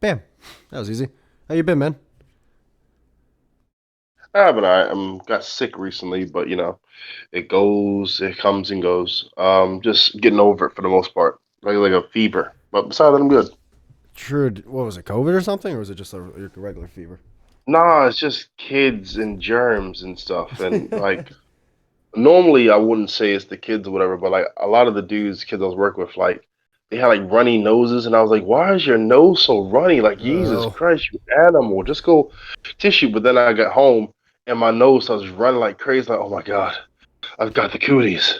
Bam. That was easy. How you been, man? But I'm got sick recently, but it comes and goes. Just getting over it for the most part, like a fever. But besides that, I'm good. True. What was it? COVID or something, or was it just a regular fever? Nah, it's just kids and germs and stuff, and like normally I wouldn't say it's the kids or whatever, but like a lot of the kids I was working with, like they had like runny noses, and I was like, why is your nose so runny? Like Jesus Oh. Christ, you animal, just go tissue. But then I got home and my nose starts running like crazy. Like, oh my God, I've got the cooties.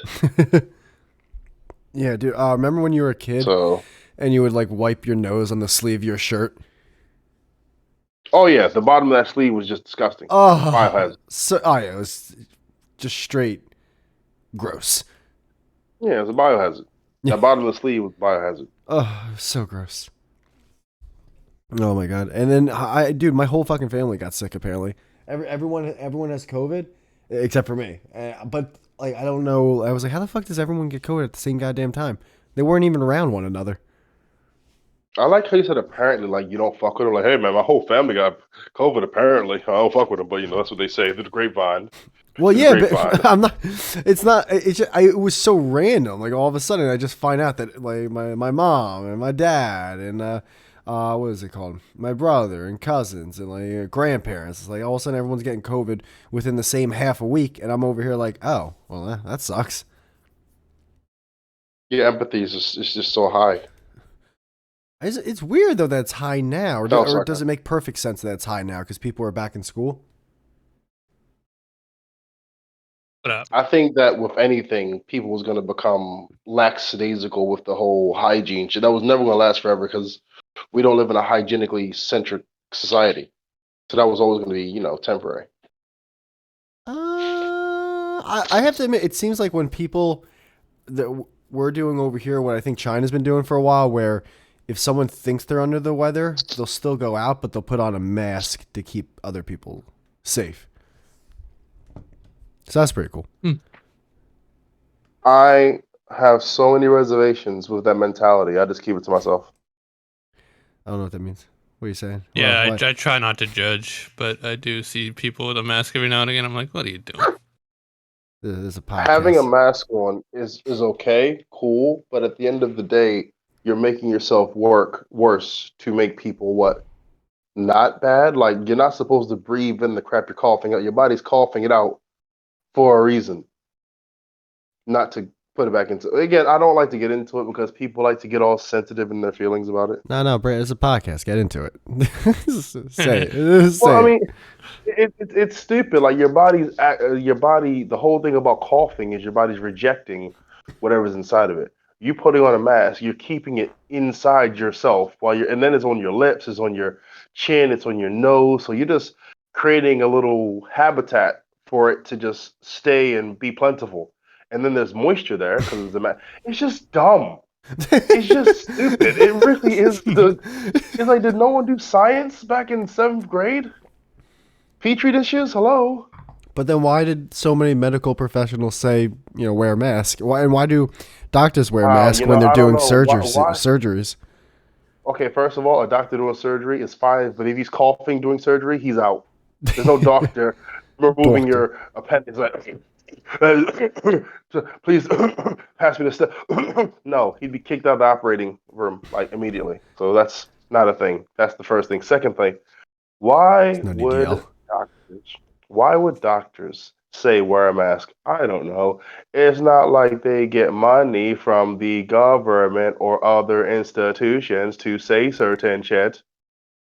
Yeah, dude. Remember when you were a kid So. and you would like wipe your nose on the sleeve of your shirt? Oh yeah, the bottom of that sleeve was just disgusting. Oh, Biohazard. oh yeah, it was just straight gross. Yeah, it was a biohazard. Yeah. That bottom of the sleeve was biohazard. Oh, it was so gross. Oh my god. And then dude, my whole fucking family got sick. Apparently, everyone has COVID except for me. But like, I don't know. I was like, how the fuck does everyone get COVID at the same goddamn time? They weren't even around one another. I like how you said apparently, like you don't fuck with them. Like, hey man, my whole family got COVID. Apparently, I don't fuck with them, but that's what they say through the grapevine. Well, Through the yeah, but grapevine. I'm not. It's not. It was so random. Like all of a sudden, I just find out that like my mom and my dad and what is it called? My brother and cousins and like grandparents. It's like all of a sudden everyone's getting COVID within the same half a week, and I'm over here like, oh, well, that sucks. Yeah, empathy is just so high. It's weird though that it's high now, No or does it sarcasm. make perfect sense that it's high now because people are back in school? What up? I think that with anything, people was gonna become lackadaisical with the whole hygiene shit. That was never gonna last forever because we don't live in a hygienically centric society. So that was always gonna be, temporary. I have to admit, it seems like when people that we're doing over here, what I think China's been doing for a while, where if someone thinks they're under the weather, they'll still go out, but they'll put on a mask to keep other people safe. So that's pretty cool. Hmm. I have so many reservations with that mentality. I just keep it to myself. I don't know what that means. What are you saying? Well, Yeah, what? I try not to judge, but I do see people with a mask every now and again. I'm like, what are you doing? There's a Having a podcast. mask on is okay, cool, but at the end of the day, you're making yourself work worse to make people what? Not bad. Like you're not supposed to breathe in the crap you're coughing out. Your body's coughing it out for a reason, not to put it back into. Again, I don't like to get into it because people like to get all sensitive in their feelings about it. No, Brent, it's a podcast. Get into it. Say Yeah, it. Well, Say I it. mean, it's stupid. Like your body. The whole thing about coughing is your body's rejecting whatever's inside of it. You putting on a mask, you're keeping it inside yourself and then it's on your lips, it's on your chin, it's on your nose. So you're just creating a little habitat for it to just stay and be plentiful. And then there's moisture there because it's a mask. It's just dumb. It's just stupid. It really is. It's like, did no one do science back in seventh grade? Petri dishes? Hello? But then why did so many medical professionals say, wear a mask? Why do doctors wear a mask when they're I don't doing know why. surgeries? Okay, first of all, a doctor doing surgery is fine, but if he's coughing doing surgery, he's out. There's no doctor removing Doctor. your appendix. Like, please pass me the stuff. No, he'd be kicked out of the operating room like immediately. So that's not a thing. That's the first thing. Second thing, Why There's no need to would yell. doctors why would doctors say wear a mask? I don't know. It's not like they get money from the government or other institutions to say certain shit.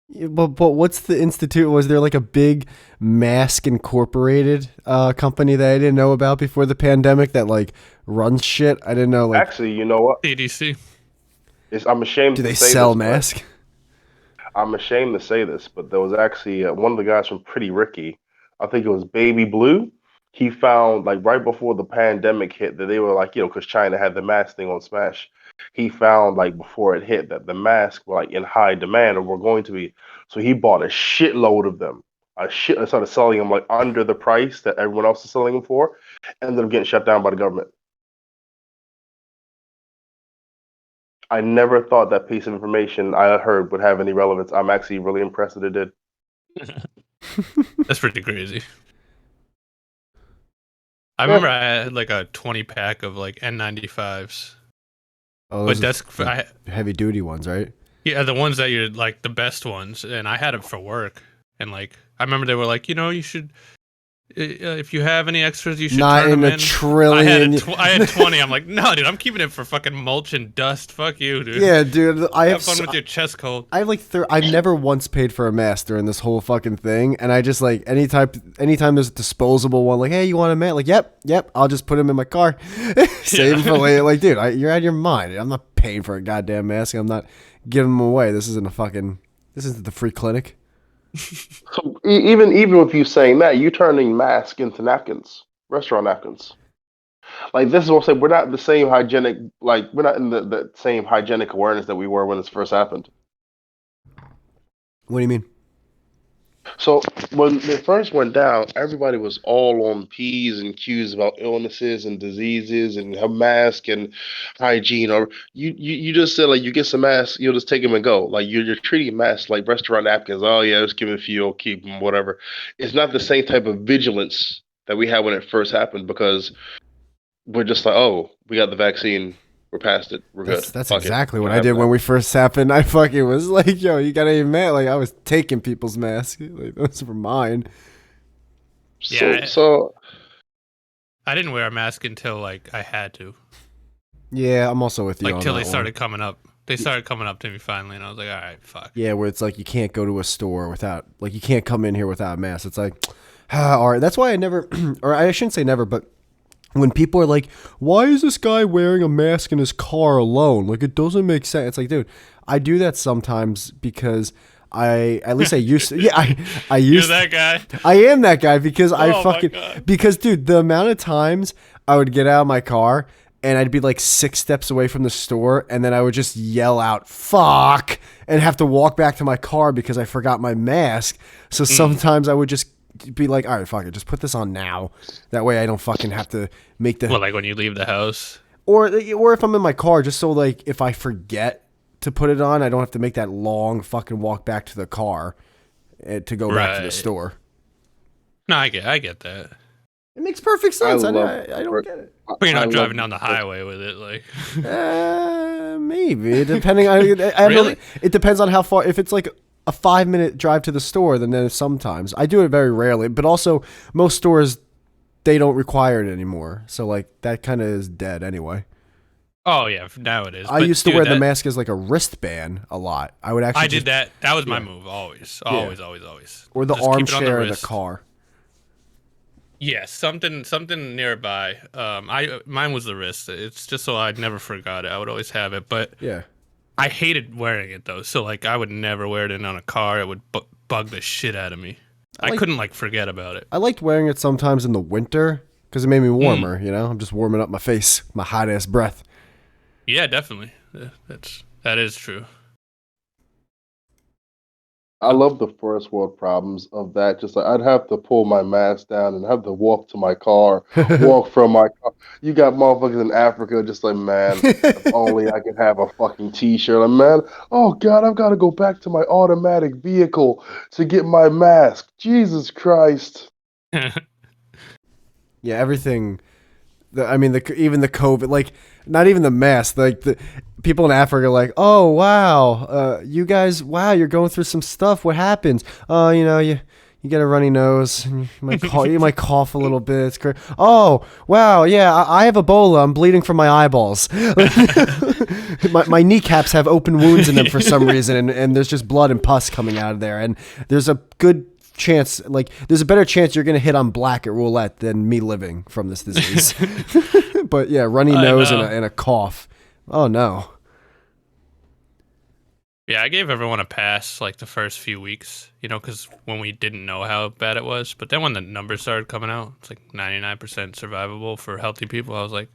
Yeah, but what's the institute? Was there like a big mask incorporated company that I didn't know about before the pandemic that like runs shit? I didn't know. Like, Actually, you know what? CDC. I'm do ashamed to they say sell this, but masks? there was actually one of the guys from Pretty Ricky. I think it was Baby Blue. He found like right before the pandemic hit that they were like, because China had the mask thing on Smash. He found like before it hit that the masks were like in high demand or were going to be. So he bought a shitload of them. A shit and started selling them like under the price that everyone else is selling them for. Ended up getting shut down by the government. I never thought that piece of information I heard would have any relevance. I'm actually really impressed that it did. That's pretty crazy. I Yeah. remember I had like a 20 pack of like N95s. Oh, But those are heavy duty ones, right? yeah, the ones that you're like the best ones, and I had them for work. And like I remember they were like, you should if you have any extras, you should Not turn in them a in. trillion. I had 20. I'm like, no, dude, I'm keeping it for fucking mulch and dust. Fuck you, dude. Yeah, dude. Have fun with your chest cold. I have like I've never once paid for a mask during this whole fucking thing, and I just like anytime there's a disposable one, like, hey, you want a mask? Like, yep, I'll just put them in my car, save them for later. Like, dude, you're out of your mind. I'm not paying for a goddamn mask. I'm not giving them away. This isn't the free clinic. So even with you saying that, you turning masks into napkins, restaurant napkins. Like this is what I'm saying. We're not the same hygienic. Like we're not in the same hygienic awareness that we were when this first happened. What do you mean? So when it first went down, everybody was all on P's and Q's about illnesses and diseases and a mask and hygiene. Or you just said like you get some masks, you'll just take them and go. Like you're treating masks like restaurant napkins. Oh yeah, just give it a few, keep them, whatever. It's not the same type of vigilance that we had when it first happened because we're just like, oh, we got the vaccine. We're past it. We're good. That's Fuck it. exactly what Don't I have did that. when we first happened. I fucking was like, yo, you got any mask? Like, I was taking people's masks. Like, those were mine. Yeah. So I didn't wear a mask until like I had to. Yeah, I'm also with you. Like on till that they one. started coming up. They started coming up to me finally, and I was like, all right, fuck. Yeah, where it's like you can't go to a store without, like, you can't come in here without a mask. It's like, all right. That's why I never, or I shouldn't say never, but when people are like, why is this guy wearing a mask in his car alone? Like, it doesn't make sense. It's like, dude, I do that sometimes because at least I used to. Yeah, I used. You're that guy. I am that guy because I Oh my fucking, God. because dude, the amount of times I would get out of my car and I'd be like 6 steps away from the store and then I would just yell out, fuck, and have to walk back to my car because I forgot my mask. So sometimes I would just be like, all right, fuck it, just put this on now. That way I don't fucking have to make the Well, like when you leave the house. or if I'm in my car, just so like if I forget to put it on, I don't have to make that long fucking walk back to the car to go back to the Right. store. No, I get that. It makes perfect sense. I love- don't get it. But you're I not love- driving down the highway with it, like. Maybe depending on Really? it depends on how far. If it's like a 5-minute drive to the store, then sometimes I do it very rarely. But also most stores they don't require it anymore, so like that kind of is dead anyway. Oh yeah, now it is. I But, used to dude, wear the that- mask as like a wristband a lot. I would actually I did that. That was my Yeah. move. Always. Yeah. Always. or the Just keep it on armchair in the wrist. car. Yeah, something nearby. Mine was the wrist. It's just so I never forgot it. I would always have it, but Yeah. I hated wearing it though. So like I would never wear it in on a car. It would bug the shit out of me. I like- couldn't like forget about it. I liked wearing it sometimes in the winter because it made me warmer. You know, I'm just warming up my face, my hot ass breath. Yeah, definitely. That is true. I love the first world problems of that. Just like I'd have to pull my mask down and have to walk to my car, walk from my car. You got motherfuckers in Africa just like, man, if only I could have a fucking t-shirt. Like, man, oh God, I've got to go back to my automatic vehicle to get my mask. Jesus Christ. Yeah, everything. Even the COVID, like not even the mask. Like the people in Africa, are like, oh wow, you guys, wow, you're going through some stuff. What happens? Oh, you get a runny nose. And you might cough a little bit. It's great. Oh wow, yeah, I have Ebola. I'm bleeding from my eyeballs. my kneecaps have open wounds in them for some reason, and there's just blood and pus coming out of there. And there's a good chance, like there's a better chance you're gonna hit on black at roulette than me living from this disease. But yeah, runny nose and a cough. Oh no. Yeah, I gave everyone a pass like the first few weeks, because when we didn't know how bad it was. But then when the numbers started coming out, it's like 99% survivable for healthy people. I was like,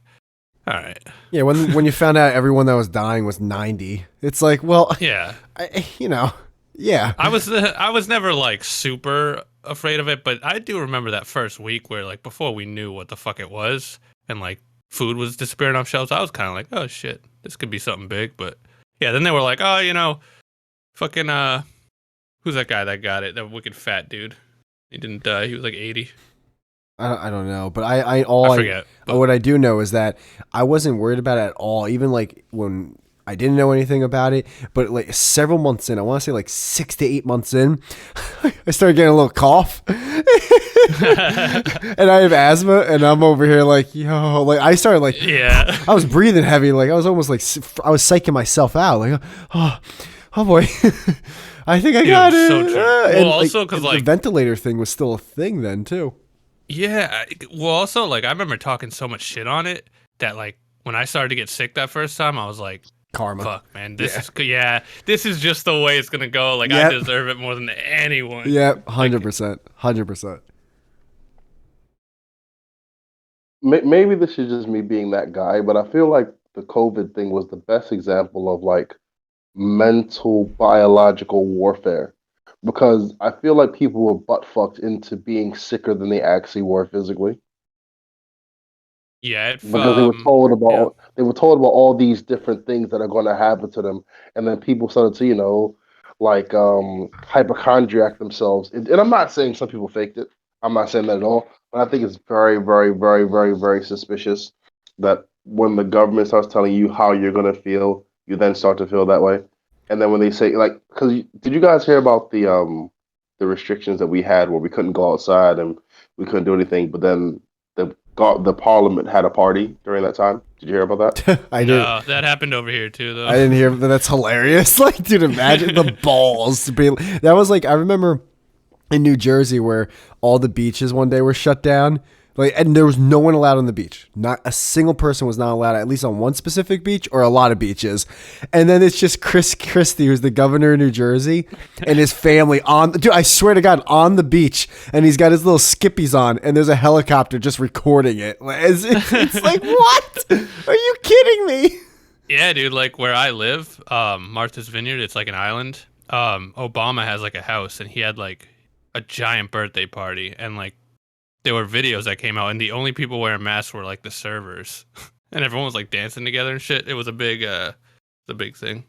all right. Yeah, when you found out everyone that was dying was 90, it's like, well, Yeah. yeah. I was never like super afraid of it, but I do remember that first week where like before we knew what the fuck it was and like food was disappearing off shelves, I was kind of like, oh shit, this could be something big, but Yeah, then they were like, oh, fucking who's that guy that got it? That wicked fat dude. He didn't die. He was like 80. I don't know, but I forget. But what I do know is that I wasn't worried about it at all. Even like when I didn't know anything about it, but like several months in, I want to say like 6 to 8 months in, I started getting a little cough, and I have asthma, and I'm over here like, yo, like I started like, yeah, I was breathing heavy, like I was almost like I was psyching myself out, like, oh boy. I think I got it. So true. And also because the ventilator thing was still a thing then too. Yeah. Well, also like I remember talking so much shit on it that like when I started to get sick that first time, I was like, karma. Fuck, man. This is just the way it's gonna go. Like I deserve it more than anyone. Yeah, 100%, 100%. Maybe this is just me being that guy, but I feel like the COVID thing was the best example of like mental biological warfare because I feel like people were butt fucked into being sicker than they actually were physically. Yeah, Because they were told about all these different things that are going to happen to them, and then people started to like hypochondriac themselves. And I'm not saying some people faked it. I'm not saying that at all. But I think it's very, very, very, very, very suspicious that when the government starts telling you how you're going to feel, you then start to feel that way. And then when they say like, because did you guys hear about the restrictions that we had where we couldn't go outside and we couldn't do anything, but then the parliament had a party during that time. Did you hear about that? I did. No, that happened over here too, though. I didn't hear, but that's hilarious. Like, dude, imagine the balls to be. That was like, I remember in New Jersey where all the beaches one day were shut down. Like, and there was no one allowed on the beach. Not a single person was not allowed, at least on one specific beach or a lot of beaches. And then it's just Chris Christie, who's the governor of New Jersey, and his family dude, I swear to God, on the beach. And he's got his little skippies on, and there's a helicopter just recording it. It's like, what? Are you kidding me? Yeah, dude, like where I live, Martha's Vineyard, it's like an island. Obama has like a house, and he had like a giant birthday party, and like there were videos that came out, and the only people wearing masks were like the servers, and everyone was like dancing together and shit. It was a big thing.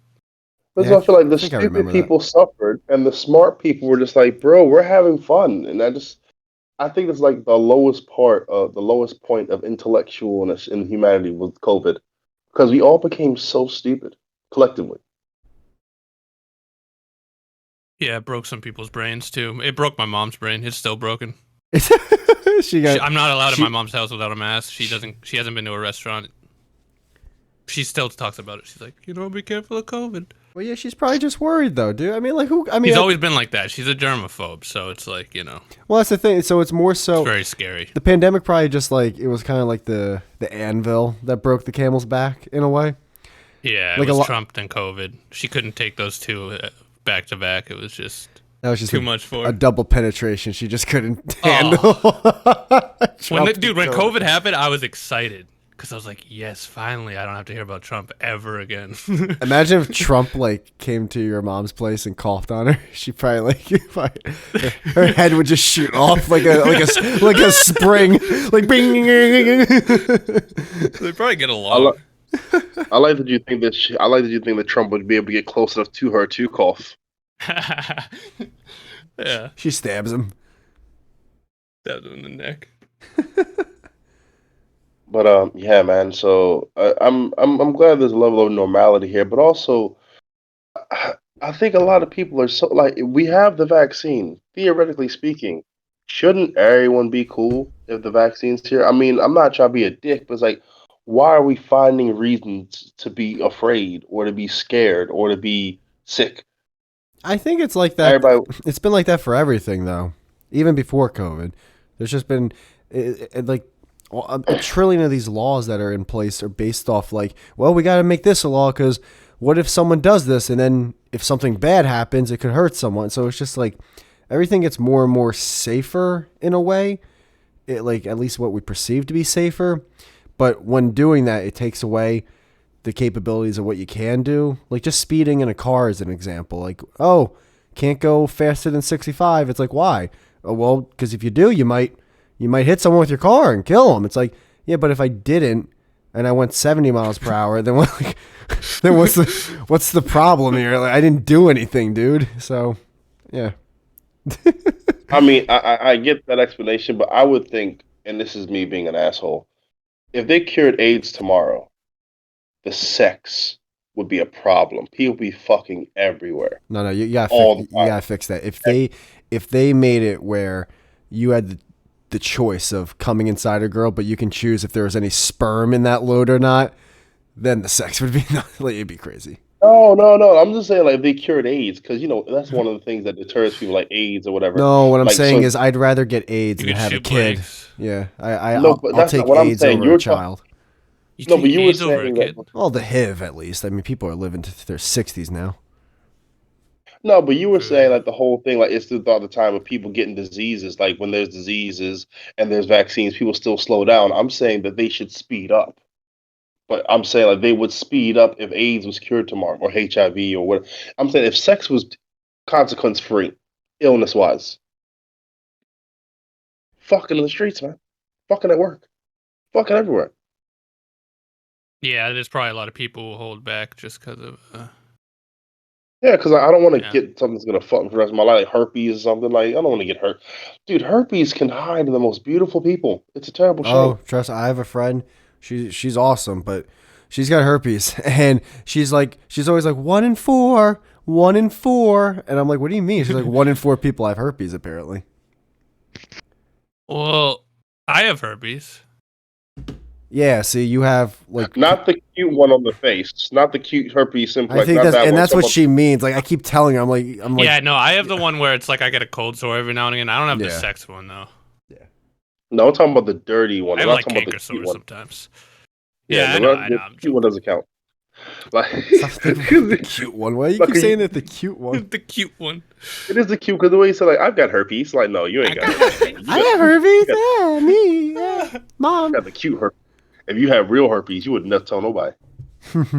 That's why I feel like the stupid people suffered, and the smart people were just like, "Bro, we're having fun." And I think it's like the lowest point of intellectualness in humanity was COVID, because we all became so stupid collectively. Yeah, it broke some people's brains too. It broke my mom's brain. It's still broken. I'm not allowed in my mom's house without a mask. She hasn't been to a restaurant. She still talks about it. She's like, be careful of COVID. Well, yeah, she's probably just worried though, dude. I mean, like who? She's always been like that. She's a germaphobe, so it's like, Well, that's the thing. So it's more so. It's very scary. The pandemic probably just like it was kind of like the anvil that broke the camel's back in a way. Yeah, like it was Trump and COVID. She couldn't take those two back to back. It was just. That was just too much for her. A double penetration. She just couldn't handle. When COVID happened, I was excited because I was like, "Yes, finally, I don't have to hear about Trump ever again." Imagine if Trump like came to your mom's place and coughed on her. She probably her head would just shoot off like a spring, like bing. They probably get along. I like that you think that Trump would be able to get close enough to her to cough. Yeah, she stabs him in the neck. But yeah, man. So I'm glad there's a level of normality here, but also I think a lot of people are so like we have the vaccine. Theoretically speaking, shouldn't everyone be cool if the vaccine's here? I mean, I'm not trying to be a dick, but it's like, why are we finding reasons to be afraid or to be scared or to be sick? I think it's like that. It's been like that for everything, though. Even before COVID, there's just been like a trillion of these laws that are in place are based off like, well, we got to make this a law because what if someone does this and then if something bad happens, it could hurt someone. So it's just like everything gets more and more safer in a way. Like at least what we perceive to be safer. But when doing that, it takes away the capabilities of what you can do. Like just speeding in a car is an example. Like, oh, can't go faster than 65. It's like, why? Oh, well, because if you do, you might hit someone with your car and kill them. It's like, yeah, but if I didn't, and I went 70 miles per hour, then what's the problem here? Like, I didn't do anything, dude. So, yeah. I mean, I get that explanation, but I would think, and this is me being an asshole, if they cured AIDS tomorrow, the sex would be a problem. People be fucking everywhere No, you gotta all fix, the you time. gotta fix that. If they made it where you had the choice of coming inside a girl, but you can choose if there was any sperm in that load or not, then the sex would be like, it'd be crazy. No. I'm just saying, like, if they cured AIDS, because that's one of the things that deters people, like AIDS or whatever. No, what I'm Like, saying so is I'd rather get AIDS You than could have a shoot kid. blanks. Yeah, no, but I'll that's not take what I'm AIDS saying. over a child. You No, but take you were AIDS over a saying that. kid? Well, the HIV at least. I mean, people are living to their 60s now. No, but you were saying True. like the whole thing, like it's throughout the time of people getting diseases. Like when there's diseases and there's vaccines, people still slow down. I'm saying that they should speed up. But I'm saying like they would speed up if AIDS was cured tomorrow or HIV or what. I'm saying if sex was consequence free, illness wise, fucking in the streets, man, fucking at work, fucking everywhere. Yeah, there's probably a lot of people who hold back just because of. Yeah, because I don't want to Yeah. get something that's gonna fuck me for the rest of my life, like herpes or something. Like I don't want to get hurt, dude. Herpes can hide in the most beautiful people. It's a terrible Oh, shame. trust. I have a friend. She's awesome, but she's got herpes, and she's always like 1 in 4, 1 in 4, and I'm like, what do you mean? She's like 1 in 4 people have herpes apparently. Well, I have herpes. Yeah, see, you have like. Not the cute one on the face, not the cute herpes I simplex, think not that one. that's I'm what talking she means. Like I keep telling her, I'm like, Yeah, no, I have the one where it's like I get a cold sore every now and again. I don't have the Yeah. sex one though. no, I'm talking about the dirty one. I I'm have not like talking about canker the cute sores one. sometimes. Yeah, Yeah, I know. the I'm cute one joking. doesn't count. Like, Stop thinking about the cute one. Why do you Like, keep saying that the cute one? The cute one. it is the cute because the way you say like I've got herpes. Like, no, you ain't got herpes. I have herpes. got- Yeah, me. Yeah, You mom. got the cute herpes. If you have real herpes, you would not tell nobody.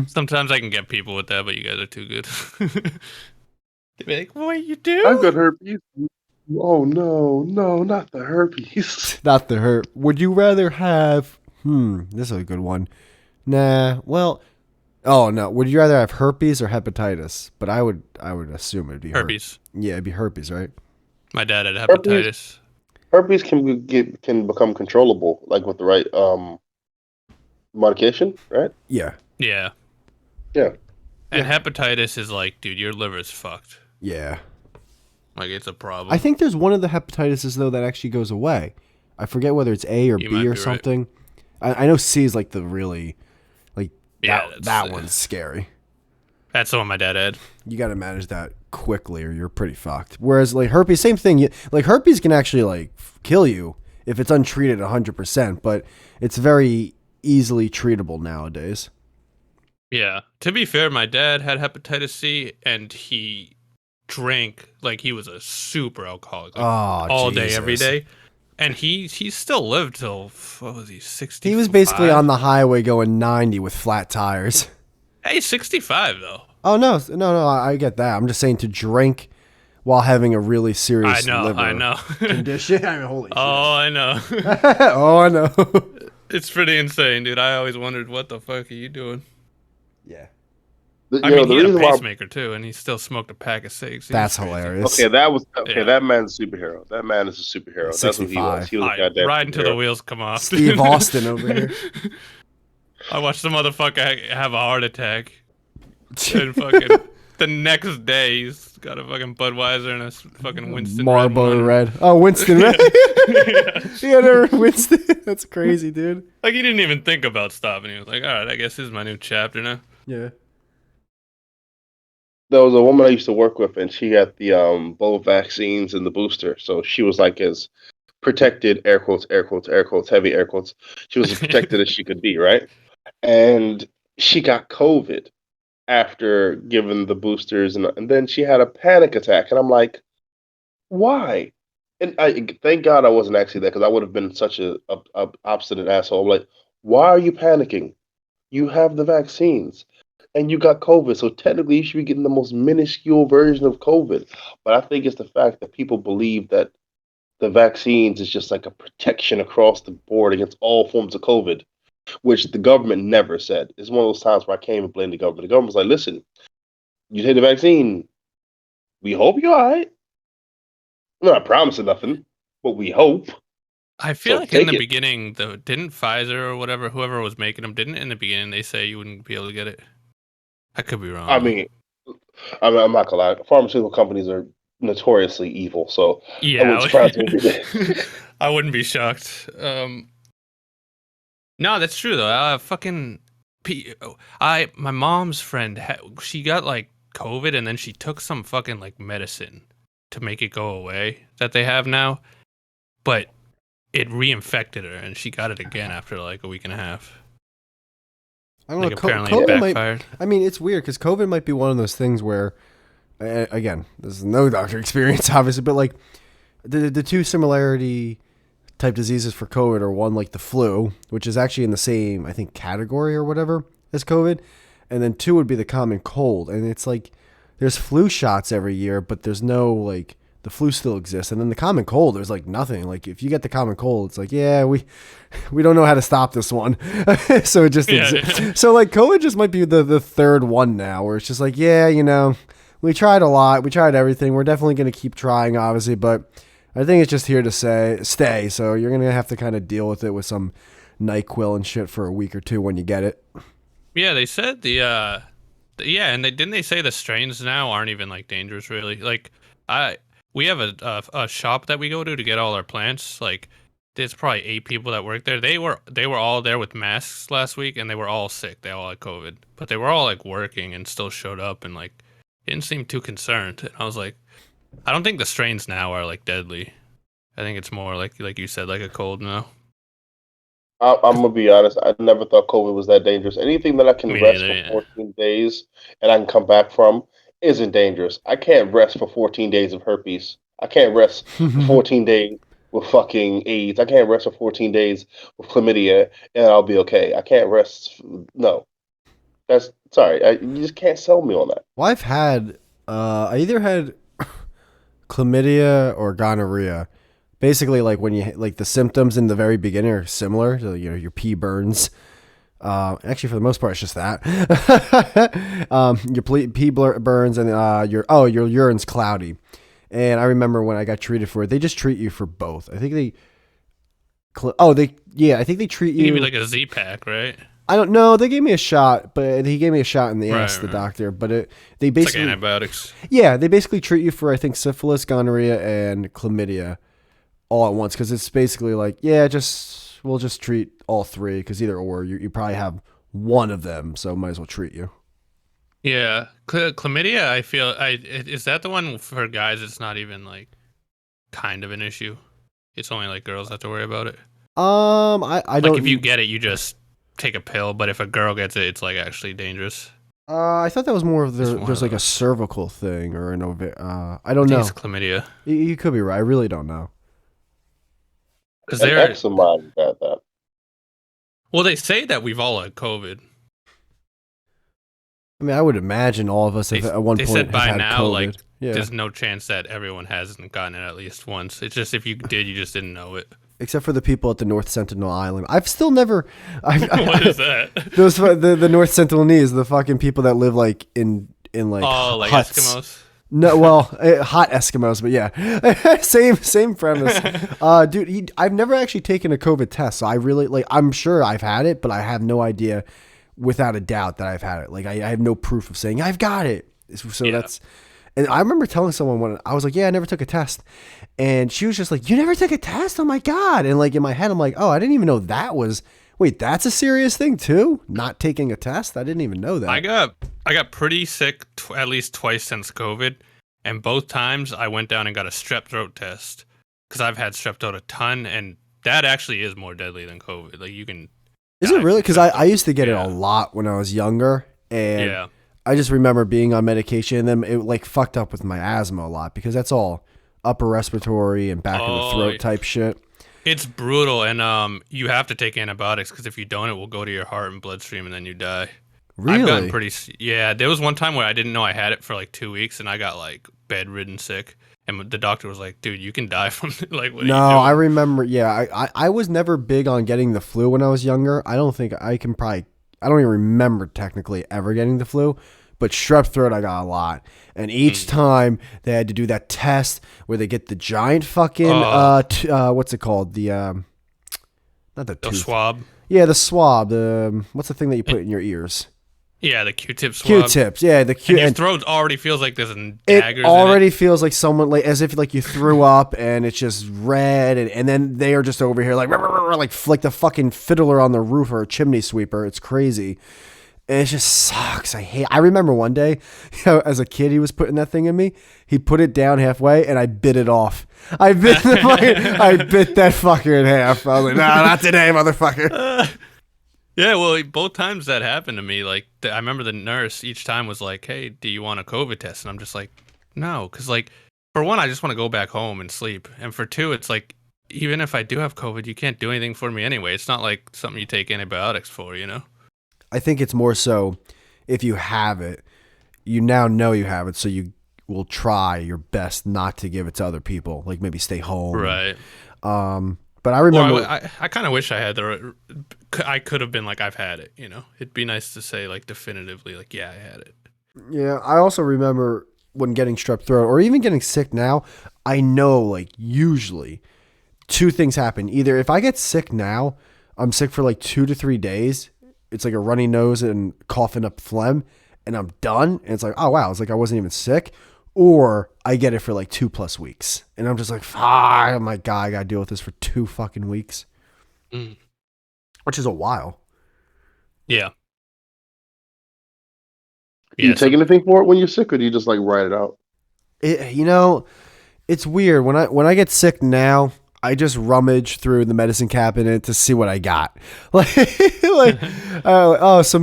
Sometimes I can get people with that, but you guys are too good. They'd be like, "What you I've do?" got herpes. Oh no, not the herpes. Not the herp. Would you rather have? This is a good one. Nah. Well. Oh no. Would you rather have herpes or hepatitis? But I would assume it'd be Herpes. Yeah, it'd be herpes, right? My dad had Herpes, hepatitis. herpes can become controllable, like with the right medication, right? Yeah. Yeah. Yeah. And hepatitis is like, dude, your liver's fucked. Yeah. Like, it's a problem. I think there's one of the hepatitis though that actually goes away. I forget whether it's A or You might B or be right. something. I know C is like the really, like Yeah, that one's scary. That's the one my dad had. You got to manage that quickly or you're pretty fucked. Whereas like herpes, same thing. Like herpes can actually like kill you if it's untreated 100%, but it's very easily treatable nowadays. Yeah. To be fair, my dad had hepatitis C, and he drank like he was a super alcoholic, like, all day, every Jesus. day. And he still lived till, what was he, 60? He was basically on the highway going 90 with flat tires. Hey, 65 though. Oh no, I get that. I'm just saying to drink while having a really serious liver I know. condition. I mean, holy Oh, I know. shit. Oh, I know. It's pretty insane, dude. I always wondered, what the fuck are you doing? Yeah. I mean, he had a reason why. pacemaker too, and he still smoked a pack of cigs. He was That's crazy. hilarious. Okay, that was okay. Yeah. That man's a superhero. That man is a superhero. That's what he was. 65. He was a I goddamn ride until the superhero. wheels come off. Steve dude. Austin over here. I watched the motherfucker have a heart attack, and fucking the next day he's got a fucking Budweiser and a fucking Winston Marlboro Red. Red. Oh, Winston Red. Yeah. He had a Winston. That's crazy, dude. Like, he didn't even think about stopping. He was like, all right, I guess this is my new chapter now. Yeah. There was a woman I used to work with, and she had the both vaccines and the booster, so she was like as protected, air quotes, air quotes, air quotes, heavy air quotes. She was as protected as she could be, right? And she got COVID after giving the boosters, and then she had a panic attack, and I'm like, why? And I thank God I wasn't actually there because I would have been such a obstinate asshole. I'm like, why are you panicking? You have the vaccines and you got COVID, so technically you should be getting the most minuscule version of COVID. But I think it's the fact that people believe that the vaccines is just like a protection across the board against all forms of COVID. which the government never said. It's one of those times where I can't even blame the government. The government's like, listen, you take the vaccine, we hope you're all right. I'm not promising nothing, but we hope. I feel So like in take the it. beginning, though, didn't Pfizer or whatever, whoever was making them, didn't in the beginning they say you wouldn't be able to get it? I could be wrong. I Though. mean, I'm not gonna lie. Pharmaceutical companies are notoriously evil, so I wouldn't Yeah, surprise me if they did. I wouldn't be shocked. No, that's true though. My mom's friend, she got like COVID, and then she took some fucking like medicine to make it go away that they have now, but it reinfected her, and she got it again after like a week and a half. I don't Like know. apparently it COVID might. backfired. I mean, it's weird because COVID might be one of those things where, again, this is no doctor experience, obviously, but like the two similarity type diseases for COVID are one like the flu, which is actually in the same, I think, category or whatever as COVID, and then two would be the common cold. And it's like there's flu shots every year, but there's no like the flu still exists, and then the common cold there's like nothing. Like if you get the common cold, it's like we don't know how to stop this one, so it just exists. So like COVID just might be the third one now, where it's just like we tried a lot, we tried everything, we're definitely gonna keep trying, obviously, but I think it's just here to stay. So you're gonna have to kind of deal with it with some NyQuil and shit for a week or two when you get it. Yeah, they said and didn't they say the strains now aren't even like dangerous really? Like we have a shop that we go to get all our plants. Like there's probably 8 people that work there. They were all there with masks last week, and they were all sick. They all had COVID, but they were all like working and still showed up and like didn't seem too concerned. And I was like, I don't think the strains now are like deadly. I think it's more like you said, like a cold now. I'm gonna be honest. I never thought COVID was that dangerous. Anything that I can Me rest neither, for yeah. 14 days and I can come back from isn't dangerous. I can't rest for 14 days of herpes. I can't rest for 14 days with fucking AIDS. I can't rest for 14 days with chlamydia and I'll be okay. I can't rest. No, that's sorry. You just can't sell me on that. Well, I've had I either had chlamydia or gonorrhea. Basically, like when you like the symptoms in the very beginning are similar. So, your pee burns. Actually, for the most part, it's just that. Your pee burns and your urine's cloudy. And I remember when I got treated for it, they just treat you for both. I think I think they treat He you. gave me like a Z-Pack, right? I don't know. They gave me a shot, but he gave me a shot in the ass, the Right. doctor. But they It's basically, like antibiotics. yeah, they basically treat you for, I think, syphilis, gonorrhea, and chlamydia all at once, because it's basically like, we'll just treat all three, because either or you probably have one of them, so might as well treat you. Yeah, chlamydia. I feel is that the one for guys? It's not even like kind of an issue. It's only like girls have to worry about it. I don't. Like if you get it, you just take a pill. But if a girl gets it, it's like actually dangerous. I thought that was more of It's one there's of like a those. cervical thing or an I don't I think know. it's chlamydia You could be right. I really don't know. because An they're ex of mine got that. well. They say that we've all had COVID. I mean, I would imagine all of us They, have, at one they point said by have had now, COVID. like Yeah. there's no chance that everyone hasn't gotten it at least once. It's just if you did, you just didn't know it. Except for the people at the North Sentinel Island. I've still never. What is that? Those the North Sentinelese, the fucking people that live like in like Oh, like huts. Eskimos. No, well, hot Eskimos, but yeah, same premise. Dude, I've never actually taken a COVID test, so I really like. I'm sure I've had it, but I have no idea, without a doubt, that I've had it. Like I have no proof of saying I've got it. So Yeah. that's. And I remember telling someone when I was like, "Yeah, I never took a test," and she was just like, "You never took a test? Oh my god!" And like in my head, I'm like, "Oh, I didn't even know that was." Wait, that's a serious thing too? Not taking a test? I didn't even know that. I got pretty sick at least twice since COVID, and both times I went down and got a strep throat test because I've had strep throat a ton, and that actually is more deadly than COVID. Like you can. Is die it really? from Because strep I throat. used to get it Yeah. a lot when I was younger, and Yeah. I just remember being on medication, and then it like fucked up with my asthma a lot because that's all upper respiratory and back of the Oh, throat yeah. type shit. It's brutal, and you have to take antibiotics because if you don't, it will go to your heart and bloodstream, and then you die. I've gotten Really? yeah. There was one time where I didn't know I had it for like 2 weeks, and I got like bedridden sick, And the doctor was like, "Dude, you can die from it. Like, what are No, you doing?" I remember. Yeah, I was never big on getting the flu when I was younger. I don't think I can probably. I don't even remember technically ever getting the flu, but strep throat I got a lot. And each time they had to do that test where they get the giant fucking Oh. what's it called? The not the The tooth. swab. Yeah, the swab. The what's the thing that you put in your ears? Yeah, the Q-tip swab. Q-tips. Yeah, the Q. And your And throat already feels like there's daggers it in already feels like someone like as if like you threw up and it's just red and then they are just over here like the fucking fiddler on the roof or a chimney sweeper. It's crazy. And it just sucks. I remember one day, as a kid, he was putting that thing in me. He put it down halfway, and I bit it off. I bit that fucker in half. I was like, "No, not today, motherfucker." Yeah, well, both times that happened to me, like, I remember the nurse each time was like, "Hey, do you want a COVID test?" And I'm just like, "No," because, like, for one, I just want to go back home and sleep. And for two, it's like, even if I do have COVID, you can't do anything for me anyway. It's not like something you take antibiotics for, you know? I think it's more so if you have it, you now know you have it, so you will try your best not to give it to other people. Like maybe stay home. Right. But I remember. Well, I kind of wish I had I could have been like, I've had it, you know? It'd be nice to say, like, definitively, like, yeah, I had it. Yeah, I also remember when getting strep throat or even getting sick now, I know like usually two things happen. Either if I get sick now, I'm sick for like 2 to 3 days. It's like a runny nose and coughing up phlegm and I'm done. And it's like, oh wow, it's like I wasn't even sick. Or I get it for like 2+ weeks. And I'm just like, oh my God, I got to deal with this for 2 fucking weeks. Mm. Which is a while. Yeah. Do you take anything for it when you're sick, or do you just like write it out? It's weird when I get sick now. I just rummage through the medicine cabinet to see what I got. Some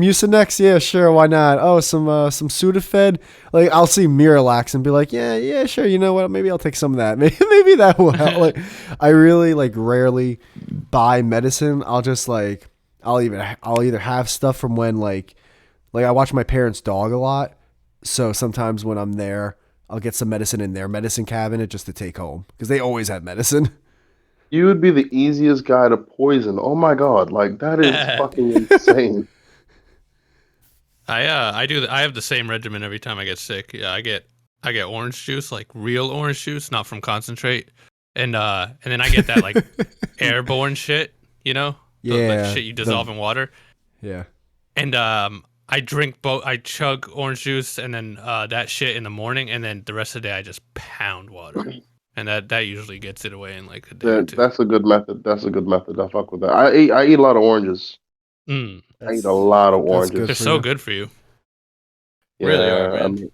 Mucinex, yeah, sure, why not? Oh, some Sudafed. Like I'll see Miralax and be like, yeah, sure. You know what? Maybe I'll take some of that. Maybe that will help. Like I really like rarely buy medicine. I'll just like I'll either have stuff from when like I watch my parents' dog a lot, so sometimes when I'm there, I'll get some medicine in their medicine cabinet just to take home because they always have medicine. You would be the easiest guy to poison. Oh my God, like that is fucking insane. I have the same regimen every time I get sick. Yeah, I get orange juice, like real orange juice, not from concentrate. And then I get that like airborne shit, you know? Yeah. Like shit you dissolve in water. Yeah. And I chug orange juice and then that shit in the morning, and then the rest of the day I just pound water. And that usually gets it away in like a day or two. That's a good method. That's a good method. I fuck with that. I eat a lot of oranges. I eat a lot of oranges. They're so good for you. Yeah, Really are, man. I mean,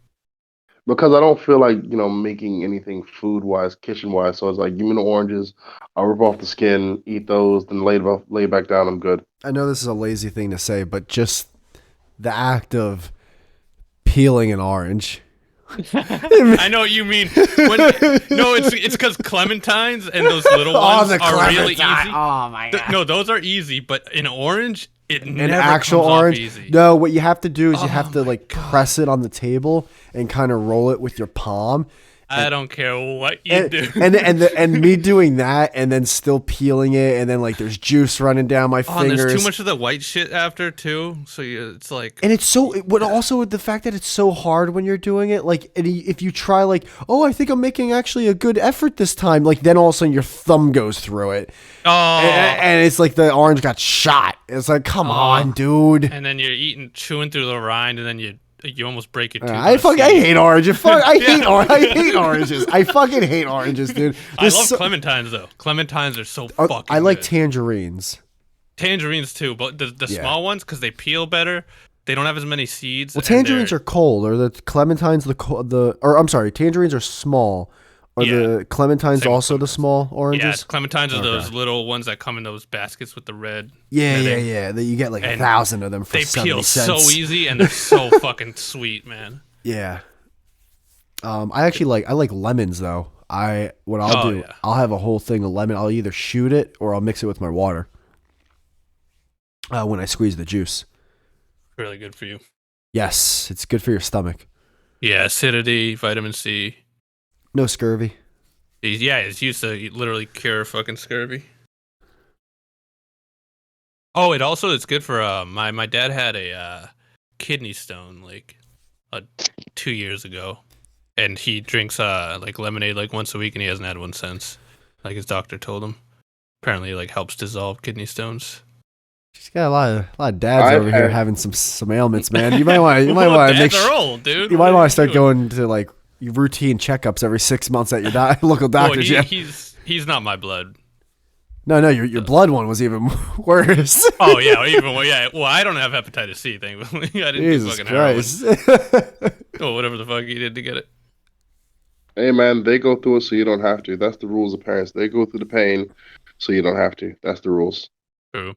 because I don't feel like making anything food wise, kitchen wise. So it's like give me the oranges. I'll rip off the skin, eat those, then lay back down. I'm good. I know this is a lazy thing to say, but just the act of peeling an orange. I know what you mean. No, it's because clementines and those little ones are really easy. Oh my God. No, those are easy, but in orange, it An never actual comes orange. off easy. No, what you have to do is you have to my like press it on the table and kind of roll it with your palm. I don't care what you do. And me doing that and then still peeling it and then like there's juice running down my And fingers. there's too much of the white shit after too, so it's like. And it's so, but also the fact that it's so hard when you're doing it. Like, if you try, like, oh, I think I'm making actually a good effort this time. Like, then all of a sudden your thumb goes through it. Oh. And it's like the orange got shot. It's like, come on, dude. And then you're chewing through the rind, and then you almost break your tooth. I hate oranges. I hate oranges. I fucking hate oranges, dude. I love clementines though. Clementines are so fucking. I like good. tangerines. Tangerines too, but the small ones because they peel better. They don't have as many seeds. Well, tangerines are cold, or the clementines tangerines are small. Are the clementines also the small oranges? Yeah, clementines are those little ones that come in those baskets with the red. Yeah. That you get like 1,000 of them for 70 peel cents. so easy and they're so fucking sweet, man. Yeah. I like lemons though. I'll have a whole thing of lemon. I'll either shoot it or I'll mix it with my water. When I squeeze the juice. Really good for you. Yes, it's good for your stomach. Yeah, acidity, vitamin C. No scurvy. He's used to literally cure fucking scurvy. Oh, it also is good for my dad had a kidney stone like 2 years ago, and he drinks like lemonade like once a week, and he hasn't had one since. Like his doctor told him. Apparently, it, like helps dissolve kidney stones. She's got a lot of dads I've over here had- having some ailments, man. You might want to Dads make are old, dude. you might want to start going to like routine checkups every 6 months at your local Well, doctor's. Yeah. he's not my blood. No, your blood one was even worse. Oh yeah, Well, I don't have hepatitis C, thankfully. I didn't do Jesus fucking Christ. heroin. Oh, whatever the fuck he did to get it. Hey man, they go through it so you don't have to. That's the rules of parents. They go through the pain so you don't have to. That's the rules. True.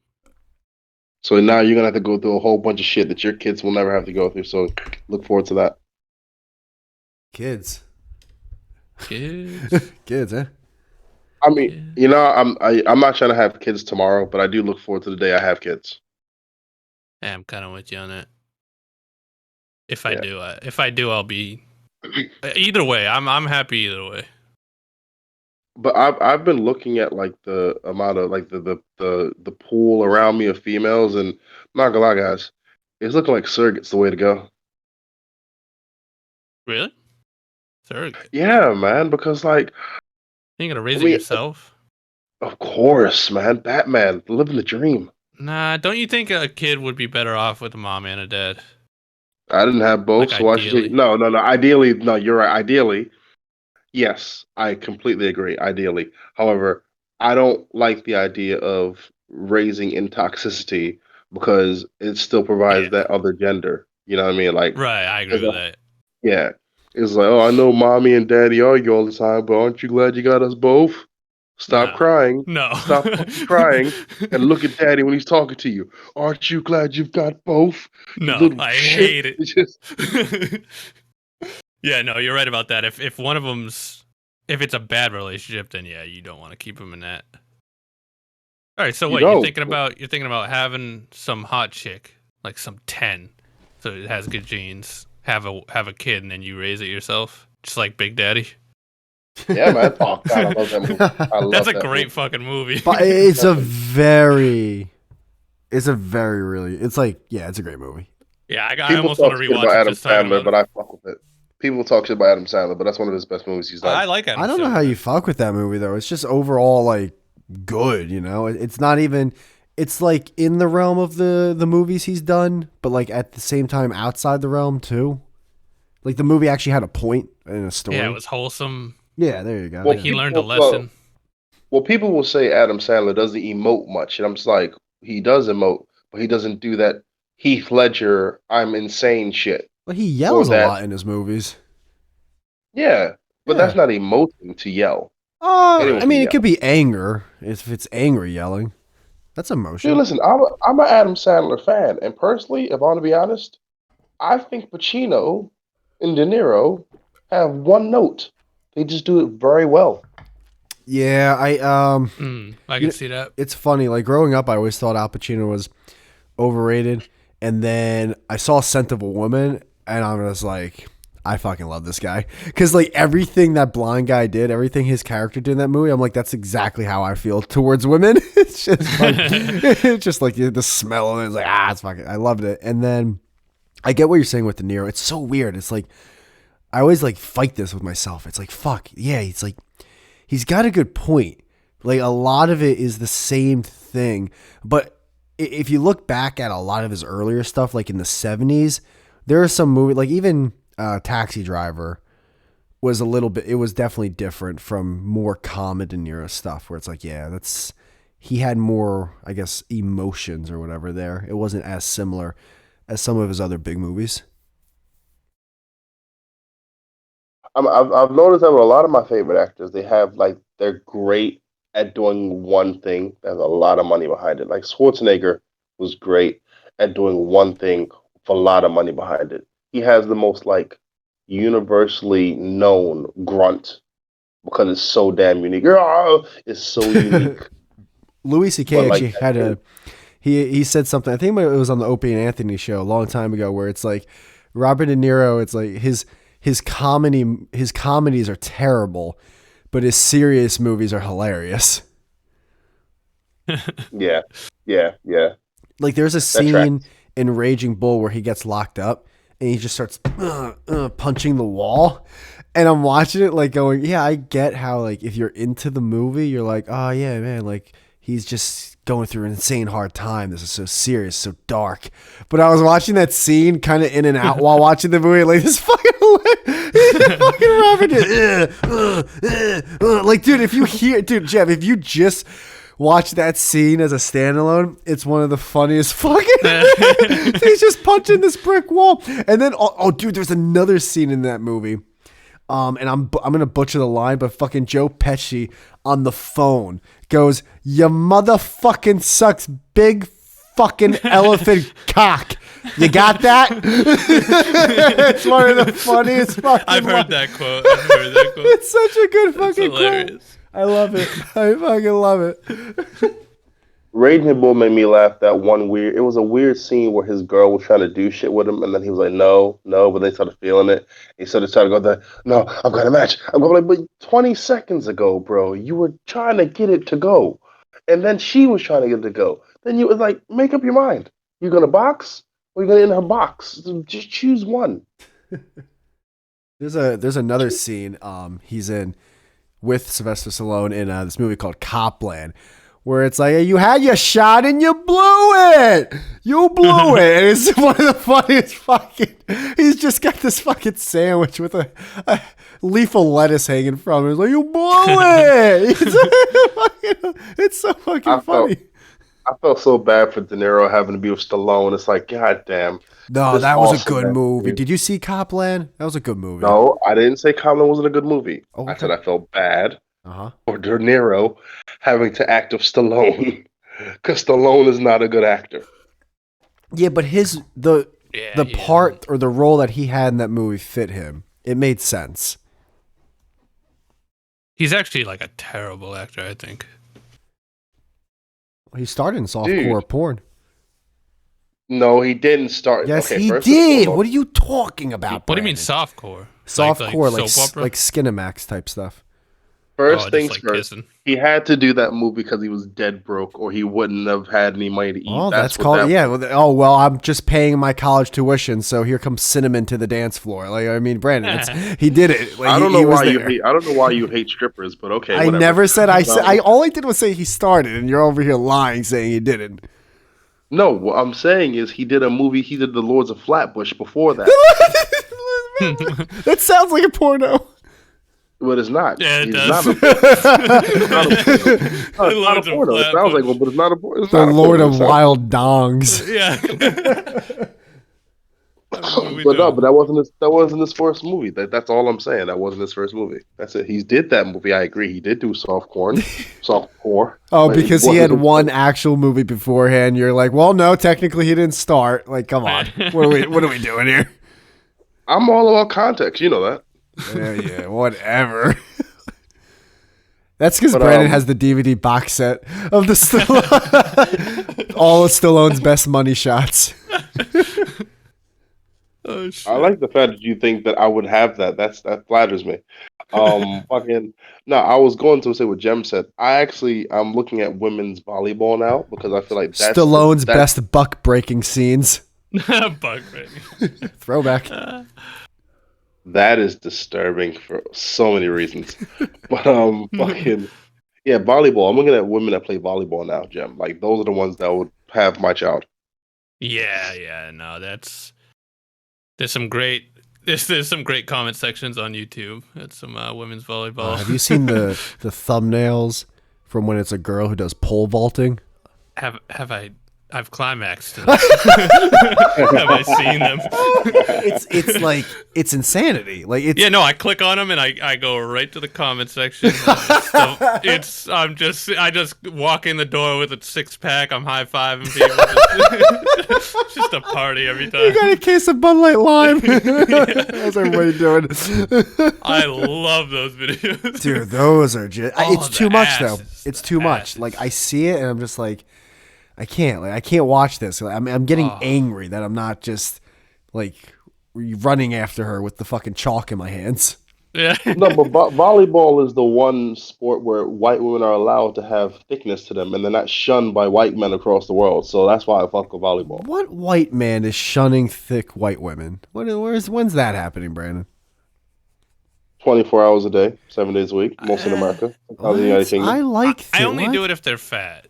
So now you're gonna have to go through a whole bunch of shit that your kids will never have to go through. So look forward to that. Kids, Kids. kids, huh? I mean, you know, I'm not trying to have kids tomorrow, but I do look forward to the day I have kids. Yeah, I'm kind of with you on that. If Yeah. I do, I'll be. Either way, I'm happy either way. But I've been looking at like the amount of like the pool around me of females, and I'm not gonna lie, guys, it's looking like surrogate's the way to go. Really? Surrogate. Yeah, man, because like, You gonna raise I it mean, yourself? of course, man, Batman, living the dream. Nah, don't you think a kid would be better off with a mom and a dad? I didn't have both, Like so why should you? ideally. No. Ideally, no, you're right. Ideally, yes, I completely agree. Ideally, however, I don't like the idea of raising in toxicity because it still provides Yeah. that other gender. You know what I mean? Like, Right, I agree as with a that. yeah. It's like, oh, I know mommy and daddy argue all the time, but aren't you glad you got us both? Stop No. crying. No. Stop fucking crying and look at daddy when he's talking to you. Aren't you glad you've got both? You No, little I shit. hate it. It's just, Yeah, no, you're right about that. If one of them's if it's a bad relationship, then yeah, you don't want to keep them in that. All right, so you what know, you're thinking about having some hot chick, like some 10, so it has good genes. Have a kid and then you raise it yourself, just like Big Daddy. yeah, man. Oh God, I love that movie. I love That's a that great movie. fucking movie. But it's a very really. It's like it's a great movie. Yeah, I People almost want talk to shit rewatch about it Adam just talking Sandler, about but it. I fuck with it. People talk shit about Adam Sandler, but that's one of his best movies he's done. I like Adam I don't know Sandler. how you fuck with that movie though. It's just overall like good, you know. It's not even. It's like in the realm of the movies he's done, but like at the same time outside the realm too. Like the movie actually had a point and a story. Yeah, it was wholesome. Yeah, there you go. Well, Like he Yeah. learned a people, lesson. well, people will say Adam Sandler doesn't emote much, and I'm just like, he does emote, but he doesn't do that Heath Ledger, I'm insane shit. But he Or yells a that, lot in his movies. yeah, but that's Yeah. not emoting to yell. Anyone I can mean, it yell. could be anger if it's angry yelling. That's Dude, emotion. listen, I'm an Adam Sandler fan, and personally, if I want to be honest, I think Pacino and De Niro have one note. They just do it very well. Yeah, I you can know, see that. it's funny. Like growing up, I always thought Al Pacino was overrated, and then I saw Scent of a Woman, and I was like, I fucking love this guy because like everything that blind guy did, everything his character did in that movie, I'm like, that's exactly how I feel towards women. It's just like, it's just like the smell, and it's like it's fucking. I loved it, and then I get what you're saying with De Niro. It's so weird. It's like I always like fight this with myself. It's like fuck yeah. It's like he's got a good point. Like a lot of it is the same thing, but if you look back at a lot of his earlier stuff, like in the '70s, there are some movie like even Taxi Driver was a little bit. It was definitely different from more common De Niro stuff, where it's like that's he had more, I guess, emotions or whatever there. It wasn't as similar as some of his other big movies. I've noticed that with a lot of my favorite actors, they have like they're great at doing one thing. There's a lot of money behind it. Like Schwarzenegger was great at doing one thing for a lot of money behind it. He has the most like universally known grunt because it's so damn unique. It's so unique. Louis But C.K. like actually had a he said something. I think it was on the Opie and Anthony show a long time ago, where it's like Robert De Niro. It's like his comedies are terrible, but his serious movies are hilarious. Yeah. Like there's a That scene tracks. in Raging Bull where he gets locked up and he just starts punching the wall. And I'm watching it like going, yeah, I get how like if you're into the movie, you're like, oh yeah, man, like he's just going through an insane hard time. This is so serious, so dark. But I was watching that scene kind of in and out while watching the movie, like this fucking Robert, like dude, if you hear, dude, Jeff, if you just watch that scene as a standalone, it's one of the funniest fucking. He's just punching this brick wall, and then dude, there's another scene in that movie. And I'm gonna butcher the line, but fucking Joe Pesci on the phone goes, "You motherfucking sucks, big fucking elephant cock." You got that? It's one of the funniest fucking. I've heard lines. that quote. I've heard that quote. It's such a good It's fucking hilarious. quote. I love it. I fucking love it. Raging Bull made me laugh. It was a weird scene where his girl was trying to do shit with him, and then he was like, no, but they started feeling it. He started trying to go, no, I'm going to match. I'm going like, but 20 seconds ago, bro, you were trying to get it to go. And then she was trying to get it to go. Then you was like, make up your mind. You going to box or you going to in her box? Just choose one. There's another scene he's in with Sylvester Stallone in this movie called Copland, where it's like, hey, you had your shot and you blew it. You blew it. And it's one of the funniest fucking. He's just got this fucking sandwich with a leaf of lettuce hanging from it. He's like, you blew it. It's so fucking funny. I felt so bad for De Niro having to be with Stallone. It's like, god damn. No, that was a good movie. Did you see Copland? That was a good movie. No, I didn't say Copland wasn't a good movie. Oh, okay. I said I felt bad Uh-huh. for De Niro having to act with Stallone because Stallone is not a good actor. Yeah, but the part or the role that he had in that movie fit him. It made sense. He's actually like a terrible actor, I think. He started in softcore porn. No, he didn't start. Yes, okay, he did. What are you talking about? What do you mean Brandon? softcore? Softcore, like soap opera? like Skinamax type stuff. First just things like first. kissing. He had to do that movie because he was dead broke, or he wouldn't have had any money to eat. Oh, that's called well, I'm just paying my college tuition, so here comes Cinnamon to the dance floor. Like, I mean, Brandon, he did it. Like, I don't know why you hate strippers, but okay. I whatever. never said I all I did was say he started, and you're over here lying, saying he didn't. No, what I'm saying is he did a movie. He did The Lords of Flatbush before that. That sounds like a porno. But it's not. Yeah, it He's does. Not it's not a porno. It sounds like one, but it's not a porno. The Lord of Wild Dongs. Yeah. But that wasn't his first movie. That's all I'm saying. That wasn't his first movie. That's it. He did that movie. I agree. He did do softcore. Oh, because he had one actual movie beforehand. You're like, well, no, technically he didn't start. Like, come on, what are we doing here? I'm all about context. You know that. Yeah, whatever. That's because Brandon has the DVD box set of the all of Stallone's best money shots. Oh, shit. I like the fact that you think that I would have that. That flatters me. Fucking no. I was going to say what Jem said. I'm looking at women's volleyball now because I feel like that's Stallone's best buck breaking scenes. Bug breaking. Throwback. That is disturbing for so many reasons. But fucking yeah, volleyball. I'm looking at women that play volleyball now, Jem. Like those are the ones that would have my child. Yeah, no, there's some great comment sections on YouTube. It's some women's volleyball. Have you seen the thumbnails from when it's a girl who does pole vaulting? I've climaxed. Have I seen them? It's like it's insanity. Like it's I click on them and I go right to the comment section. I just walk in the door with a 6-pack. I'm high fiving people. It's just a party every time. You got a case of Bud Light Lime. How's everybody doing? I love those videos, dude. Those are just. It's too much though. It's too much. asses. Like I see it and I'm just like, I can't watch this. I'm getting angry that I'm not just like running after her with the fucking chalk in my hands. Yeah. No, but volleyball is the one sport where white women are allowed to have thickness to them, and they're not shunned by white men across the world. So that's why I fuck with volleyball. What white man is shunning thick white women? When's that happening, Brandon? 24 hours a day, 7 days a week, most in America. Sometimes in the United Kingdom. I like. I only do it if they're fat.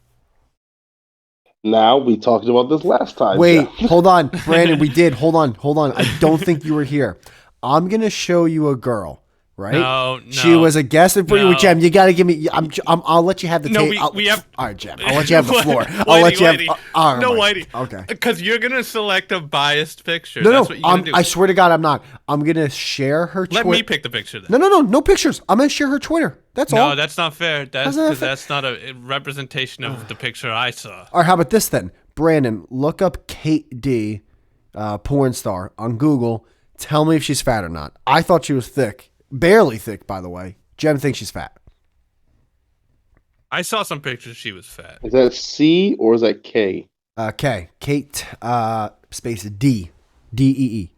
Now we talked about this last time. Wait, Jeff. hold on, Brandon. We did. Hold on. I don't think you were here. I'm gonna show you a girl. Right? No. She was a guest. Jem, you got to give me. I'll let you have the tape. We have. All right, Jem. I'll let you have the floor. I'll let you have. Whitey. Okay. Because you're gonna select a biased picture. No, That's what you're gonna do. I swear to God, I'm not. I'm gonna share her. Let me pick the picture then. No pictures. I'm gonna share her Twitter. That's all. No, that's not fair. That's not a representation of the picture I saw. All right, how about this then, Brandon? Look up Kate D, porn star on Google. Tell me if she's fat or not. I thought she was thick. Barely thick, by the way. Jem thinks she's fat. I saw some pictures. She was fat. Is that C or is that K? K. Kate, space D. D-E-E.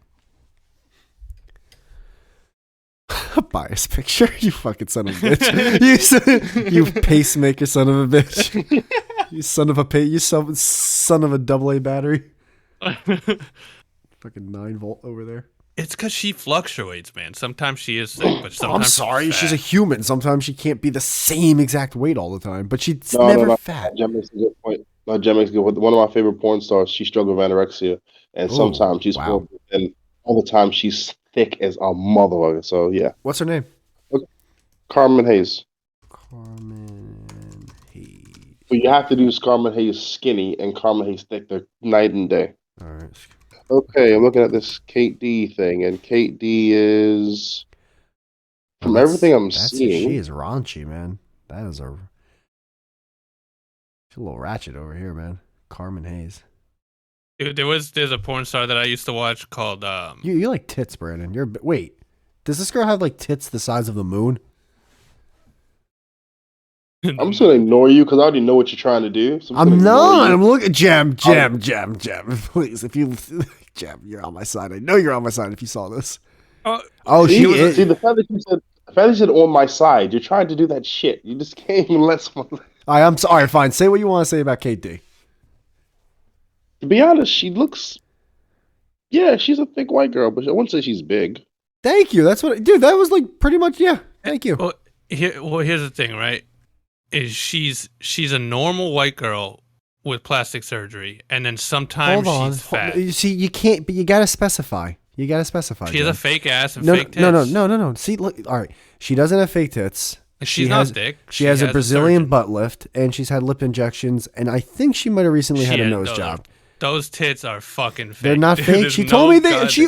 A bias picture? You fucking son of a bitch. You pacemaker son of a bitch. You son of a son of a AA battery. Fucking 9-volt over there. It's because she fluctuates, man. Sometimes she is thick, but sometimes I'm sorry, she's she's a human. Sometimes she can't be the same exact weight all the time, but she's never fat. Jem makes a good point. No, Jem makes a good point. One of my favorite porn stars, she struggled with anorexia, and sometimes she's full, and all the time she's thick as a motherfucker. So yeah. What's her name? Carmen Hayes. Carmen Hayes. But you have to do Carmen Hayes skinny and Carmen Hayes thick. They're night and day. All right. Okay, I'm looking at this Kate D thing, and Kate D is, from everything I'm seeing, she is raunchy, man. That is she's a little ratchet over here, man. Carmen Hayes. Dude, there's a porn star that I used to watch called You like tits, Brandon. Wait. Does this girl have like tits the size of the moon? I'm just gonna ignore you because I already know what you're trying to do. So I'm not. I'm looking. Jem. Please, if you, Jem, you're on my side. I know you're on my side. If you saw this. She is. See the fact that you said on my side. You're trying to do that shit. You just can't even let someone. I'm sorry. Fine. Say what you want to say about Kate D. To be honest, she looks. Yeah, she's a thick white girl, but I wouldn't say she's big. Thank you. That's what, dude. That was like pretty much. Yeah. Thank you. Well, here's the thing, right? Is she's a normal white girl with plastic surgery, and then sometimes she's fat. You see, you can't, but you gotta specify. She has a fake ass and fake tits. No. See, look. All right, she doesn't have fake tits. She's not thick. She has a Brazilian butt lift, and she's had lip injections, and I think she might have recently had a nose job. Those tits are fucking fake. They're not fake. She told me that. She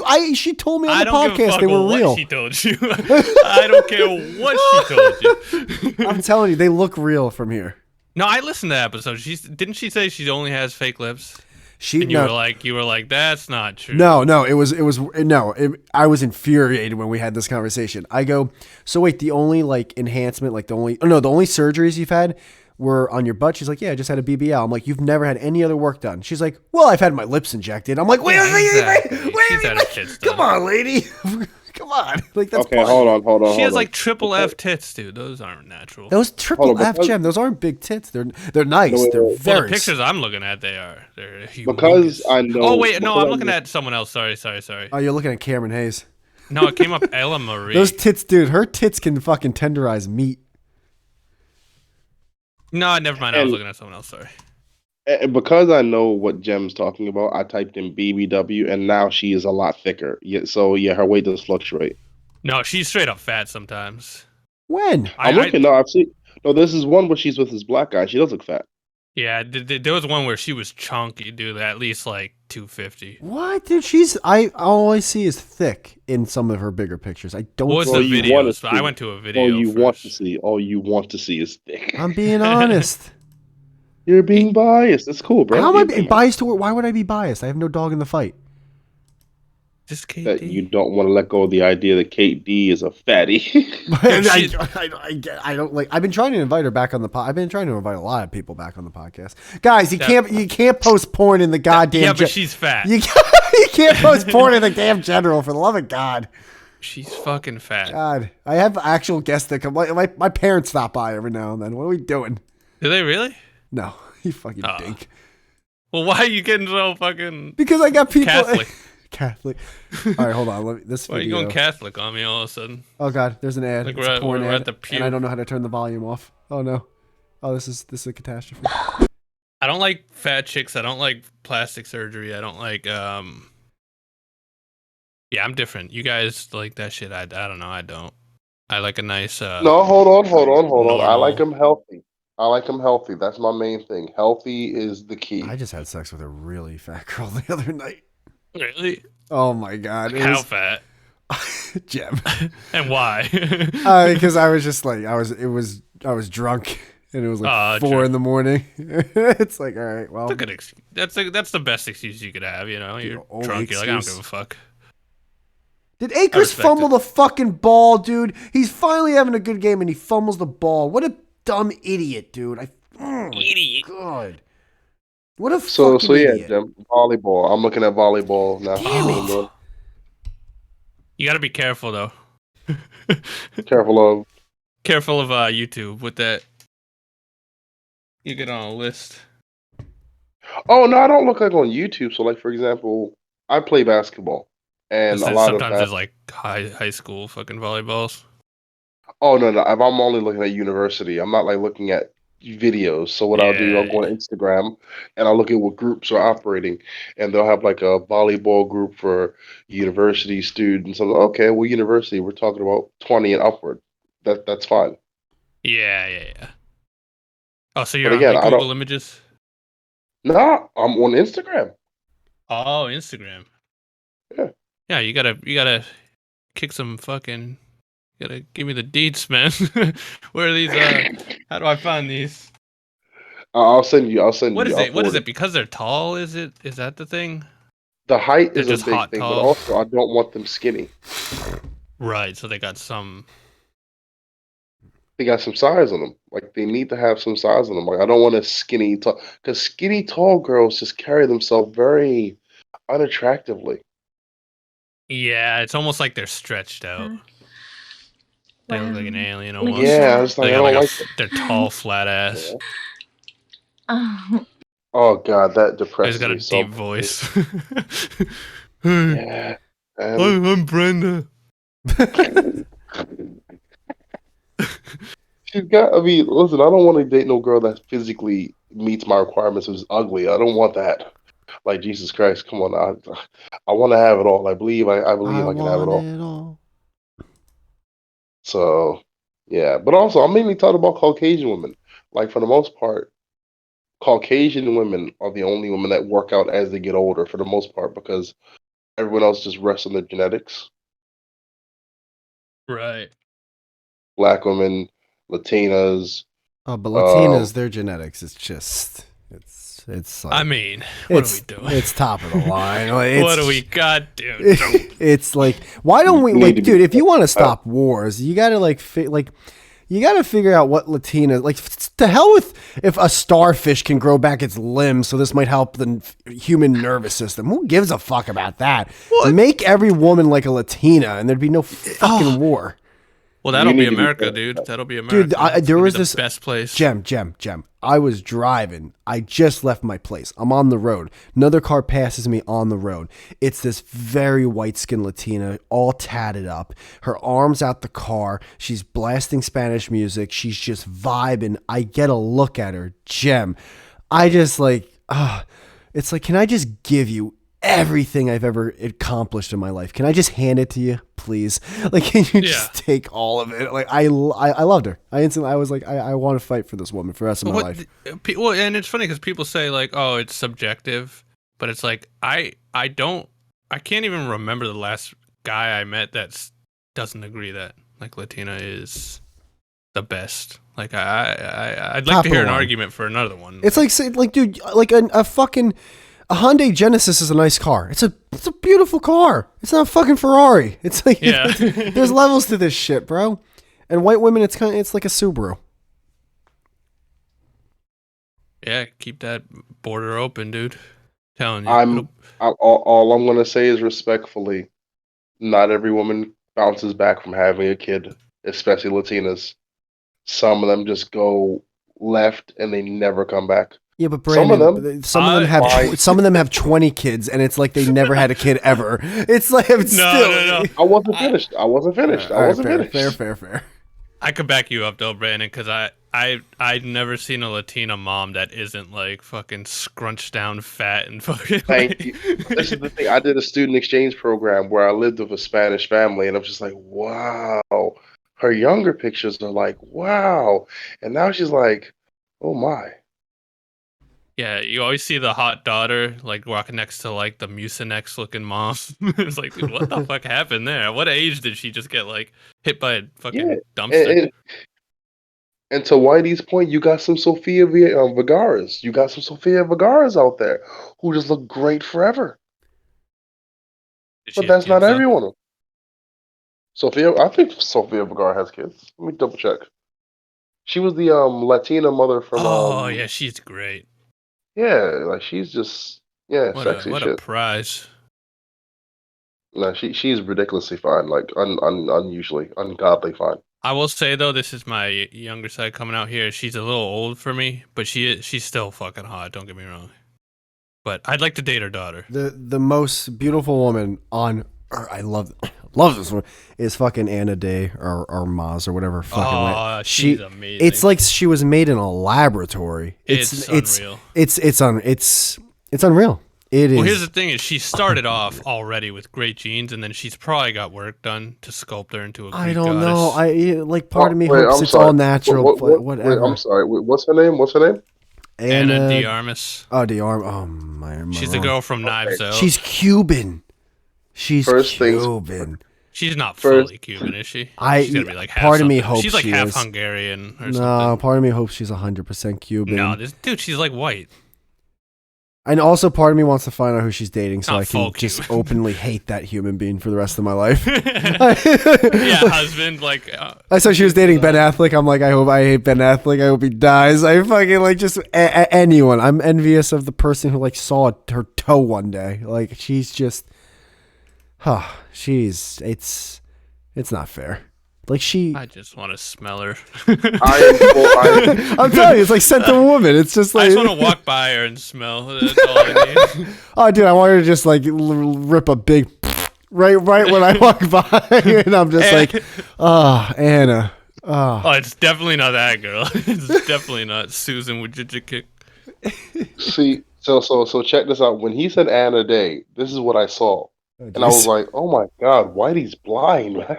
told me on the podcast they were real. She told you. I don't care what she told you. I'm telling you, they look real from here. No, I listened to that episode. Didn't she say she only has fake lips? You were like, that's not true. No, I was infuriated when we had this conversation. I go, so wait, the only like enhancement, like the only surgeries you've had were on your butt? She's like, yeah, I just had a BBL. I'm like, you've never had any other work done? She's like, well, I've had my lips injected. I'm like, wait, come on, lady. Come on. Like, that's okay, hold on. She has like triple F tits, dude. Those aren't natural. Those triple F, Jem, those aren't big tits. They're nice. They're very. Well, the pictures I'm looking at, they're humongous. Because I know. Oh wait, no, I'm looking at someone else. Sorry. Oh, you're looking at Cameron Hayes. No, it came up Ella Marie. Those tits, dude. Her tits can fucking tenderize meat. No, never mind. I was looking at someone else. Sorry. And because I know what Jem's talking about, I typed in BBW, and now she is a lot thicker. So her weight does fluctuate. No, she's straight up fat sometimes. When? I'm looking. No, I've seen. No, this is one where she's with this black guy. She does look fat. Yeah, there was one where she was chunky, dude. At least like 250. What, dude? All I see is thick in some of her bigger pictures. I don't. What's the video? I went to a video. All you want to see is thick. I'm being honest. You're being biased. It's cool, bro. How am I biased to her? Why would I be biased? I have no dog in the fight. Just that you KD. don't want to let go of the idea that Kate D is a fatty. I don't like. I've been trying to invite her back on the pod. I've been trying to invite a lot of people back on the podcast. Guys, you can't post porn in the goddamn. Yeah, but she's fat. You can't post porn in the damn general, for the love of God. She's fucking fat. God, I have actual guests that come. My parents stop by every now and then. What are we doing? Do they really? No, you fucking dink. Well, why are you getting so fucking? Because I got people. Catholic. Catholic. All right, hold on. This Why are you video. going Catholic on me all of a sudden? Oh God, there's an ad. Like It's a porn we're ad, at the pew. and I don't know how to turn the volume off. Oh no. Oh, this is a catastrophe. I don't like fat chicks. I don't like plastic surgery. I don't like Yeah, I'm different. You guys like that shit. I don't know. I don't. I like a nice No, hold on. normal. I like them healthy. That's my main thing. Healthy is the key. I just had sex with a really fat girl the other night. Really? Oh my God. Like how fat? Gem. And why? Because I was just like I was drunk and it was like 4 in the morning. It's like, all right, well, That's a good excuse. That's the best excuse you could have. You know, you're only drunk. You're like, I don't excuse. give a fuck. Did Akers respect fumble it. the fucking ball, dude? He's finally having a good game and he fumbles the ball. What a dumb idiot, dude. Idiot. God. What a So fucking yeah, idiot. Jim, volleyball. I'm looking at volleyball now. Damn it. You gotta be careful though. Careful of. Careful of YouTube with that. You get on a list. Oh no, I don't look like on YouTube. So like for example, I play basketball, and a lot Sometimes of there's like high school fucking volleyballs. Oh no, I'm only looking at university. I'm not like looking at videos. So what I'll do, I'll go on Instagram and I'll look at what groups are operating, and they'll have like a volleyball group for university students. I'm like, okay, well, university, we're talking about 20 and upward. That's fine. Yeah. Oh, so you're But on again, like I Google don't. Images? No, I'm on Instagram. Oh, Instagram. Yeah. Yeah, you gotta kick some fucking. You gotta give me the deets, man. Where are these? How do I find these? I'll send you. What is I'll it? What is forward it? Because they're tall? Is it? Is that the thing? The height They're is a just big hot thing, but tall. also I don't want them skinny. Right. So they got some. They got some size on them. Like they need to have some size on them. Like I don't want a skinny tall, because skinny tall girls just carry themselves very unattractively. Yeah, it's almost like they're stretched out. They look like an alien almost. Yeah, it's like They I got don't like like it. they're tall, flat ass. Oh god, that He's depresses got a me so deep much. voice. Yeah. I'm Brenda. She's got. I mean, listen. I don't want to date no girl that physically meets my requirements. Who's ugly. I don't want that. Like Jesus Christ, come on. I want to have it all. I believe. I believe I can have it all. it all. So, yeah. But also, I'm mainly talking about Caucasian women. Like for the most part, Caucasian women are the only women that work out as they get older. For the most part, because everyone else just rests on their genetics. Right. Black women, Latinas. Oh, but Latinas, their genetics is just it's like I mean, what are we it's doing? it's top of the line. Like, What do we got, dude? It's like, why don't we, You like, need to dude? be- If you want to stop wars, you gotta you gotta figure out what Latina, like, to hell with if a starfish can grow back its limbs, so this might help the human nervous system. Who gives a fuck about that? Make every woman like a Latina, and there'd be no fucking war. Well, that'll You be need to be America, careful. dude. That'll be America. Dude, there It'll was be the this best place. Gem. I was driving. I just left my place. I'm on the road. Another car passes me on the road. It's this very white-skinned Latina, all tatted up. Her arms out the car. She's blasting Spanish music. She's just vibing. I get a look at her. Gem. I just it's like, can I just give you everything I've ever accomplished in my life? Can I just hand it to you, please? Like, can you just take all of it? Like, I loved her. I was like, I want to fight for this woman for the rest of my life. Well, and it's funny because people say like, oh, it's subjective, but it's like I can't even remember the last guy I met that doesn't agree that like Latina is the best. Like I'd like Top to of hear the an line. argument for another one. It's like, dude, like a fucking A Hyundai Genesis is a nice car. It's a beautiful car. It's not a fucking Ferrari. It's like Yeah. there's levels to this shit, bro. And white women, it's like a Subaru. Yeah, keep that border open, dude. Telling you. All I'm gonna say is respectfully, not every woman bounces back from having a kid, especially Latinas. Some of them just go left and they never come back. Yeah, but Some of Brandon, them- some of them have Why? some of them have 20 kids, and it's like they never had a kid ever. It's like it's still. No. I wasn't finished. I wasn't finished. All right, finished. Fair. I could back you up though, Brandon, because I've never seen a Latina mom that isn't like fucking scrunched down, fat, and fucking. Thank you. This is the thing. I did a student exchange program where I lived with a Spanish family, and I'm just like, wow. Her younger pictures are like, wow, and now she's like, oh my. Yeah, you always see the hot daughter like walking next to like the Mucinex looking mom. It's like, dude, what the fuck happened there? What age did she just get like hit by a fucking Yeah, dumpster? And to Whitey's point, you got some Sofia Vergara's. You got some Sofia Vergara's out there who just look great forever. Did she But have that's not kids, though? everyone. I think Sofia Vergara has kids. Let me double check. She was the Latina mother from Oh yeah, she's great. yeah, like she's just sexy What shit. a prize. No, she's ridiculously fine, like unusually, ungodly fine. I will say though, this is my younger side coming out here. She's a little old for me, but she's still fucking hot. Don't get me wrong. But I'd like to date her daughter. The most beautiful woman on earth, I love this one, is fucking Anna Day or Maz or whatever fucking way. She's amazing. It's like she was made in a laboratory. It's unreal. It's unreal. It is. Well, here's the thing: is she started off already with great genes, and then she's probably got work done to sculpt her into a Greek I don't goddess. know. Part of me Wait, hopes I'm it's sorry. all natural. Whatever. Wait, I'm sorry. What's her name? Anna de Armas. Oh, de Armas. Oh my. She's the girl from Knives Out. She's Cuban. She's First things- Cuban. She's not fully Cuban, is she? She's gotta be like half part of me something. hopes she's like she half is. Hungarian or No, something. part of me hopes she's 100% Cuban. No, dude, she's like white. And also, part of me wants to find out who she's dating so Not I can full just Cuban. openly hate that human being for the rest of my life. Yeah, husband, like. I saw she was dating Ben Affleck. I'm like, I hate Ben Affleck. I hope he dies. I fucking like just anyone. I'm envious of the person who like saw her toe one day. Like she's just, it's not fair. Like I just want to smell her. I'm telling you, it's like scent of a woman. It's just I like, just want to walk by her and smell. That's all I need. oh, dude, I want her to just like rip a big right when I walk by, and I'm just like, Anna. Oh, it's definitely not that girl. It's definitely not Susan with Ginger Kick. See, so check this out. When he said Anna Day, this is what I saw, and I was like, oh my god, Whitey's blind, man.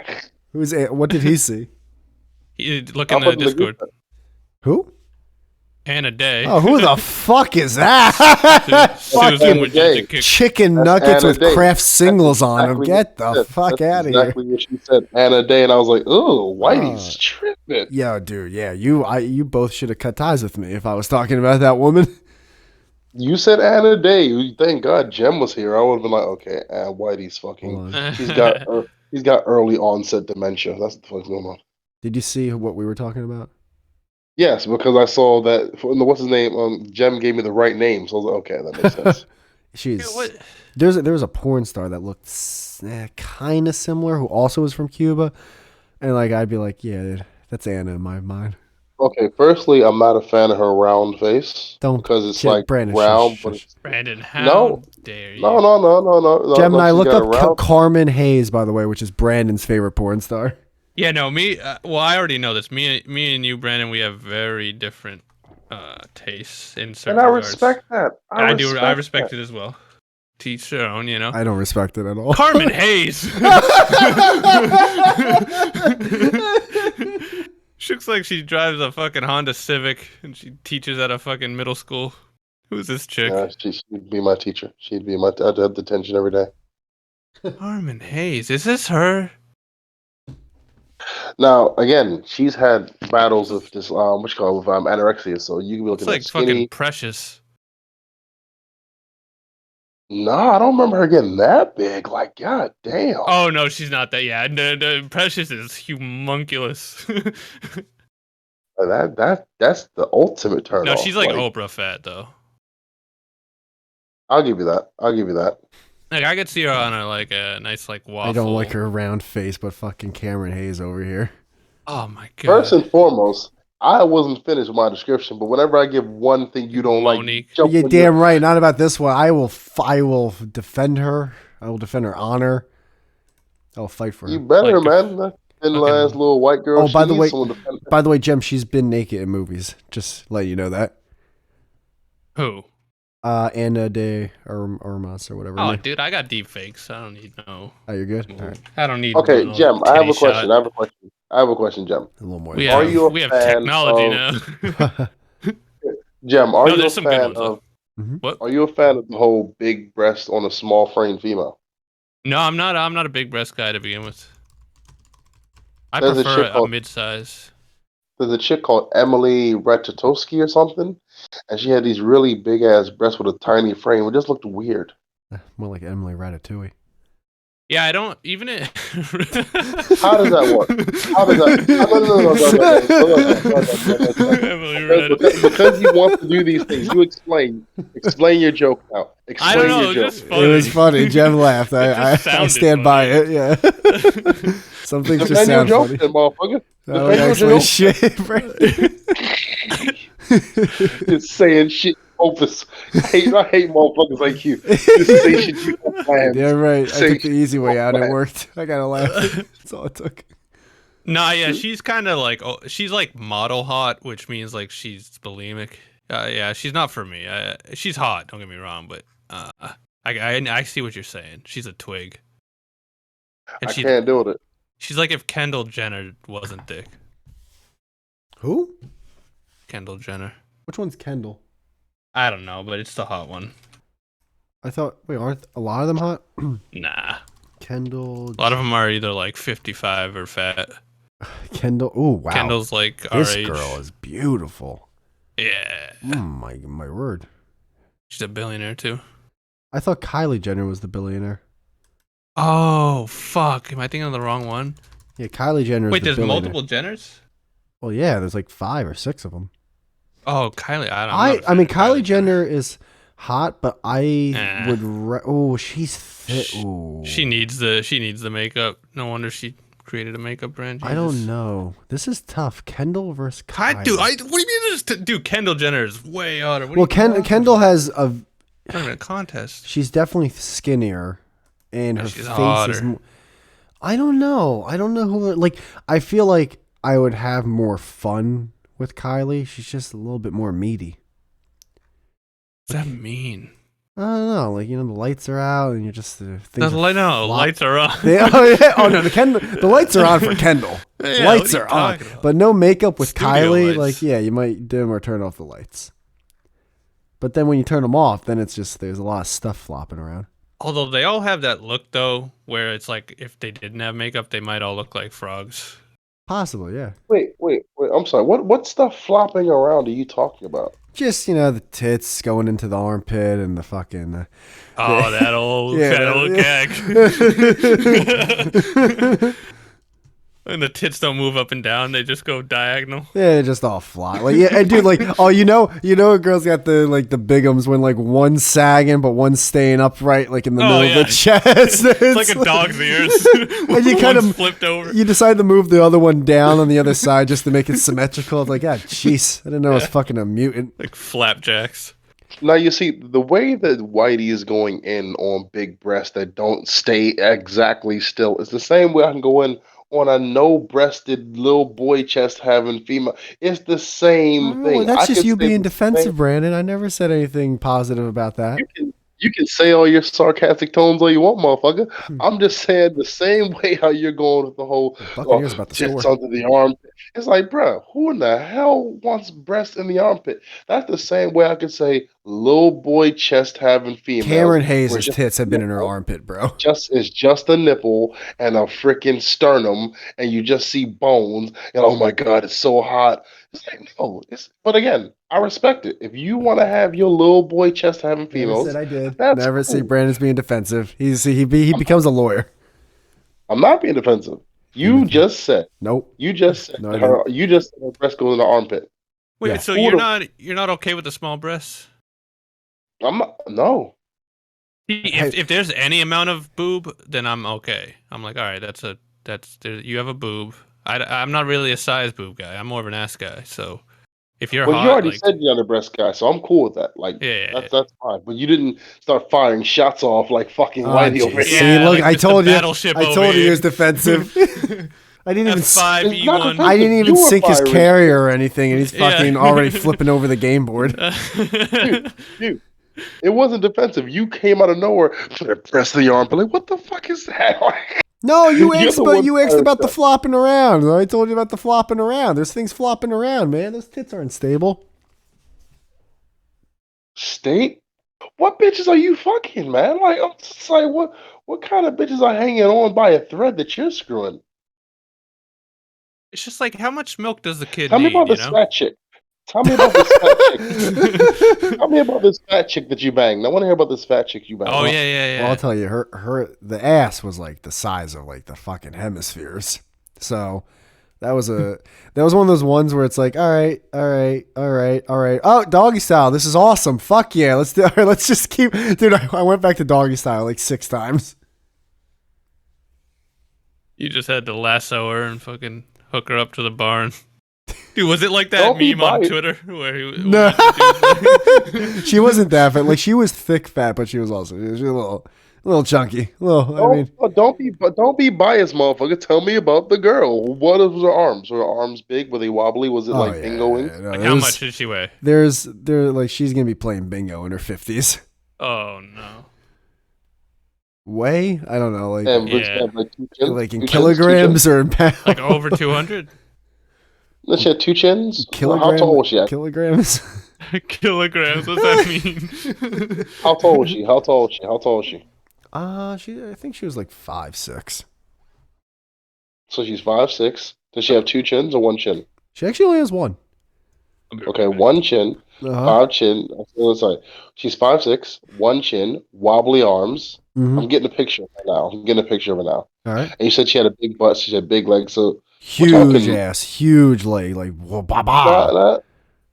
What did he see? Look in the Discord. Who? Anna Day. Oh, who the fuck is that? Susan with Ginger Kick. Chicken That's nuggets Anna with Day. craft singles on them. exactly Get what the she fuck said. out of Exactly what she said, Anna Day, and I was like, oh, Whitey's tripping. Yo, dude, yeah, you both should have cut ties with me if I was talking about that woman. You said Anna Day. Thank God Jem was here. I would have been like, okay, Whitey's fucking. He's got early onset dementia. That's what the fuck's going on. Did you see what we were talking about? Yes, because I saw that. What's his name? Jem gave me the right name, so I was like, okay, that makes sense. There's a porn star that looked kind of similar who also was from Cuba, and like I'd be like, yeah, dude, that's Anna in my mind. Okay, firstly, I'm not a fan of her round face. Don't because it's shit, like Brandon, round, shush, but shush. it's, Brandon, how No. dare you? no. Gemineye, She's look got a up round- Carmen Hayes, by the way, which is Brandon's favorite porn star. Yeah, no, me. Well, I already know this. Me and you, Brandon, we have very different tastes in certain and I regards. respect that. I do. I respect it as well. Teach their own, you know. I don't respect it at all. Carmen Hayes. She looks like she drives a fucking Honda Civic and she teaches at a fucking middle school. Who's this chick? She'd be my teacher. I'd have detention every day. Carmen Hayes. Is this her? Now, again, she's had battles with this, with anorexia, so you can be It's looking like at skinny. fucking Precious. No, I don't remember her getting that big. Like, god damn. Oh no, she's not that. Yeah, the Precious is humunculous. That's the ultimate turn No, off. she's like Like, Oprah fat though. I'll give you that. I'll give you that. Like I could see her on a nice waffle. I don't like her round face, but fucking Cameron Hayes over here. Oh my god. First and foremost, I wasn't finished with my description, but whenever I give one thing you don't Monique. like, jump You're on damn right. Not about this one. I will defend her. I will defend her honor. I will fight for her. You better, Like, man. That thin last little white girl. Oh, she by the needs way, someone to defend her. by the way, Jem, she's been naked in movies. Just let you know that. Who? Anna de Armas or whatever. Oh, her name. dude, I got deep fakes. I don't need no. Oh, you're good. All right. I don't need. Okay, no Jem, I have a titty question. shot. I have a question, Jem. A little more. We than Are have, you a we have fan technology of- now. Jem, are No, you a there's some good fan ones, though. of? What? Are you a fan of the whole big breast on a small frame female? No, I'm not. I'm not a big breast guy to begin with. I There's a prefer chick a called- mid-size. There's a chick called Emily Ratajkowski or something, and she had these really big ass breasts with a tiny frame. It just looked weird. More like Emily Ratatouille. Yeah, I don't even it. How does that work? How does that? No. Because you want to do these things, you explain your joke now. Explain I don't know. your It joke. was just funny. It was funny. Jem laughed. It I just sounded stand by funny. it. Yeah. Some things just Defend your sound joke, funny. then, motherfucker. I don't Defend your explain joke. shit, bro. Just saying shit. Opus. I hate motherfuckers like you. Just say shit you don't plan. Yeah, right. I Say took the easy way out. It plan. worked. I gotta laugh. That's all it took. Nah, yeah, she's kind of like she's like model hot, which means like she's bulimic. Yeah, she's not for me. She's hot. Don't get me wrong, but I see what you're saying. She's a twig. And I can't deal with it. She's like if Kendall Jenner wasn't thick. Who? Kendall Jenner. Which one's Kendall? I don't know, but it's the hot one. I thought. Wait, aren't a lot of them hot? Nah. Kendall. A lot of them are either like 55 or fat. Kendall. Oh wow. Kendall's like our This age. girl is beautiful. Yeah. My word. She's a billionaire too. I thought Kylie Jenner was the billionaire. Oh, fuck. Am I thinking of the wrong one? Yeah, Kylie Jenner. Wait, is the there's billionaire. multiple Jenners? Well, yeah, there's like 5 or 6 of them. Oh, Kylie. I mean, Kylie Jenner is hot, but I Eh. would. Oh, she's fit. Ooh. She needs the makeup. No wonder she created a makeup brand. I don't know. This is tough. Kendall versus Kylie. Dude, what do you mean this? Dude, Kendall Jenner is way hotter. Well, Kendall has a. Not even a contest. She's definitely skinnier, and her she's face hotter. is. I don't know. I don't know who. Like, I feel like I would have more fun with Kylie. She's just a little bit more meaty. What does that mean? I don't know. Like, the lights are out, and you're just Lights are on. Oh no, the lights are on for Kendall. Yeah, Lights what are you on, talking about? but no makeup with Studio Kylie. lights. Like, yeah, you might dim or turn off the lights. But then when you turn them off, then it's just there's a lot of stuff flopping around. Although they all have that look though, where it's like if they didn't have makeup, they might all look like frogs. Possibly, yeah. Wait. I'm sorry. What stuff flopping around are you talking about? Just the tits going into the armpit and the fucking. Oh, that old, Yeah, that old yeah. gag. And the tits don't move up and down; they just go diagonal. Yeah, they just all fly. Like, yeah, and dude, like, oh, a girl's got the bigums when like one's sagging but one's staying upright, like in the middle of the chest. It's like a dog's ears. And you kind One's of flipped over. You decide to move the other one down on the other side just to make it symmetrical. It's like, ah, jeez, I didn't know I was fucking a mutant. Like flapjacks. Now you see the way that Whitey is going in on big breasts that don't stay exactly still. It's the same way I can go in on a no-breasted little boy chest having female. It's the same thing. Well, that's I just can you say being the defensive, same- Brandon. I never said anything positive about that. You can say all your sarcastic tones all you want, motherfucker. I'm just saying the same way how you're going with the whole Buccaneers about to tits score. under the armpit. It's like, bro, who in the hell wants breasts in the armpit? That's the same way I could say little boy chest having female. Cameron Hayes' where just- tits have been in her armpit, bro. It's just a nipple and a freaking sternum, and you just see bones. And oh my god, it's so hot. No, but again, I respect it. If you want to have your little boy chest having Never females, said I did. that's Never see cool. Brandon's being defensive. He becomes a lawyer. I'm not being defensive. He You became. just said. Nope. You just said No, I that didn't. her. You just said her breast goes in the armpit. Wait, Yes. so Who you're would've- not okay with the small breasts? I'm not. No. If there's any amount of boob, then I'm okay. I'm like, all right, you have a boob. I'm not really a size boob guy. I'm more of an ass guy. So if you're Well, you hot, already like, said you're not a breast guy, so I'm cool with that. Like yeah, that's fine. But you didn't start firing shots off like fucking Whitey over jeez. here. See, look, like I Mr. told you. Battleship I over told you he here. was defensive. I didn't even. F5 It's not E1. defensive. I didn't even You were sink his firing. carrier or anything, and he's Yeah. fucking already flipping over the game board. Dude, it wasn't defensive. You came out of nowhere, press the arm, but like, what the fuck is that? No, you You're asked, the but one you asked firing about the shots. flopping around. I told you about the flopping around. There's things flopping around, man. Those tits aren't stable. State? What bitches are you fucking, man? Like, I'm just like, what kind of bitches are hanging on by a thread that you're screwing? It's just like, how much milk does the kid Tell me need? about You this know? fat chick. Tell me about this fat chick. Tell me about this fat chick that you banged. I want to hear about this fat chick you banged. Oh yeah. Well, I'll tell you, the ass was like the size of like the fucking hemispheres. So that was one of those ones where it's like, all right. Oh, doggy style. This is awesome. Fuck yeah. Let's just keep, dude. I went back to doggy style like 6 times. You just had to lasso her and fucking hook her up to the barn. Dude, was it like that Don't be meme on biased. Twitter where he? No. Where She wasn't that fat. Like she was thick fat, but she was also a little chunky. Don't be biased, motherfucker. Tell me about the girl. What was her arms? Were her arms big? Were they wobbly? Was it Oh, like yeah, bingo wings? no, like, how much did she weigh? Like she's gonna be playing bingo in her 50s. Oh no. Weigh? I don't know. Like And Yeah. she had like 2 chins. like in 2 chins, 2 kilograms chins. or in pounds. Like over 200 She had 2 chins. Kilogram, How tall was she? Kilograms. kilograms. What's that mean? How tall was she? How tall was she? How tall was she? I think she was like 5'6". So she's 5'6". Does she have 2 chins or 1 chin? She actually only has one. Okay, 1 chin, Uh-huh. 5 chin. Sorry, she's 5'6", 1 chin, wobbly arms. Mhm. I'm getting a picture of her now. I'm getting a picture of her now. All right. And you said she had a big butt. She had big legs. So Huge talking- ass, huge leg, like whoa, ba ba.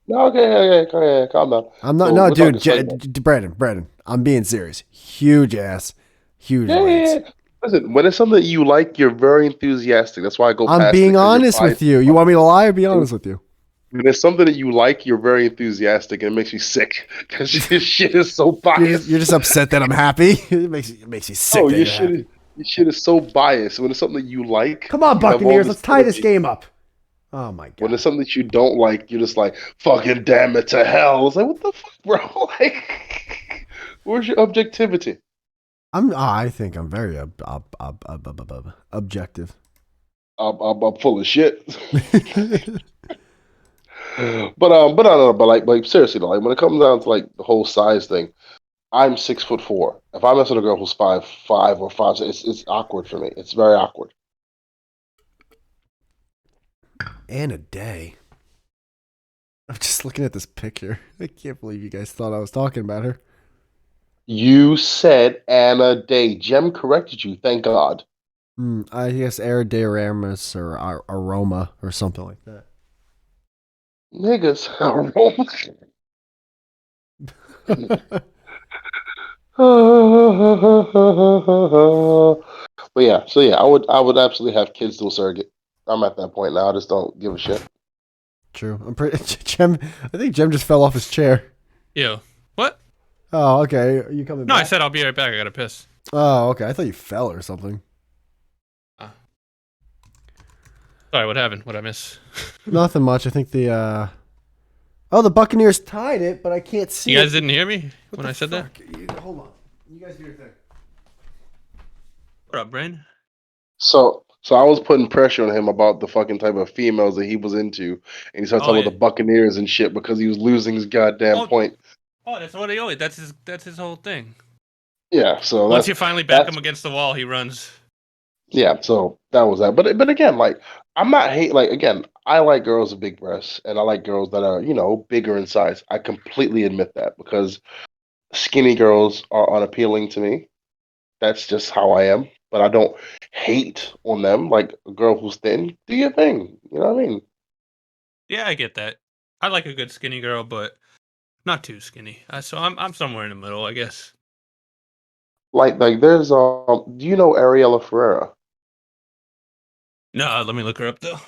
no, okay, calm down. I'm not. So No, we're dude, talking Brandon. I'm being serious. Huge ass, huge Yeah. legs. Listen, when it's something that you like, you're very enthusiastic. That's why I go. I'm past being it, 'cause you're honest with biased. you. You want me to lie or be honest with you? When it's something that you like, you're very enthusiastic, and it makes me sick because your shit is so biased. You're just upset that I'm happy. It makes you sick. Oh, that your you're happy. shit is so biased. When it's something that you like, Come on, you have all Buccaneers. this Let's tie this energy. game up. Oh my When god. it's something that you don't like, you're just like, fucking damn it to hell. It's like, what the fuck, bro? Like, where's your objectivity? I think I'm very objective. I'm full of shit. But I don't know, but like seriously though, like when it comes down to like the whole size thing, I'm 6'4". If I mess with a girl who's 5'5" or 5'6", it's awkward for me. It's very awkward. And a day. I'm just looking at this picture. I can't believe you guys thought I was talking about her. You said Anna Day. Jem corrected you. Thank God. I guess Aerodiramus or Aroma or something like that. Niggas. But yeah, so yeah, I would absolutely have kids do a surrogate. I'm at that point now. I just don't give a shit. True. I'm pretty. Jem. I think Jem just fell off his chair. Yo, what? Oh, okay. Are you coming No, back? I said I'll be right back. I gotta piss. Oh, okay. I thought you fell or something. Sorry, what happened? What'd I miss? Nothing much. I think the Buccaneers tied it, but I can't see. You guys it. didn't hear me What when the I said that? fuck? Hold on. You guys do your thing. What up, Brain? So I was putting pressure on him about the fucking type of females that he was into, and he started Oh, talking yeah. about the Buccaneers and shit because he was losing his goddamn point. Oh, that's what he always. That's his whole thing. Yeah, so Once that's, you finally back that's- him against the wall, he runs. yeah, so that was that. But again, like I'm not hate. Like again, I like girls with big breasts, and I like girls that are, bigger in size. I completely admit that because skinny girls are unappealing to me. That's just how I am. But I don't hate on them. Like a girl who's thin, do your thing. You know what I mean? Yeah, I get that. I like a good skinny girl, but not too skinny. So I'm somewhere in the middle, I guess. Like there's do you know Ariella Ferreira? No, let me look her up though.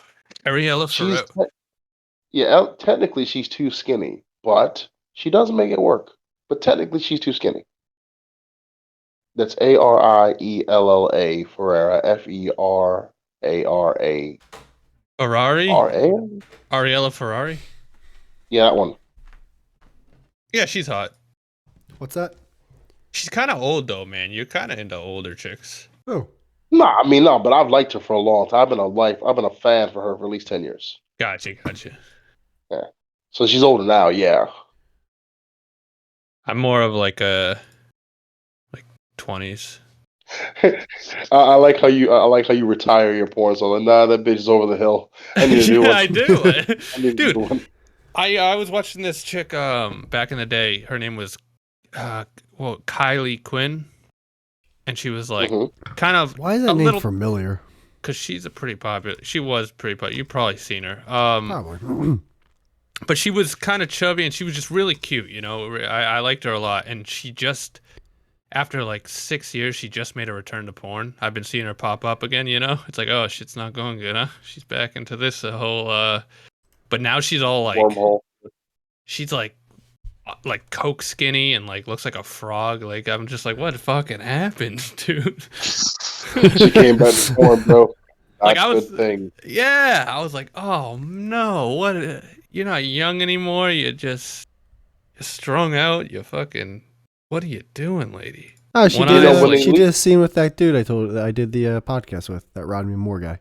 Ariella She's Ferrero. technically she's too skinny, but she does make it work. But technically she's too skinny. That's Ariella Ferreira, Ferara. Ferrari? RA? Ariella Ferrari? Yeah, that one. Yeah, she's hot. What's that? She's kind of old though, man. You're kind of into older chicks. Oh, Nah, I mean no, but I've liked her for a long time. I've been a fan for her for at least 10 years. Gotcha. Yeah. So she's older now, yeah. I'm more of like a 20s. I like how you retire your porn. So like, nah, that bitch is over the hill. I need a new Yeah, one. I do. I need a Dude, new one. I was watching this chick back in the day. Her name was Kylie Quinn, and she was like Mhm. kind of why is that a name little familiar? because she's a pretty popular. She was pretty popular. You've probably seen her. Probably. But she was kind of chubby and she was just really cute. You know, I liked her a lot, and she just after like 6 years, she just made a return to porn. I've been seeing her pop up again. You know, it's like, oh, shit's not going good, huh? She's back into this whole. But now she's all like, Wormhole. she's like coke skinny and like looks like a frog. Like I'm just like, what fucking happened, dude? She came back to porn, bro. Like That's I a was, good thing. yeah, I was like, oh no, what? You're not young anymore. You're strung out. You fucking, what are you doing, lady? Oh, she One did. eye's like, She did a scene with that dude I did the podcast with, that Rodney Moore guy.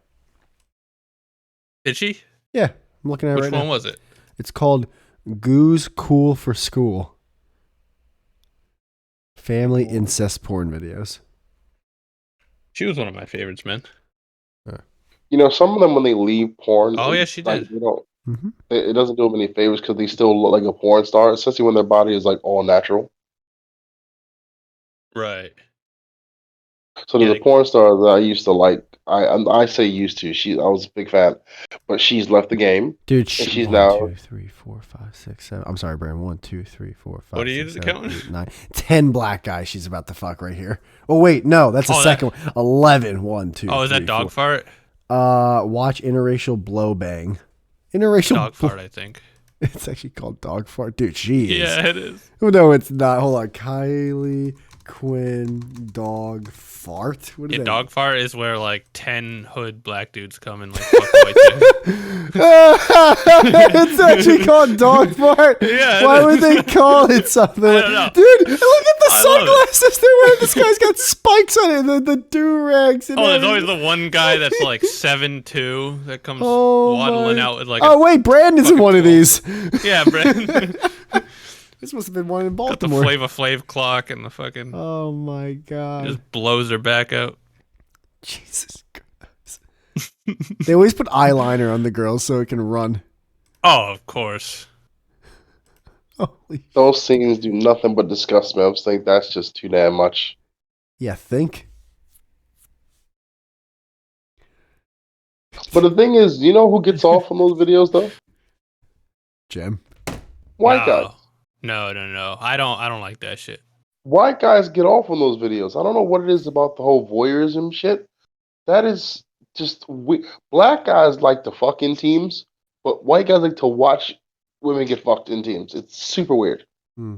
did she? Yeah, I'm looking at it Which right one now. was it? It's called Goo's Cool for School. Family incest porn videos. She was one of my favorites, man. Some of them when they leave porn, Oh yeah, she like did. Mm-hmm. it doesn't do them any favors because they still look like a porn star, especially when their body is like all natural. Right. So Yeah, there's a porn star that I used to like. I say used to. I was a big fan, but she's left the game, Dude, and she's 1, now 2, 3, 4, 5, 6, 7. I'm sorry, Brandon. 1, 2, 3, 4, 5. What are you 6, 7, counting? 8, 9, 10 black guys she's about to fuck right here. Oh wait, no, that's the second one. 11. 1, 2. Oh, is that 3, dog 4. fart? Watch interracial blow bang. Interracial Dog fart, I think. It's actually called dog fart. Dude, she is. Yeah, it is. Oh, no, it's not. Hold on. Kylie Quinn dog fart. What is Yeah, that? dog fart is where like 10 hood black dudes come and like fuck a white chick. It's actually called dog fart. Yeah, Why it would they call it something? I don't know. Dude, look at the I love it. sunglasses they're wearing. This guy's got spikes on it. The do-rags. And Oh, there's everything. always the one guy that's like 7'2" that comes Oh, waddling my- out with like Oh, wait, Brandon's in fucking one of 12. these. yeah, Brandon. This must have been one in Got the Baltimore. Flava Flav clock and the fucking Oh, my God. just blows her back out. Jesus Christ. They always put eyeliner on the girls so it can run. Oh, of course. Holy. those scenes do nothing but disgust me. I just think that's just too damn much. Yeah, think. But the thing is, you know who gets off on those videos though? Jem. White guys. No. I don't like that shit. White guys get off on those videos. I don't know what it is about the whole voyeurism shit. That is just black guys like to fuck in teams, but white guys like to watch women get fucked in teams. It's super weird. Hmm.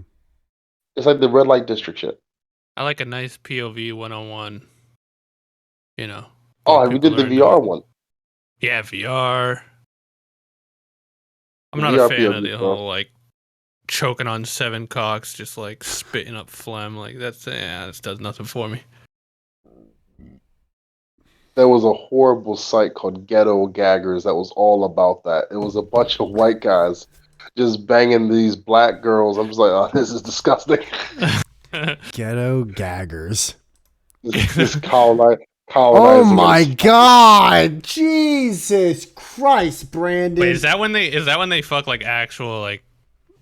It's like the red light district shit. I like a nice POV 101. You know. Oh, get we people did the learning VR about- one. Yeah, VR. I'm The not VR a fan of POV, the bro. whole like choking on 7 cocks, just like spitting up phlegm. Like this does nothing for me. There was a horrible site called Ghetto Gaggers that was all about that. It was a bunch of white guys just banging these black girls. I'm just like, oh, this is disgusting. Ghetto gaggers. This colonized. Oh colonizing my us. God! Jesus Christ, Brandon! Wait, is that when they fuck like actual like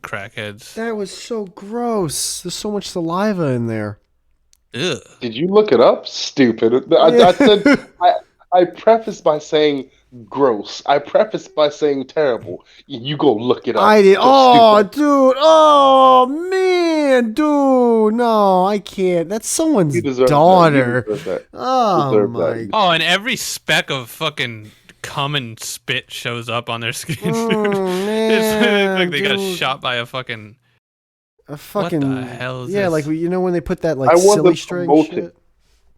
crackheads? That was so gross. There's so much saliva in there. Ugh. Did you look it up? Stupid. I said Yeah. I prefaced by saying gross. I prefaced by saying terrible. You go look it up. I did. Just Oh, stupid. dude. Oh, man, dude. No, I can't. That's someone's You deserve that. You daughter. deserve that. Oh Deserve my. that. Oh, and every speck of fucking cum and spit shows up on their skin. It's like Man, they got dude. shot by a fucking. A What the fucking hell is yeah, this? like when they put that like I silly wasn't string promoting. shit.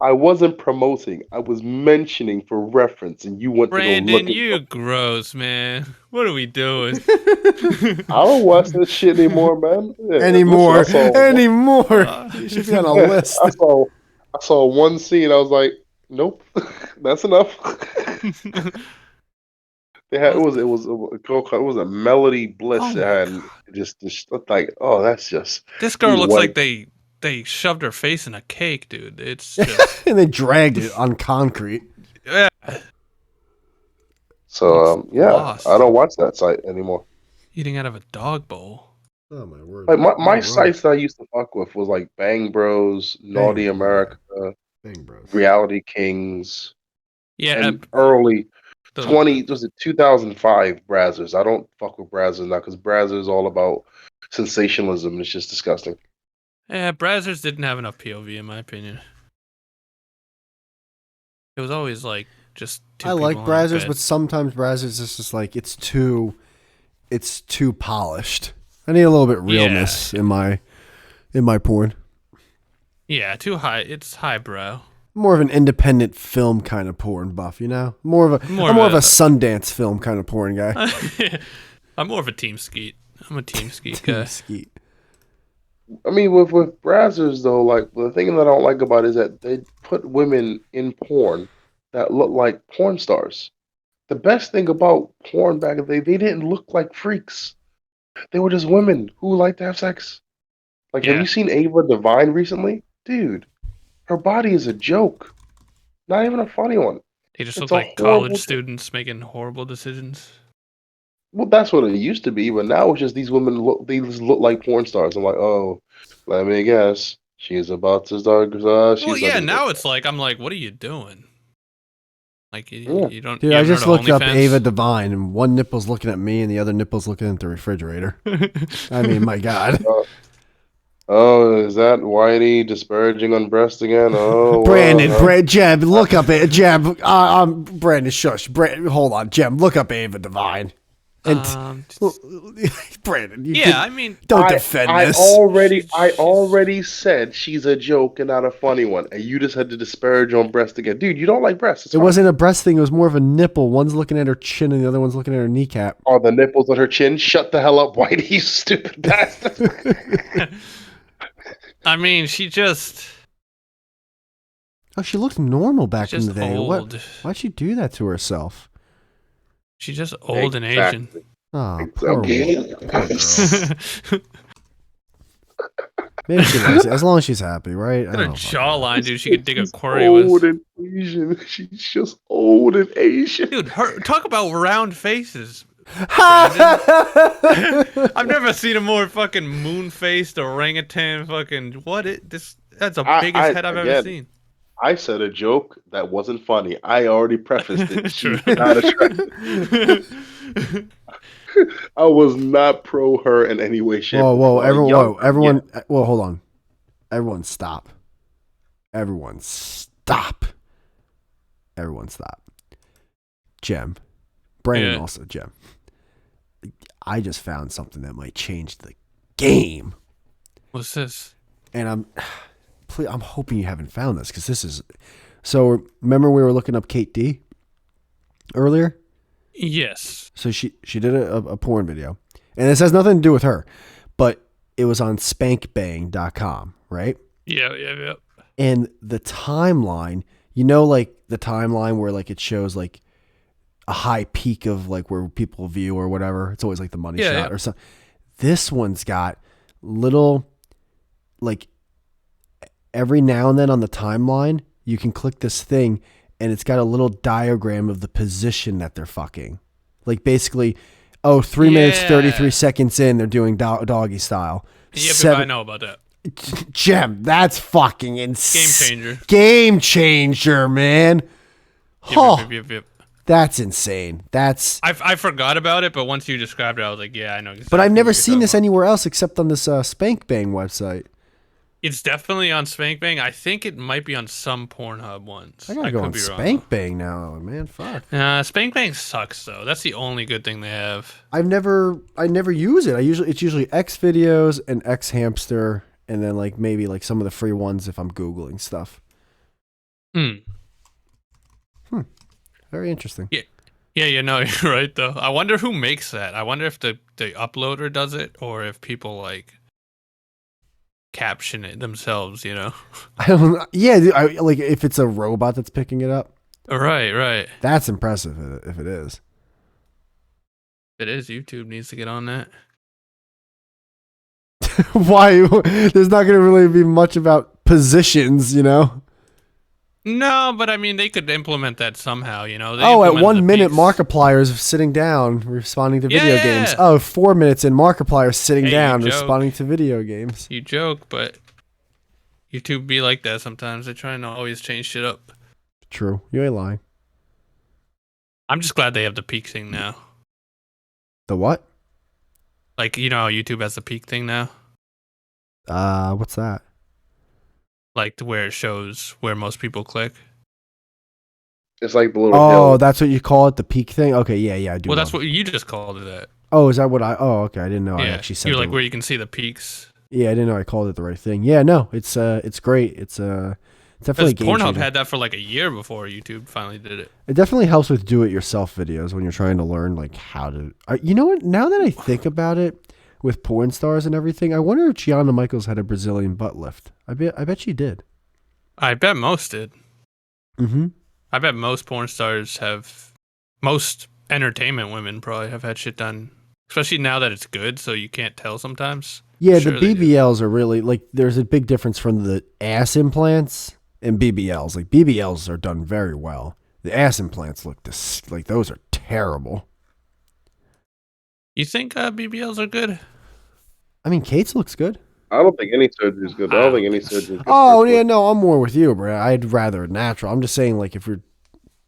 I wasn't promoting. I was mentioning for reference, and you went to go Brandon, look it you up. gross, man. What are we doing? I don't watch this shit anymore, man. Yeah, Anymore. listen, Anymore. You should be on a list. I saw one scene. I was like, nope, that's enough. They had it was a Melody Bliss. Oh It my had god! just looked like, oh, that's just This girl these looks like white. they shoved her face in a cake, dude. It's just And they dragged it on concrete. yeah. So Looks yeah, lost. I don't watch that site anymore. Eating out of a dog bowl. Oh my word. Like my You're wrong. sites that I used to fuck with was like Bang Bros, Naughty Bang, America, Bang Bros. Reality Kings, Yeah, and early the 2005 Brazzers. I don't fuck with Brazzers now because Brazzers is all about sensationalism and it's just disgusting. Brazzers didn't have enough POV in my opinion. It was always like just two I people like on a Brazzers, bed. but sometimes Brazzers is just like it's too polished. I need a little bit realness in my porn. Yeah, too high. It's highbrow. More of an independent film kind of porn buff, you know? I'm more of a Sundance film kind of porn guy. I'm more of a team skeet. I'm a team skeet guy. Skeet. I mean, with Brazzers though, like the thing that I don't like about it is that they put women in porn that look like porn stars. The best thing about porn back in the day, they didn't look like freaks. They were just women who like to have sex. Like, have Yeah. you seen Ava Devine recently? Dude, her body is a joke. Not even a funny one. They just It's look a like horrible college thing. students making horrible decisions. Well, that's what it used to be, but now it's just these women they just look like porn stars. I'm like, oh, let me guess. She's about to start. Well, She's yeah. about to Now it's like I'm like, what are you doing? Like Yeah. you don't. Dude, you I haven't just heard of looked up OnlyFans? Ava Devine, and one nipple's looking at me, and the other nipple's looking at the refrigerator. I mean, my God. Oh, is that Whitey disparaging on breast again? Oh, Brandon, Jeb, look up it. Jeb, Brandon, shush. Hold on, Jeb, look up Ava Devine. And Brandon, I mean, don't defend I this. I already said she's a joke and not a funny one, and you just had to disparage on breast again, dude. You don't like breasts. It's It fine. wasn't a breast thing. It was more of a nipple. One's looking at her chin, and the other one's looking at her kneecap. Oh, the nipples on her chin. Shut the hell up, Whitey, you stupid bastard. I mean, she just Oh, she looked normal back in just the day. old. Why'd she do that to herself? She's just old and Asian. Oh, Exactly. poor girl. Maybe she likes it, as long as she's happy, right? I Got a don't fucking know. jawline, dude. She could dig a She's quarry old with. and Asian. She's just old and Asian. Dude, talk about round faces. I've I've never seen a more fucking moon-faced orangutan. Fucking that's the biggest head I've ever seen. I said a joke that wasn't funny. I already prefaced it. True. She's not attractive. I was not pro her in any way, shape, or Whoa, form. everyone, whoa, hold on. Everyone stop. Everyone stop. Jem. Brandon Yeah. also, Jem. I just found something that might change the game. What's this? And I'm hoping you haven't found this, because this is... So, remember we were looking up Kate D earlier? Yes. So she did a porn video. And this has nothing to do with her. But it was on spankbang.com, right? Yeah. And the timeline, you know, like the timeline where like it shows like a high peak of like where people view or whatever. It's always like the money shot or something. This one's got little, like every now and then on the timeline, you can click this thing and it's got a little diagram of the position that they're fucking. Like basically, 3 minutes 33 seconds in, they're doing doggy style. Yeah, I know about that. Gem, that's fucking insane. Game changer. Game changer, man. Yep. That's insane. I forgot about it, but once you described it, I was like, yeah, I know. Exactly but I've never what you're seen talking this about. anywhere else except on this Spank Bang website. It's definitely on Spank Bang. I think it might be on some Pornhub ones. I gotta go on Spank Bang now, man. Fuck. Spank Bang sucks though. That's the only good thing they have. I never use it. It's usually X videos and X Hamster, and then like maybe like some of the free ones if I'm Googling stuff. Very interesting. Yeah, you're right though. I wonder who makes that. I wonder if the uploader does it or if people like caption it themselves, you know? I don't know. Yeah, dude, like if it's a robot that's picking it up. Right. That's impressive if it is. It is. YouTube needs to get on that. Why? There's not going to really be much about positions, you know? No, but I mean, they could implement that somehow, you know? At 1 minute, Markiplier's sitting down, responding to video games. 4 minutes in, Markiplier's sitting down, responding to video games. You joke, but YouTube be like that sometimes. They're trying to always change shit up. True. You ain't lying. I'm just glad they have the peak thing now. The what? Like, you know how YouTube has the peak thing now? What's that? Like to where it shows where most people click. It's like the little hill. That's what you call it, the peak thing? Okay, yeah, I do. Well, that's what you just called it that. Oh, is that what okay, I didn't know I actually said you're like where you can see the peaks. Yeah, I didn't know I called it the right thing. Yeah, no, it's great. It's definitely a game Pornhub changer. had that for like a year before YouTube finally did it. It definitely helps with do-it-yourself videos when you're trying to learn like how to. You know what? Now that I think about it, with porn stars and everything, I wonder if Gianna Michaels had a Brazilian butt lift. I bet she did. I bet most did. Mm-hmm. I bet most porn stars most entertainment women probably have had shit done, especially now that it's good, so you can't tell sometimes. Yeah, the BBLs are really like. There's a big difference from the ass implants and BBLs. Like BBLs are done very well. The ass implants look like those are terrible. You think BBLs are good? I mean, Kate's looks good. I don't think any surgery is good. I don't think any surgery is good. Oh, yeah, no, I'm more with you, bro. I'd rather natural. I'm just saying, like, if we're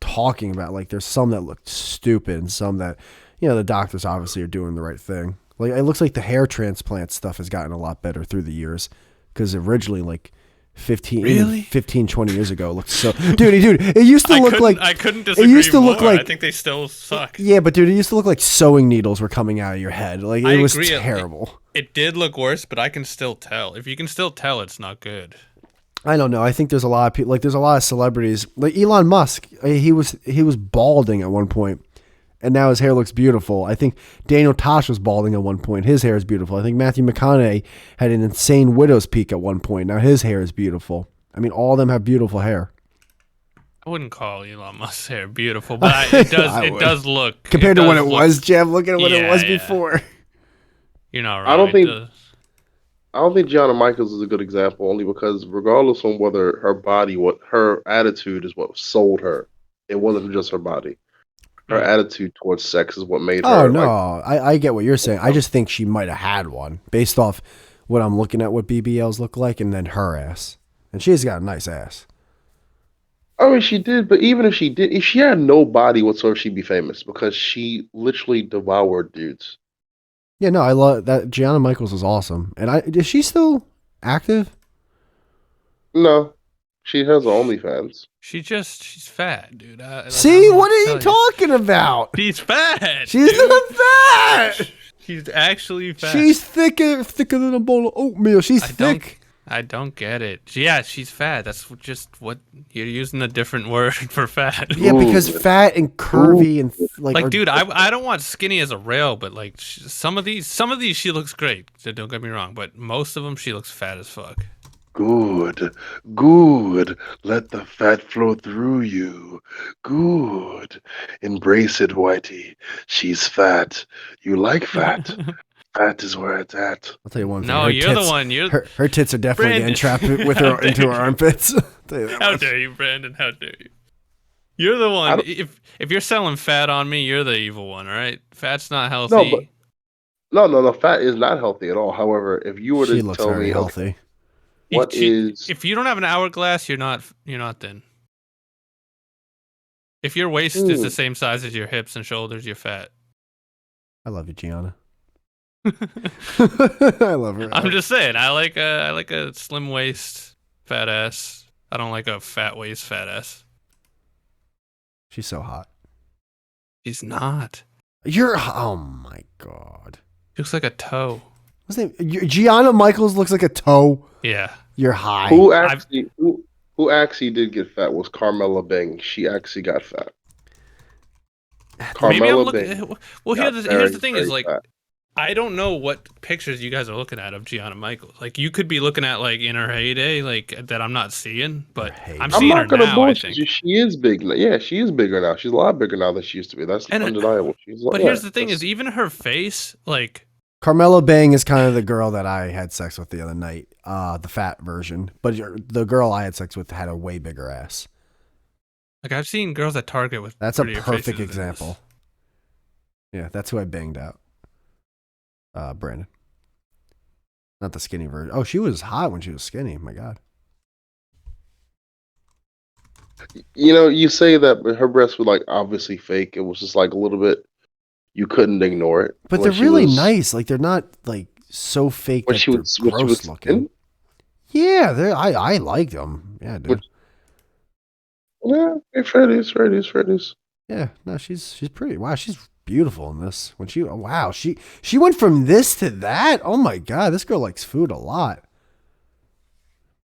talking about, like, there's some that look stupid and some that, you know, the doctors obviously are doing the right thing. Like, it looks like the hair transplant stuff has gotten a lot better through the years. Because originally, like, 15, 20 years ago, it looked so... Dude, it used to look like... I couldn't disagree more. I think they still suck. Yeah, but dude, it used to look like sewing needles were coming out of your head. Like, it was terrible. It did look worse, but I can still tell. If you can still tell, it's not good. I don't know. I think there's a lot of people... Like, there's a lot of celebrities. Like, Elon Musk, he was balding at one point. And now his hair looks beautiful. I think Daniel Tosh was balding at one point. His hair is beautiful. I think Matthew McConaughey had an insane widow's peak at one point. Now his hair is beautiful. I mean, all of them have beautiful hair. I wouldn't call Elon Musk's hair beautiful, but it does look... Compared to what it was, Jeff, look at what it was before. You're not right. I don't think Gianna Michaels is a good example, only because regardless of whether her body, what her attitude is what sold her. It wasn't just her body. Her attitude towards sex is what made her. Oh, no. I get what you're saying. I just think she might have had one based off what I'm looking at what BBLs look like and then her ass. And she's got a nice ass. I mean, she did, but even if she had no body whatsoever, she'd be famous because she literally devoured dudes. Yeah, no, I love that. Gianna Michaels is awesome. And is she still active? No. She has OnlyFans. She's fat, dude. See, what are you talking about? She's fat. She's not fat. She's actually fat. She's thicker than a bowl of oatmeal. She's thick. I don't get it. Yeah, she's fat. That's just what you're using a different word for fat. Yeah, because fat and curvy and like dude, I don't want skinny as a rail, but like some of these she looks great. So don't get me wrong, but most of them she looks fat as fuck. Good. Let the fat flow through you. Good. Embrace it, Whitey. She's fat. You like fat. Fat is where it's at. I'll tell you one thing. No, you're the one. Her tits are definitely getting trapped with her into her armpits. How dare you, Brandon? How dare you? You're the I one. don't, If you're selling fat on me, you're the evil one, all right? Fat's not no, but healthy. no, fat is not healthy at all. However, if you were She to looks tell very me, okay, healthy. what is, If you don't have an hourglass, you're not thin. If your waist is the hmm, same size as your hips and shoulders, you're fat. I love you, Gianna. I love her. I'm just saying, I like a slim waist, fat ass. I don't like a fat waist, fat ass. She's so hot. She's not. Oh my god. She looks like a toe. What's his name? Gianna Michaels looks like a toe. Yeah. You're high. who actually did get fat was Carmella Bing. She actually got fat. Maybe I'm Carmella looking. Bing Well, got here's very, the thing is very like fat. I don't know what pictures you guys are looking at of Gianna Michaels. Like you could be looking at like in her heyday, like that I'm not seeing, but I'm I'm seeing her not gonna now. I bullshit you. think. She is big. Yeah, she is bigger now. She's a lot bigger now than she used to be. That's And undeniable. She's but yeah. here's the thing: is even her face, like Carmella Bang is kind of the girl that I had sex with the other night, the fat version. But the girl I had sex with had a way bigger ass. I've seen girls at Target with That's a prettier perfect faces than example. this. Yeah, that's who I banged out. Brandon. Not the skinny version. Oh, she was hot when she was skinny. My God. You know, you say that, but her breasts were like obviously fake. It was just like a little bit. You couldn't ignore it. But When they're she really was nice. Like they're not like so fake when that she they're was gross looking. thin. Yeah, I like them. Yeah, dude. Yeah, fair dues, fair dues, fair dues. Yeah, no, she's pretty. Wow, she's beautiful in this. When she wow, she went from this to that. Oh my God, this girl likes food a lot.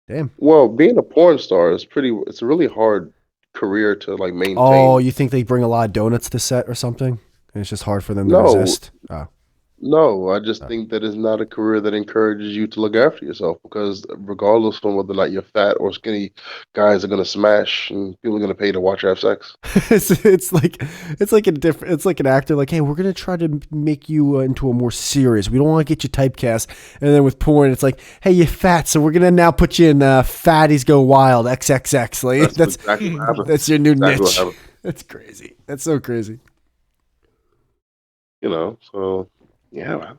Damn. Well, being a porn star is pretty. It's a really hard career to like Oh, maintain. you think they bring a lot of donuts to set or something? And it's just hard for them to No, resist. Oh, no, I just oh. think that it's not a career that encourages you to look after yourself because regardless of whether or not you're fat or skinny, guys are gonna smash and people are gonna pay to watch you have sex. It's like an actor like, hey, we're gonna try to make you into a more serious. We don't want to get you typecast. And then with porn, it's like, hey, you're fat, so we're gonna now put you in Fatties Go Wild XXX. Like That's exactly what happened. that's your new Exactly what niche. happened. That's crazy. That's so crazy. You know, so yeah, man.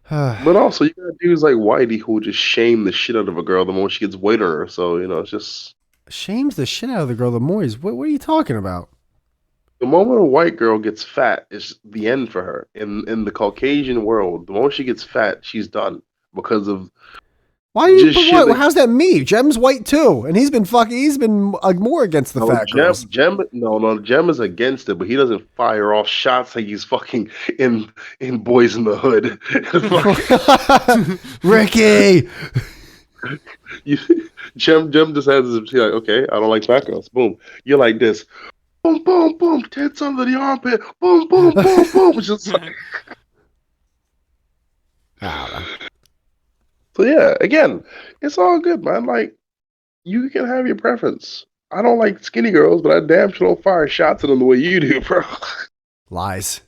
But also, you got dudes like Whitey who will just shame the shit out of a girl the moment she gets weight on her. So you know, it's just Shames the shit out of the girl. The Moyes. What are you talking about? the moment a white girl gets fat is the end for her. In the Caucasian world, the moment she gets fat, she's done because of Why do you? just But shit. what? How's that me? Jem's white too, and he's been fucking. He's been more against the No, fat girls. Jem is against it, but he doesn't fire off shots like he's fucking in Boys in the Hood. Ricky. you, Jem just has this. She's like, okay, I don't like fat girls. Boom, you're like this. Boom, boom, boom. Tits under the armpit. Boom, boom, boom, boom. It's just like, I don't know. so yeah. Again, it's all good, man. Like you can have your preference. I don't like skinny girls, but I damn sure don't fire shots at them the way you do, bro. Lies.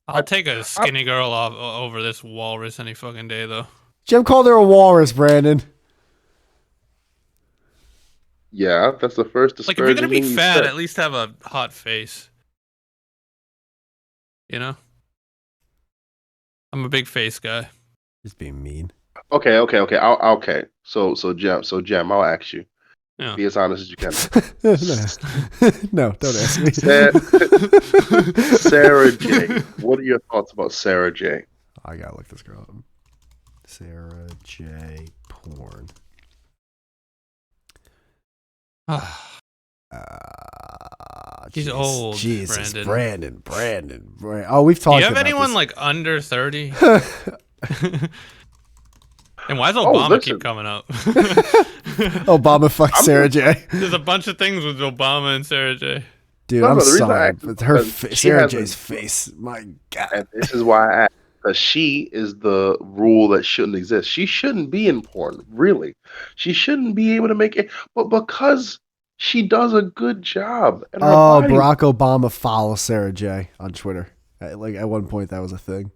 I'll take a skinny girl over this walrus any fucking day, though. Jem called her a walrus, Brandon. Yeah, that's the first Like, if you're gonna disparaging be thing you fat, said. at least have a hot face. You know? I'm a big face guy. Just being mean. Okay. Okay. So Jem, I'll ask you. Yeah. Be as honest as you can. No, don't ask me. Sarah J. What are your thoughts about Sarah J? I gotta look this girl up. Sarah J. Porn. He's Jeez. old, Jesus, Brandon. Brandon. Oh, we've talked. Do you have about anyone this. like under 30? And why does Oh, Obama listen. keep coming up? Obama fucked Sarah J. There's a bunch of things with Obama and Sarah J. Dude, No, I'm the reason I sorry, asked but is her because she Sarah has J's a- face, my God. And this is why I asked. Because she is the rule that shouldn't exist. She shouldn't be in porn, really. She shouldn't be able to make it. But because she does a good job and her Oh, body. Barack Obama follows Sarah J on Twitter. Like at one point, that was a thing.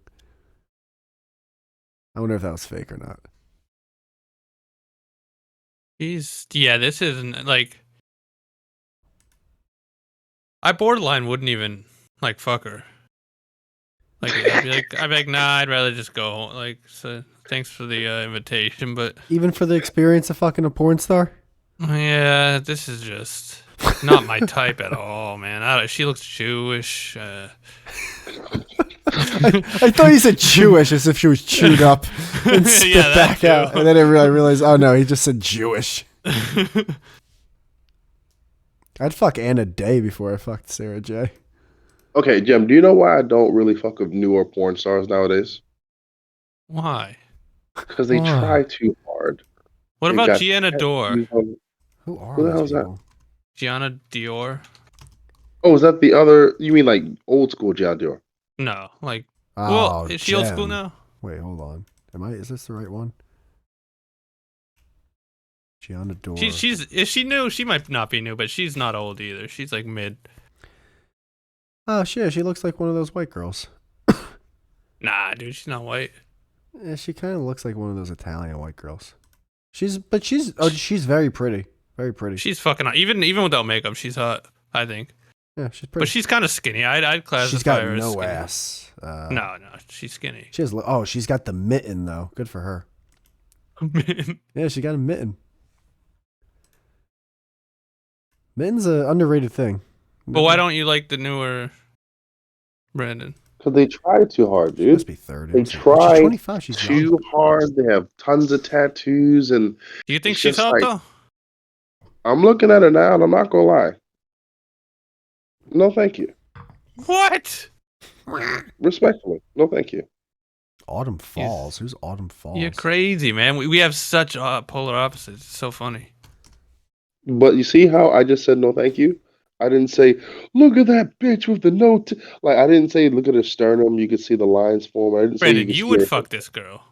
I wonder if that was fake or not. This isn't like. I borderline wouldn't even like fuck her. Like I'd be like, nah, I'd rather just go. Like, so thanks for the invitation, but Even for the experience of fucking a porn star? yeah, this is just not my type at all, man. She looks Jewish. I thought you said Jewish as if she was chewed up and spit Yeah, that back too. out. And then I realized, oh no, he just said Jewish. I'd fuck Anna Day before I fucked Sarah J. Okay, Jim, do you know why I don't really fuck with newer porn stars nowadays? Why? Because they Why? try too hard. What They about got Gianna Dor? tattoos on- Who are Who the those hell's that? people? Gianna Dior? Oh, is that the other? You mean like old school John Dior? No, like, Oh, well, is she old school Jem. now? Wait, hold on. Is this the right one? Gianna Dor. Is she new? She might not be new, but she's not old either. She's like mid. Oh shit, she looks like one of those white girls. Nah, dude, she's not white. Yeah, she kind of looks like one of those Italian white girls. She's very pretty. Very pretty. She's fucking hot. Even without makeup, she's hot. I think, Yeah, she's pretty. but she's kind of skinny. I'd classify She's got her as no skinny. ass. No, she's skinny. She has. Oh, she's got the mitten though. Good for her. Yeah, she got a mitten. Mitten's an underrated thing. But why don't you like the newer Brandon? Because they try too hard, She dude. must be 30. They She's try 25. She's young. too hard. They have tons of tattoos, and Do you think It's she's just hot like- though? I'm looking at her now, and I'm not gonna lie. No, thank you. What? Respectfully, no, thank you. Autumn Falls. Who's Autumn Falls? You're crazy, man. We have such polar opposites. It's so funny. But you see how I just said no, thank you. I didn't say, look at that bitch with the no. Like I didn't say, look at her sternum. You could see the lines form. I didn't say Brandon, could you see would her- fuck this girl.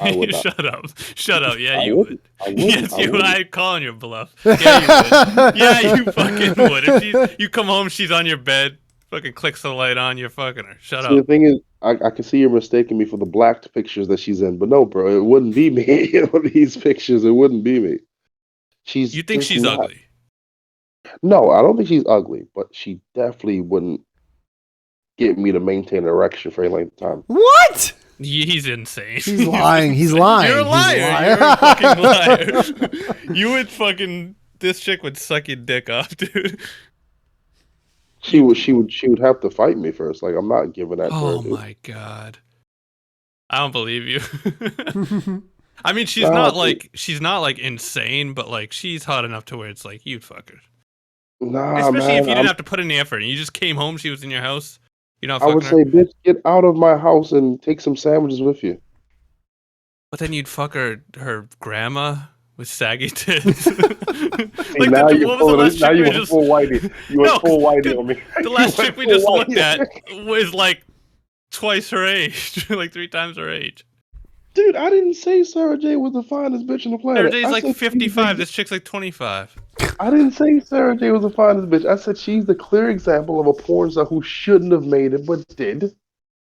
I would not. Shut up. Shut up. Yeah, I you wouldn't. would. I wouldn't. Yes, I you would. wouldn't. I'm calling your bluff. Yeah, you would. Yeah, you fucking would. If you come home, she's on your bed, fucking clicks the light on, you're fucking her. Shut See, the up. thing is, I can see you're mistaking me for the black pictures that she's in, but no, bro, it wouldn't be me. In these pictures, it wouldn't be me. She's. You think just she's not- ugly? No, I don't think she's ugly, but she definitely wouldn't get me to maintain an erection for any length of time. What? He's insane. He's lying. He's lying. You're a He's liar. You're a fucking liar. You would fucking. This chick would suck your dick off, dude. She would have to fight me first. Like I'm not giving that to her. Oh Dude. my god. I don't believe you. I mean, she's No, not dude. like insane, but like she's hot enough to where it's like you'd fuck her. Nah, Especially man. if you didn't have to put in the effort and you just came home, she was in your house. You're not I fucking would her. say, bitch, get out of my house and take some sandwiches with you. But then you'd fuck her grandma with saggy tits. Like now what you're was the last chick now we you went just full whitey. You No, went full whitey dude, on me. the You last went chick we full just looked whitey. at was like twice her age, like 3 times her age. Dude, I didn't say Sarah J was the finest bitch on the planet. Sarah J's I like said 55. This chick's like 25. I didn't say Sarah J was the finest bitch. I said she's the clear example of a porn star who shouldn't have made it but did.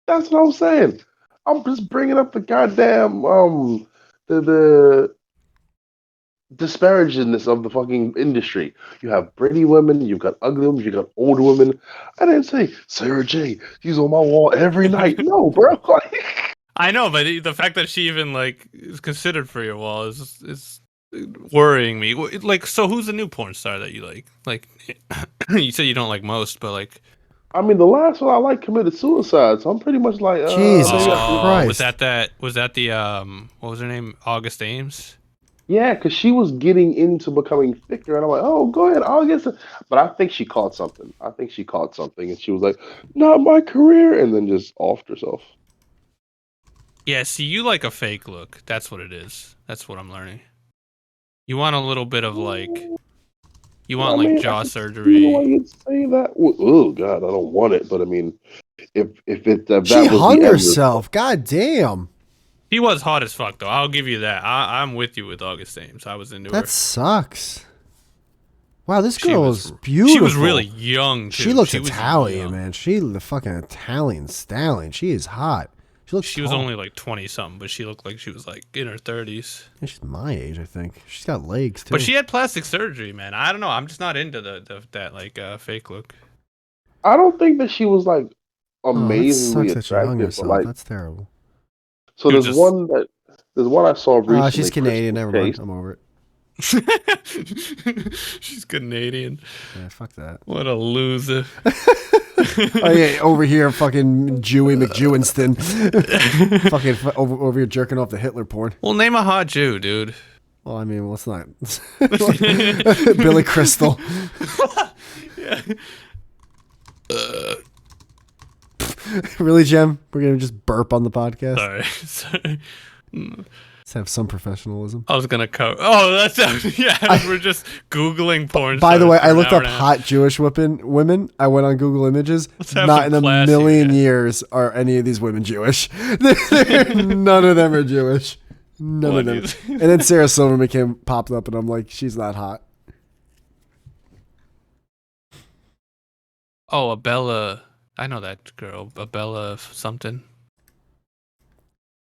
That's what I'm saying. I'm just bringing up the goddamn the disparagingness of the fucking industry. You have pretty women, you've got ugly women, you've got old women. I didn't say Sarah J. She's on my wall every night. No, bro. I know, but the fact that she even like is considered for your wall is worrying me. Like, so who's the new porn star that you like? Like, you say you don't like most, but like, I mean, the last one I like committed suicide, so I'm pretty much like, Jesus oh, Christ. was that the what was her name? August Ames. yeah, because she was getting into becoming thicker, and I'm like, oh, go ahead, I'll get some. But I think she caught something. And she was like, not my career, and then just offed herself. Yeah, see, you like a fake look. That's what it is. That's what I'm learning. You want a little bit of like, you want I mean, like jaw I can surgery. see why you'd say that. Oh God, I don't want it. But I mean, if that She was the hung end herself. God damn. He was hot as fuck, though. I'll give you that. I'm with you with August Ames. I was into her. That sucks. Wow, this She girl was- is beautiful. She was really young, too. She looks was Italian, young. man. She the fucking Italian stallion. She is hot. She was only like 20 something, but she looked like she was like in her 30s. Yeah, she's my age, I think. She's got legs too. But she had plastic surgery, man. I don't know. I'm just not into that like fake look. I don't think that she was like Oh, that amazingly sucks that she hung attractive, but herself. like, That's terrible. so Dude, there's one I saw recently. She's Canadian. Christmas Never mind. Chase. I'm over it. She's Canadian. Yeah, fuck that. What a loser. Oh yeah, over here, fucking Jewy McJewinston. Fucking over here jerking off the Hitler porn. Well, name a hot Jew, dude. Well, I mean, let's not. Billy Crystal. Yeah. Really, Jem? We're gonna just burp on the podcast. Sorry. Let's have some professionalism. I was gonna cover. Oh, that's we're just googling porn. By the way, I stars for looked an hour up and a half. hot Jewish women. I went on Google Images. Let's have Not some in a class million here. years are any of these women Jewish. None of them are Jewish. None of them. And then Sarah Silverman popped up, and I'm like, she's not hot. Oh, Abella. I know that girl. Abella something.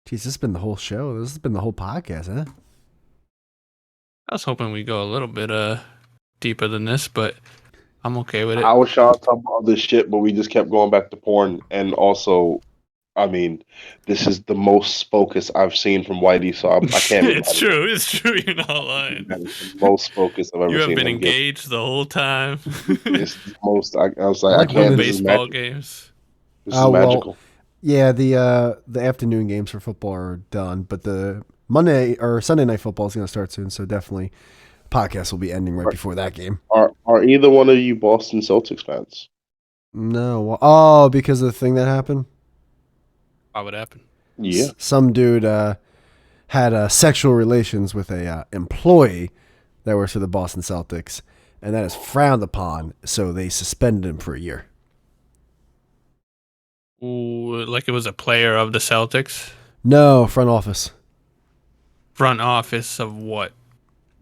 Jeez, this has been the whole show. This has been the whole podcast, huh? I was hoping we go a little bit deeper than this, but I'm okay with it. I was trying to talk about this shit, but we just kept going back to porn. And also, I mean, this is the most focus I've seen from Whitey, so I can't. It's true. It's true. You're not lying. That is the most focus I've ever You seen. have been him give. engaged the whole time. It's the most. I was like, I I like can't. women. This is Baseball magic. games. This is Oh, well, magical. Yeah, the afternoon games for football are done, but the Monday or Sunday night football is going to start soon, so definitely podcast will be ending right before that game. Are either one of you Boston Celtics fans? No, oh, because of the thing that happened. What would happen? Yeah. Some dude had sexual relations with a employee that works for the Boston Celtics, and that is frowned upon, so they suspended him for a year. Ooh, like it was a player of the Celtics? No, front office. Front office of what?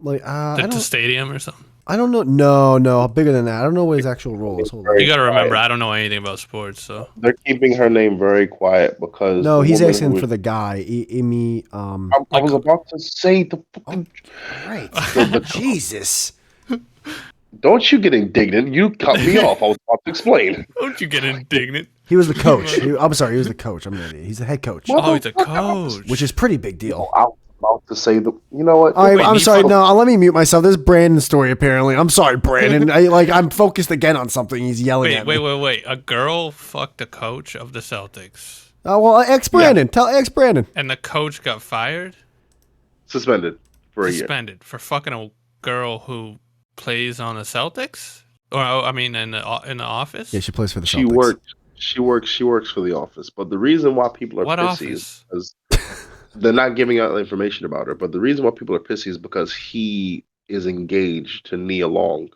Like The stadium or something? I don't know. No, bigger than that. I don't know what his actual role is. Hold on. You got to remember, I don't know anything about sports, so. They're keeping her name very quiet because No, the he's woman asking who- for the guy. Amy. I was about to say the fucking. Right. Jesus. Don't you get indignant? You cut me off. I was about to explain. Don't you get indignant? He was the coach. I'm sorry. He was the coach. I'm an idiot. He's the head coach, Oh, he's a coach. which is pretty big deal. I was about to say the. You know what? All right, Wait, I'm he sorry. fought- No, let me mute myself. This is Brandon's story, apparently. I'm sorry, Brandon. I'm focused again on something. He's yelling at me. Wait. A girl fucked a coach of the Celtics. Oh, well, ex-Brandon. Tell ex-Brandon. And the coach got fired? Suspended for a year. Suspended for fucking a girl who plays on the Celtics? Or, I mean, in the office? Yeah, she plays for the She Celtics. She works for the office. But the reason why people are What pissy office? is because they're not giving out information about her. But the reason why people are pissy is because he is engaged to Nia Long,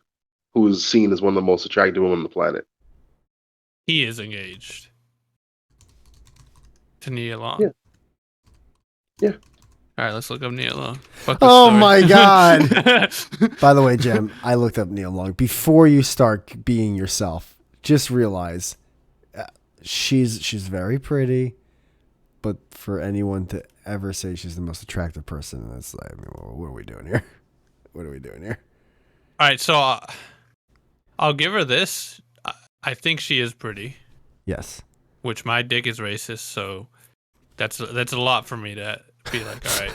who is seen as one of the most attractive women on the planet. He is engaged to Nia Long. Yeah. Yeah. All right, let's look up Nia Long. Fuck this Oh, story. my God. By the way, Jem, I looked up Neil Long. Before you start being yourself, just realize she's very pretty, but for anyone to ever say she's the most attractive person, it's like, I mean, what are we doing here? What are we doing here? All right, so I'll give her this. I think she is pretty, Yes. which my dick is racist, so that's a lot for me to be like, all right.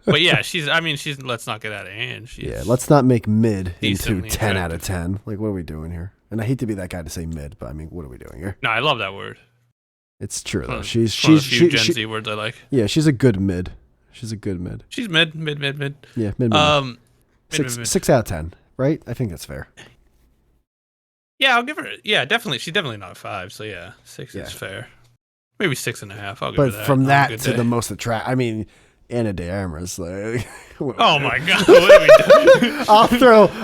But yeah, she's. Let's not get out of hand. Yeah, let's not make mid into decently 10 out of 10. Like, what are we doing here? And I hate to be that guy to say mid, but I mean, what are we doing here? No, I love that word. It's true, though. One of She's the few Gen Z words I like. yeah, she's a good mid. She's a good mid. She's mid. Yeah, mid. Mid. Six out of 10, right? I think that's fair. Yeah, I'll give her. Yeah, definitely. She's definitely not a 5. So yeah, 6 Yeah. is fair. Maybe 6.5. I'll give her But that. from on a that good to day. the most attract, I mean, Anna de Armas. Like, Oh my god, what are we doing?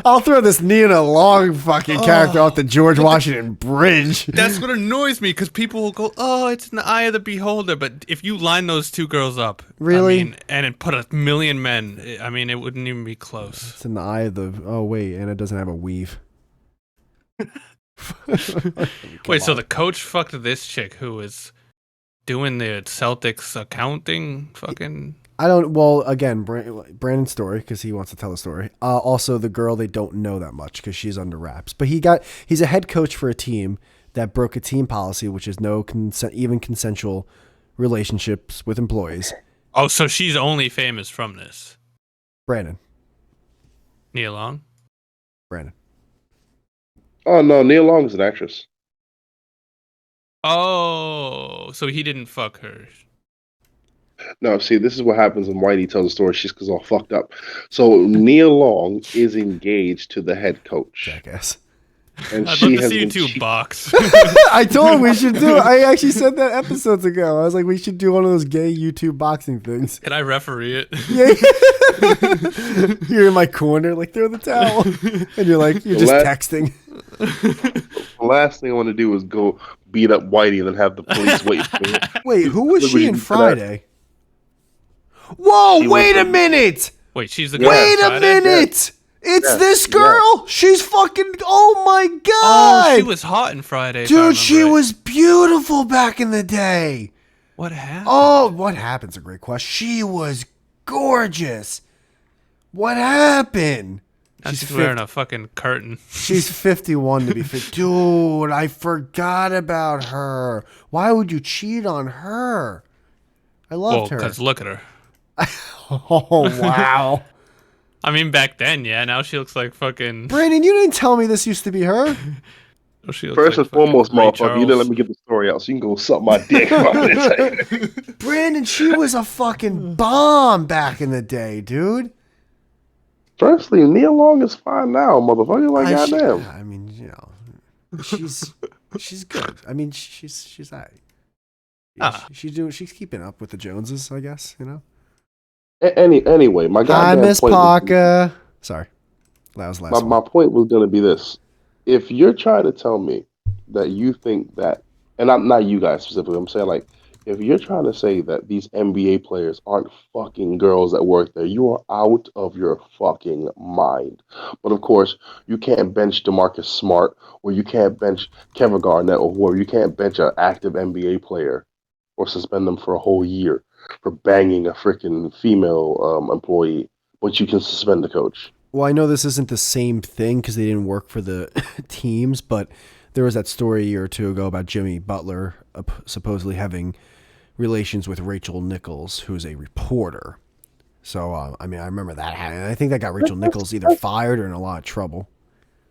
I'll throw this Nina Long fucking character off the George Washington Bridge. That's what annoys me because people will go, "Oh, it's in the eye of the beholder." But if you line those two girls up, Really? I mean, and it put 1,000,000 men, I mean, it wouldn't even be close. It's in the eye of the. Oh wait, Anna doesn't have a weave. Wait, so the coach fucked this chick who is doing the Celtics accounting fucking. I don't. Well, again, Brandon's story because he wants to tell a story. Also, the girl they don't know that much because she's under wraps. But he's a head coach for a team that broke a team policy, which is no even consensual relationships with employees. Oh, so she's only famous from this. Brandon. Nia Long? Brandon. Oh no, Nia Long is an actress. Oh, so he didn't fuck her. No, see, this is what happens when Whitey tells a story. She's all fucked up. So Nia Long is engaged to the head coach. Jackass. And I'd love to see you two box. I told him we should do it. I actually said that episodes ago. I was like, we should do one of those gay YouTube boxing things. Can I referee it? Yeah. You're in my corner, like, throw the towel. And you're just texting. The last thing I want to do is go beat up Whitey and then have the police wait for me. Wait, who was she in Friday? Whoa, wait a minute! Wait, she's the girl. Wait a minute! It's this girl? She's fucking... Oh, my God! Oh, she was hot in Friday. Dude, she was beautiful back in the day. What happened? Oh, what happened's a great question. She was gorgeous. What happened? Now she's wearing a fucking curtain. She's 51 to be fit. Dude, I forgot about her. Why would you cheat on her? I loved her. Because look at her. Oh, wow. I mean, back then, yeah. Now she looks like fucking... Brandon, you didn't tell me this used to be her. First and foremost, motherfucker, you didn't let me get the story out, so you can go suck my dick. Brandon, she was a fucking bomb back in the day, dude. Firstly, Nia Long is fine now, motherfucker. Like, goddamn. I mean, you know, she's good. I mean, she's all right. She's keeping up with the Joneses, I guess, you know? Anyway, my goddamn Miss Parker. Sorry. That was last my point was going to be this. If you're trying to tell me that you think that, and I'm not you guys specifically, I'm saying, like, if you're trying to say that these NBA players aren't fucking girls that work there, you are out of your fucking mind. But of course, you can't bench DeMarcus Smart, or you can't bench Kevin Garnett, or whoever. You can't bench an active NBA player or suspend them for a whole year for banging a freaking female employee, but you can suspend the coach. Well, I know this isn't the same thing because they didn't work for the teams, but there was that story a year or two ago about Jimmy Butler supposedly having relations with Rachel Nichols, who's a reporter. So, I mean, I remember that happening. I think that got Rachel Nichols either fired or in a lot of trouble.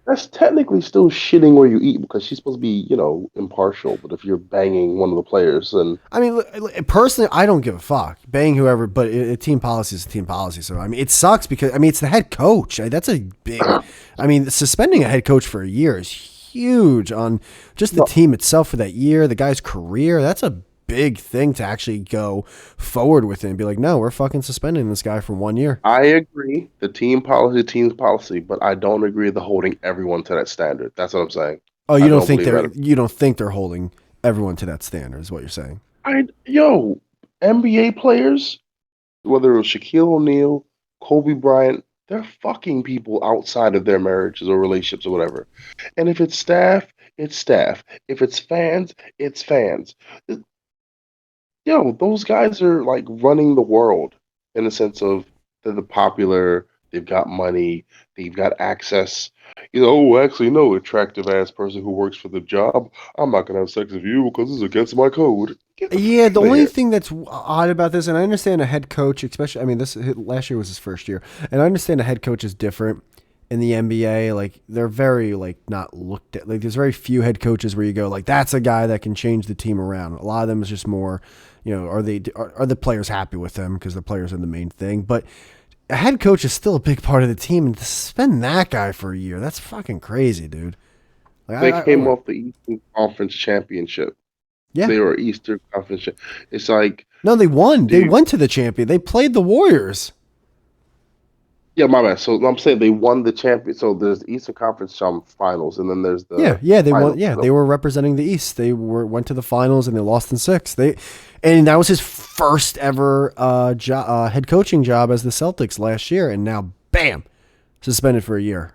That's technically still shitting where you eat because she's supposed to be, you know, impartial. But if you're banging one of the players, then I mean, personally, I don't give a fuck bang whoever. But a team policy is a team policy. So I mean, it sucks because I mean it's the head coach. That's a big. I mean, suspending a head coach for a year is huge on just the team itself for that year, the guy's career. That's a big thing to actually go forward with it and be like, no, we're fucking suspending this guy for 1 year. I agree. The team's policy, but I don't agree with the holding everyone to that standard. That's what I'm saying. Oh, you don't think they're holding everyone to that standard is what you're saying. NBA players, whether it was Shaquille O'Neal, Kobe Bryant, they're fucking people outside of their marriages or relationships or whatever. And if it's staff, it's staff. If it's fans, it's fans. Those guys are like running the world in the sense of they're the popular, they've got money, they've got access. Actually, no, attractive ass person who works for the job, I'm not gonna have sex with you because it's against my code. Yeah, the only thing that's odd about this, and I understand a head coach, especially, I mean, this last year was his first year, and I understand a head coach is different in the NBA. Like, they're very, like, not looked at. Like, there's very few head coaches where you go, like, that's a guy that can change the team around. A lot of them is just more, are the players happy with them because the players are the main thing. But a head coach is still a big part of the team, and to suspend that guy for a year, that's fucking crazy, dude. Like, they came off the Eastern Conference Championship. Yeah. They were Eastern Conference. It's like... No, they won. They went to the champion. They played the Warriors. Yeah, my bad. So I'm saying they won the champion. So there's the Eastern Conference finals, and then there's the they won. Yeah, they were representing the East. They went to the finals and they lost in 6. And that was his first ever head coaching job as the Celtics last year, and now bam, suspended for a year.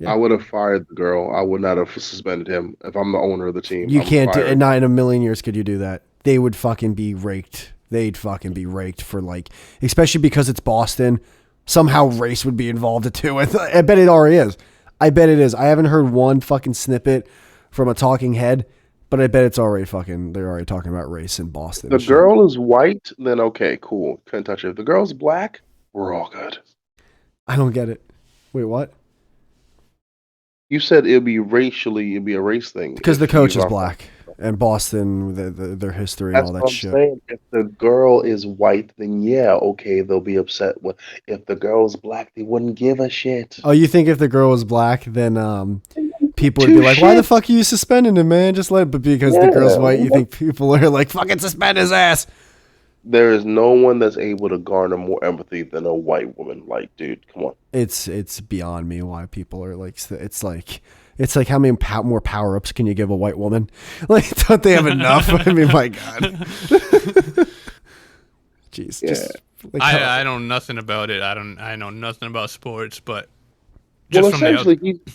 Yeah. I would have fired the girl. I would not have suspended him if I'm the owner of the team. You I'm can't do firing. not in a million years could you do that. They would fucking be raked. They'd fucking be raked for like, especially because it's Boston. Somehow race would be involved too. I bet it already is. I bet it is. I haven't heard one fucking snippet from a talking head, but I bet it's already fucking. They're already talking about race in Boston. The girl is white, then okay, cool. Can't touch it. If the girl's black, we're all good. I don't get it. Wait, what? You said it'd be a race thing. Because the if coach you is are- black and Boston, their history and That's all what that I'm shit. saying. If the girl is white, then yeah, okay, they'll be upset. If the girl's black, they wouldn't give a shit. Oh, you think if the girl was black, then people would Two be like, "Why the shit. fuck are you suspending him, man? Just let." But because the girl's Yeah, white, you think people are like, "Fucking suspend his ass." There is no one that's able to garner more empathy than a white woman. Like, dude, come on. It's beyond me why people are like. It's like how many more power ups can you give a white woman? Like, don't they have enough? I mean, my god. Jeez, Yeah. just like, I know nothing about it. I know nothing about sports, but Well, just from the essentially, just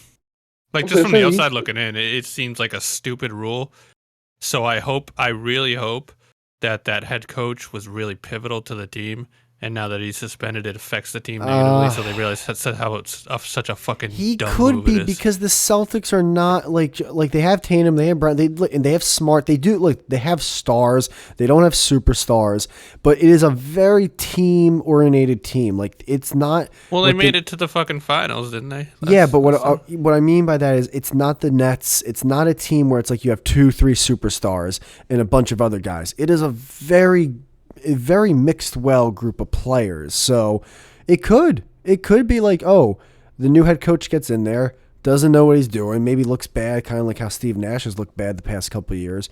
from the essentially, outside looking in, it seems like a stupid rule. So I really hope that head coach was really pivotal to the team, and now that he's suspended, it affects the team negatively. So they realize that's how it's such a fucking he dumb could move be it is. because the Celtics are not like they have Tatum, they have Brown, they have Smart, they do like they have stars, they don't have superstars, but it is a very team oriented team. Like it's not. Well, they like made it to the fucking finals, didn't they? Yeah, but what I mean by that is it's not the Nets. It's not a team where it's like you have 2-3 superstars and a bunch of other guys. It is a very mixed well group of players. So it could be like, oh, the new head coach gets in there, doesn't know what he's doing, maybe looks bad, kind of like how Steve Nash has looked bad the past couple of years,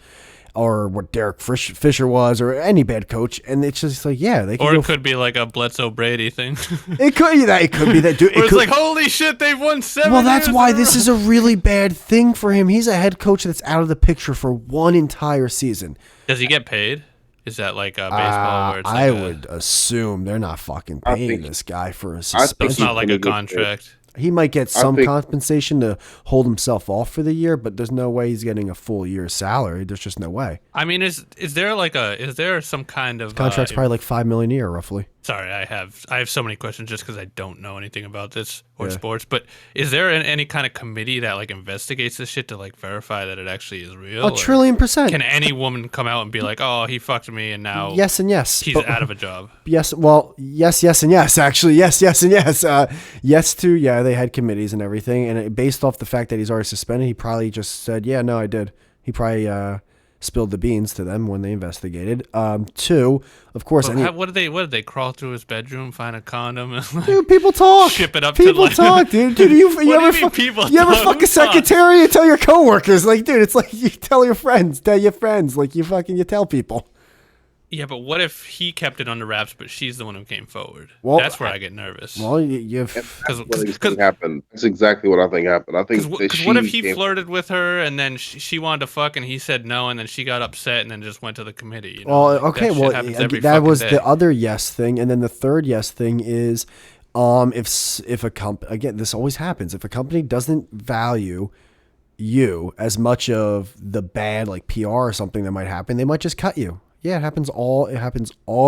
or what Derek Fisher was, or any bad coach, and it's just like, yeah, they can. Or it could be like a Bledsoe Brady thing. It could be that. It could be that. Dude, Where it's like, holy shit, they've won 7. well, that's years why in a this row. is a really bad thing for him. He's a head coach that's out of the picture for one entire season. Does he get paid? Is that like a baseball where it's like I would assume they're not fucking paying think- this guy for a so it's suspension. not like a gonna get paid. contract. He might get some think- compensation to hold himself off for the year, but there's no way he's getting a full year's salary. There's just no way. I mean, is there some kind of Contract's probably like $5 million a year, roughly. Sorry, I have so many questions just because I don't know anything about this or Yeah. sports. But is there any kind of committee that like investigates this shit to like verify that it actually is real? A Or trillion percent. Can any woman come out and be like, "Oh, he fucked me," and now Yes and yes. he's but- out of a job? Yes, well, yes, and yes. Actually, yes, and yes. Yes to, yeah, they had committees and everything. And based off the fact that he's already suspended, he probably just said, yeah, no, I did. He probably spilled the beans to them when they investigated. Two, of course, But what did they crawl through his bedroom, find a condom, and like, dude, people talk. ship it up to People like talk, dude. You What do you ever mean people you ever talk? fuck Who a secretary? You tell your coworkers, like, dude, it's like you tell your friends, like you tell people. Yeah, but what if he kept it under wraps, but she's the one who came forward? Well, That's where I get nervous. Well, you've That's what I think happened. That's exactly what I think happened. I think that Because what if he came- flirted with her and then she wanted to fuck and he said no and then she got upset and then just went to the committee? You know? Well, Like, okay, that shit well, happens every that fucking was day. the other yes thing, and then the third yes thing is, if a company, again, this always happens, if a company doesn't value you as much of the bad like PR or something that might happen, they might just cut you. Yeah, it happens all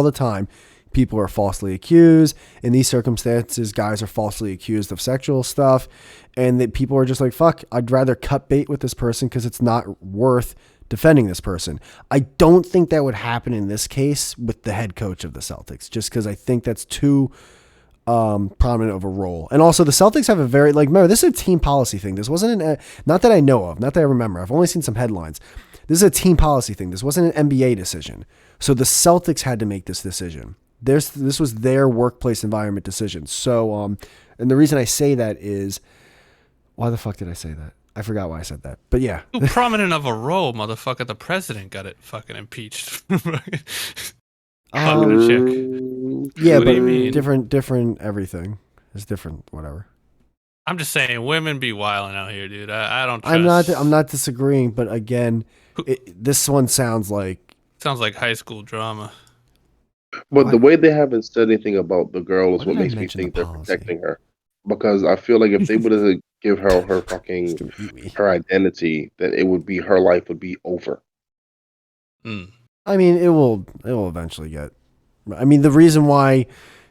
the time. People are falsely accused. In these circumstances, guys are falsely accused of sexual stuff, and that people are just like, fuck, I'd rather cut bait with this person because it's not worth defending this person. I don't think that would happen in this case with the head coach of the Celtics, just because I think that's too prominent of a role. And also the Celtics have a very, like, remember, this is a team policy thing. This wasn't not that I know of, not that I remember. I've only seen some headlines. This is a team policy thing. This wasn't an NBA decision. So the Celtics had to make this decision. This was their workplace environment decision. So, and the reason I say that is, why the fuck did I say that? I forgot why I said that. But yeah. Too prominent of a role, motherfucker. The president got it fucking impeached. Fucking a chick. Yeah, What but do you mean? different everything. It's different, whatever. I'm just saying, women be wilding out here, dude. I don't trust. I'm not disagreeing, but again, this one sounds like Sounds like high school drama. But the way they haven't said anything about the girl is Why what did I makes me mention think the they're policy? protecting her. Because I feel like if they would have give her fucking her identity, that it would be her life would be over. I mean, it will eventually get. I mean, the reason why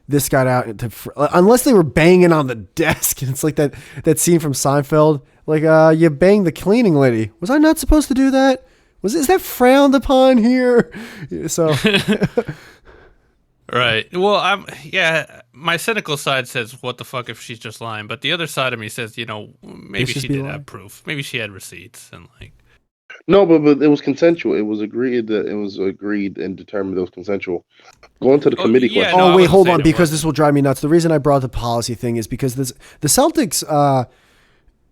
this got out unless they were banging on the desk, and it's like that scene from Seinfeld, like you banged the cleaning lady. Was I not supposed to do that? Is that frowned upon here? So. Right. Well, my cynical side says, what the fuck if she's just lying? But the other side of me says, maybe she did have proof. Maybe she had receipts and like. No, but it was consensual. It was agreed and determined it was consensual. Going to the committee question. No, wait, hold on, because this will drive me nuts. The reason I brought the policy thing is because the Celtics,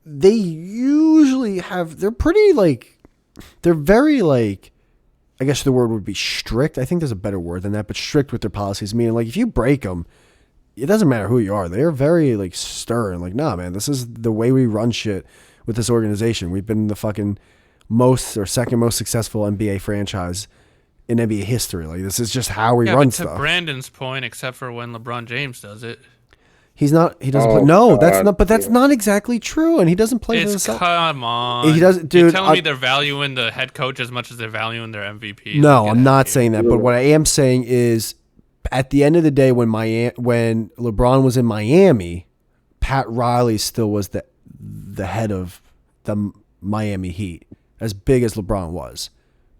they usually they're pretty like, they're very like, I guess the word would be strict. I think there's a better word than that, but strict with their policies. Meaning, like, if you break them, it doesn't matter who you are. They're very, like, stern. Like, nah, man, this is the way we run shit with this organization. We've been the fucking most or second most successful NBA franchise in NBA history. Like, this is just how we run stuff. To Brandon's point, except for when LeBron James does it. He doesn't play. No, that's not exactly true. And he doesn't play for the Celtics. Come on. He doesn't, dude. You're telling me they're valuing the head coach as much as they're valuing their MVP. No, I'm not saying that. But what I am saying is, at the end of the day, when LeBron was in Miami, Pat Riley still was the head of the Miami Heat, as big as LeBron was.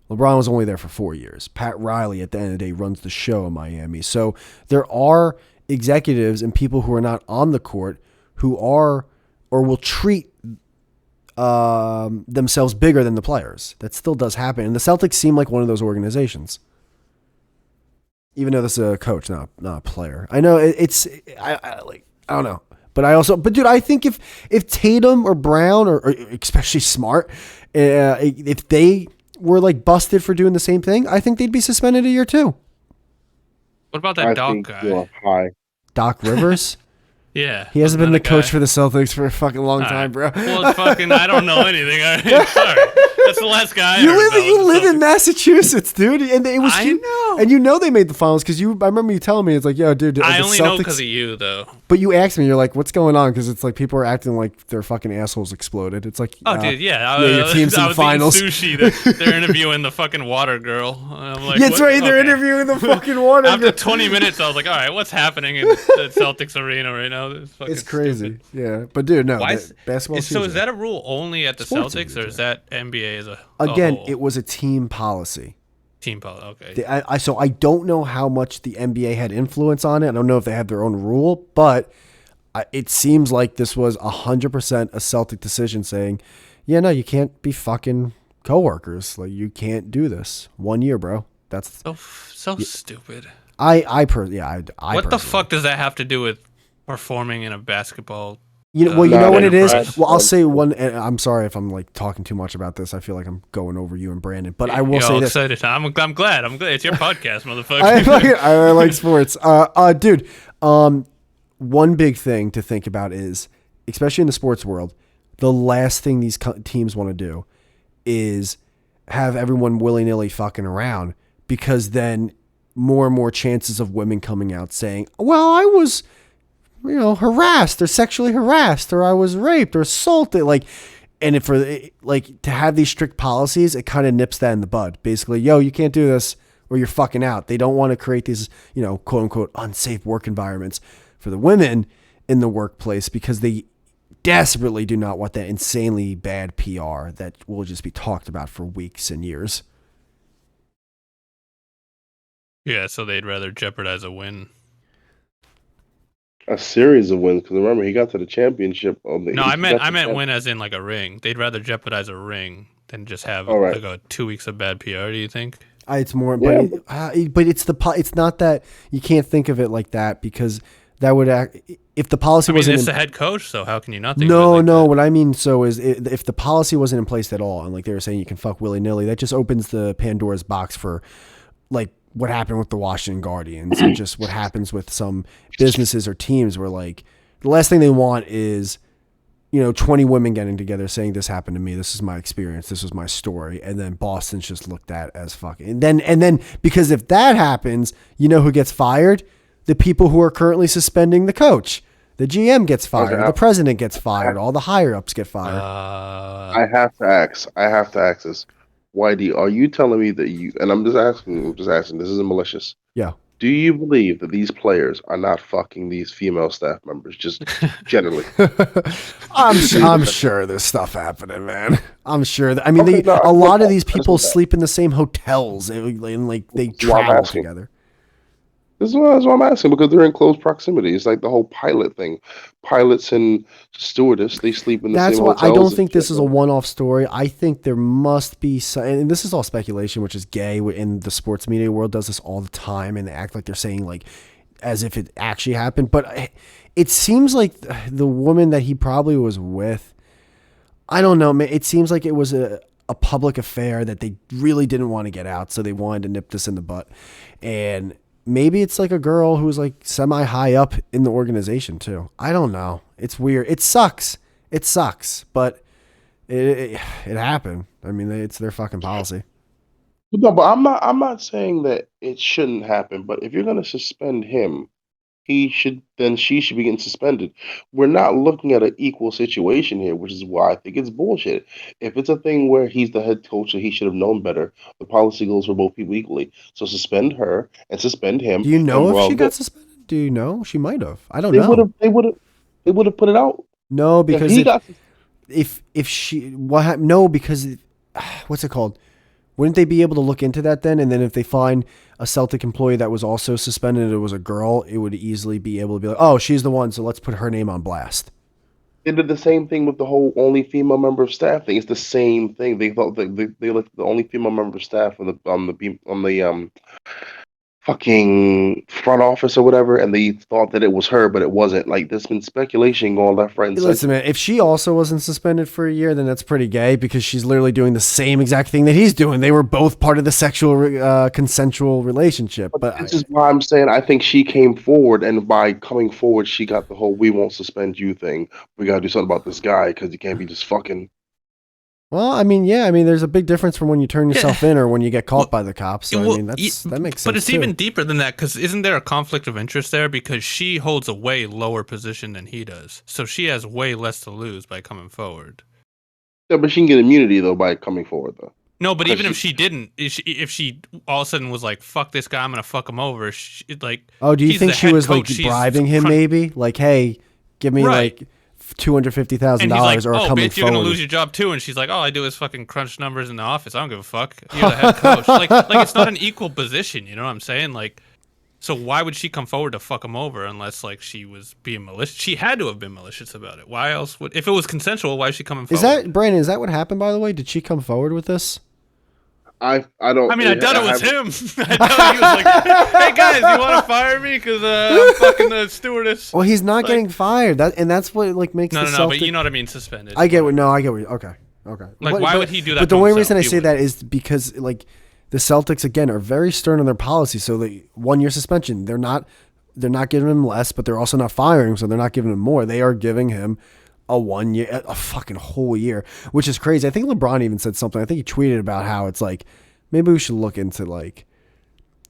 LeBron was only there for 4 years. Pat Riley, at the end of the day, runs the show in Miami. So there are executives and people who are not on the court who are or will treat themselves bigger than the players. That still does happen. And the Celtics seem like one of those organizations. Even though this is a coach, not a player. I know I don't know. But dude, I think if Tatum or Brown or especially Smart, if they were like busted for doing the same thing, I think they'd be suspended a year too. What about that Doc guy? Doc Rivers? Yeah. He hasn't been the coach for the Celtics for a fucking long time, bro. Well, I don't know anything. Sorry. That's the last guy. You live in Massachusetts, dude. And it was I know. And they made the finals because I remember you telling me, it's like, yo, dude. I only know because of you, though. But you asked me, you're like, what's going on? Because it's like people are acting like their fucking assholes exploded. It's like, dude, yeah. Your team's in the finals. Sushi. They're interviewing the fucking water girl. I'm like, that's right. They're interviewing the fucking water girl. After 20 minutes, I was like, all right, what's happening in the Celtics arena right now? It's crazy. Stupid. Yeah. But dude, no. Basketball. So is that a rule only at the Celtics, or is that NBA as a Again, whole? It was a team policy. Okay. So I don't know how much the NBA had influence on it. I don't know if they have their own rule, but it seems like this was 100% a Celtic decision saying, yeah, no, you can't be fucking coworkers. Like, you can't do this. 1 year, bro. That's so stupid. What the fuck does that have to do with performing in a basketball? You know what it is? Well, I'll say one, and I'm sorry if I'm like talking too much about this. I feel like I'm going over you and Brandon, but I will say this. Excited. I'm glad. It's your podcast, motherfucker. I like sports. Dude, one big thing to think about is, especially in the sports world, the last thing these teams want to do is have everyone willy-nilly fucking around, because then more and more chances of women coming out saying, well, I was harassed or sexually harassed, or I was raped or assaulted. And to have these strict policies, it kind of nips that in the bud. Basically, you can't do this or you're fucking out. They don't want to create these, quote unquote, unsafe work environments for the women in the workplace, because they desperately do not want that insanely bad PR that will just be talked about for weeks and years. Yeah, so they'd rather jeopardize a win. A series of wins, because remember, he got to the championship. I meant win as in like a ring. They'd rather jeopardize a ring than just have like a 2 weeks of bad PR. Do you think? It's more, but it's not that you can't think of it like that, because that would act if the policy wasn't. It's the head coach, so how can you not think? No, of it like that? What I mean is if the policy wasn't in place at all, and like they were saying you can fuck willy nilly, that just opens the Pandora's box for like what happened with the Washington Guardians and just what happens with some businesses or teams where like the last thing they want is 20 women getting together saying this happened to me, this is my experience, this was my story, and then Boston's just looked at as fucking and then because if that happens, who gets fired? The people who are currently suspending the coach. The GM gets fired. Okay, The president gets fired. All the higher ups get fired. I have to ask. I have to ask this. Whitey, are you telling me that you? And I'm just asking. I'm just asking. This isn't malicious. Yeah. Do you believe that these players are not fucking these female staff members? Just generally. I'm sure there's stuff happening, man. I'm sure. I mean, Okay, a lot of these I just people want that. sleep in the same hotels and like they That's why I'm travel asking. together. That's why I'm asking, because they're in close proximity. It's like the whole pilot thing. Pilots and stewardess, they sleep in the That's same why I hotels don't and think this shit. is a one-off story. I think there must be some, and this is all speculation, which is gay in the sports media world does this all the time, and they act like they're saying like as if it actually happened. But it seems like the woman that he probably was with, I don't know, man. It seems like it was a public affair that they really didn't want to get out, so they wanted to nip this in the butt. And maybe it's like a girl who's like semi high up in the organization too. I don't know. It's weird. It sucks. But it happened. I mean, it's their fucking policy. No, but I'm not saying that it shouldn't happen. But if you're gonna suspend him, she should be getting suspended. We're not looking at an equal situation here, which is why I think it's bullshit. If it's a thing where he's the head coach and he should have known better, the policy goes for both people equally. So suspend her and suspend him. Do you know and we're if all she good. got suspended? Do you know? She might have. I don't They know. would have. They would have put it out. No, If because he got. if she no, because what's it called? Wouldn't they be able to look into that then? And then if they find a Celtic employee that was also suspended and it was a girl, it would easily be able to be like, oh, she's the one, so let's put her name on blast. They did the same thing with the whole only female member of staff thing. It's the same thing. They thought they looked the only female member of staff on the fucking front office or whatever, and they thought that it was her, but it wasn't. Like there's been speculation going left, right, and Hey, listen, center. man, if she also wasn't suspended for a year, then that's pretty gay because she's literally doing the same exact thing that he's doing. They were both part of the sexual consensual relationship. But This is why I'm saying I think she came forward, and by coming forward, she got the whole "we won't suspend you" thing. We gotta do something about this guy because he can't be just fucking. well, I mean, yeah, I mean, there's a big difference from when you turn yourself in or when you get caught by the cops. So, I mean, that makes sense. But it's too. even deeper than that because isn't there a conflict of interest there? Because she holds a way lower position than he does, so she has way less to lose by coming forward. Yeah, but she can get immunity though by coming forward though. No, but even if She- she didn't, if she all of a sudden was like, "Fuck this guy, I'm gonna fuck him over," like, Oh, do you he's think the she head was like coach, she's bribing him? Maybe like, hey, give me Right. like $250,000 and he's like, or "Oh, coming bitch, you're gonna forward. lose your job too." And she's like, "All I do is fucking crunch numbers in the office. I don't give a fuck. You're the head coach." like it's not an equal position. You know what I'm saying? Like, so why would she come forward to fuck him over unless like she was being malicious? She had to have been malicious about it. Why else would? If it was consensual, why is she coming forward? Is that Brandon? Is that what happened? By the way, did she come forward with this? I don't. I mean, I thought it was haven't- him. I thought he was like, "Hey guys, you want to fire me because I'm fucking the stewardess?" Well, he's not Like- getting fired. That's what like makes No, the no, Celtic. but you know what I mean. Suspended. I get what. No, I get what. Okay. Like, why would he do that But to the only himself? reason I He say that is because like the Celtics again are very stern on their policy. So the 1 year suspension, they're not giving him less, but they're also not firing him, so they're not giving him more. They are giving him a 1 year, a fucking whole year, which is crazy. I think LeBron even said something. I think he tweeted about how it's like maybe we should look into like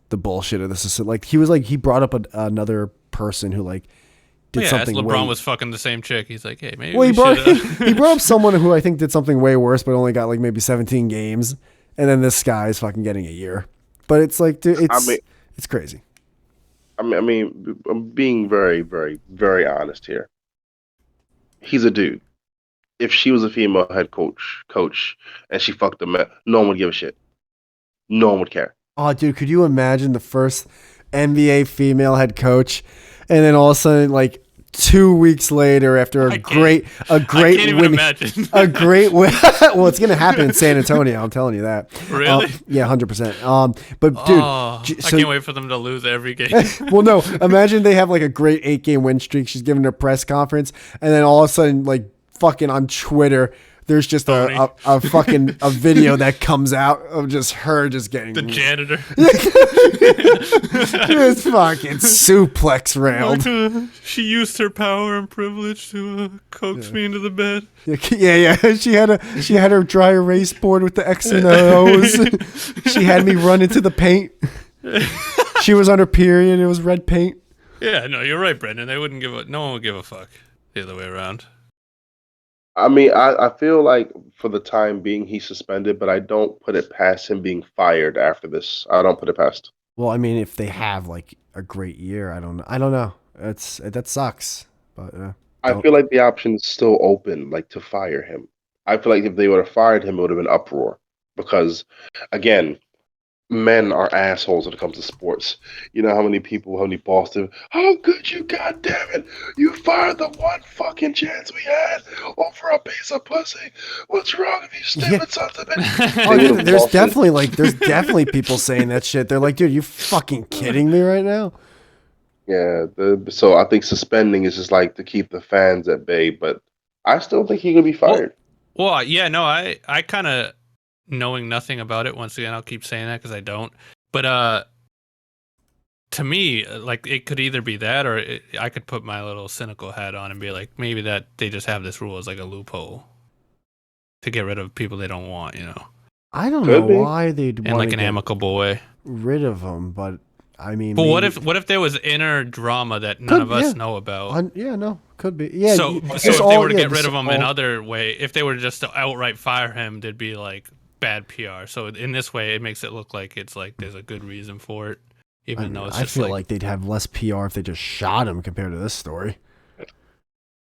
the bullshit of this. Like he was like he brought up another person who like did yeah, something. LeBron way, was fucking the same chick. He's like, "Hey, maybe well, we should." he brought up someone who I think did something way worse, but only got like maybe 17 games, and then this guy is fucking getting a year. But it's like, dude, it's crazy. I mean, I'm being very, very, very honest here. He's a dude. If she was a female head coach, and she fucked him up, no one would give a shit. No one would care. Oh, dude, could you imagine the first NBA female head coach, and then all of a sudden, like 2 weeks later, after a great I can't even winning, imagine. a great win. Well, it's gonna happen in San Antonio. I'm telling you that. Really? Yeah, 100%. But dude, Oh, so I can't wait for them to lose every game. well, no. Imagine they have like a great 8-game win streak. She's giving a press conference, and then all of a sudden, like fucking on Twitter, there's just a fucking a video that comes out of just her just getting The janitor. just fucking suplex railed. She used her power and privilege to coax me into the bed. Yeah. She had her dry erase board with the X and O's. She had me run into the paint. She was on her period. It was red paint. Yeah, no, you're right, Brendan. They wouldn't no one would give a fuck the other way around. I mean, I feel like for the time being he's suspended, but I don't put it past him being fired after this. I don't put it past. Well, I mean, if they have like a great year, I don't know. I don't know. That sucks. But I don't. feel like the option is still open, like to fire him. I feel like if they would have fired him, it would have been uproar. Because, again, men are assholes when it comes to sports. You know how many people, how many Boston, how could you, goddamn it? You fired the one fucking chance we had over a piece of pussy. What's wrong with you stupid sons of bitches? Oh, yeah, there's definitely people saying that shit. They're like, dude, you fucking kidding me right now? Yeah, so I think suspending is just like to keep the fans at bay, but I still think he could be fired. Well, yeah, no, I kind of, knowing nothing about it, once again, I'll keep saying that because I don't. But to me, like, it could either be that or I could put my little cynical hat on and be like, maybe that they just have this rule as like a loophole to get rid of people they don't want, you know? I don't Could know be. why they'd In want like to an get amicable way. rid of them, but I mean, But maybe, what if there was inner drama that none of us know about? yeah, no, could be. Yeah. So if they were to get rid of him in other way, if they were just to outright fire him, there'd be like bad PR. So in this way, it makes it look like it's like there's a good reason for it, even though it's I just feel like they'd have less PR if they just shot him compared to this story.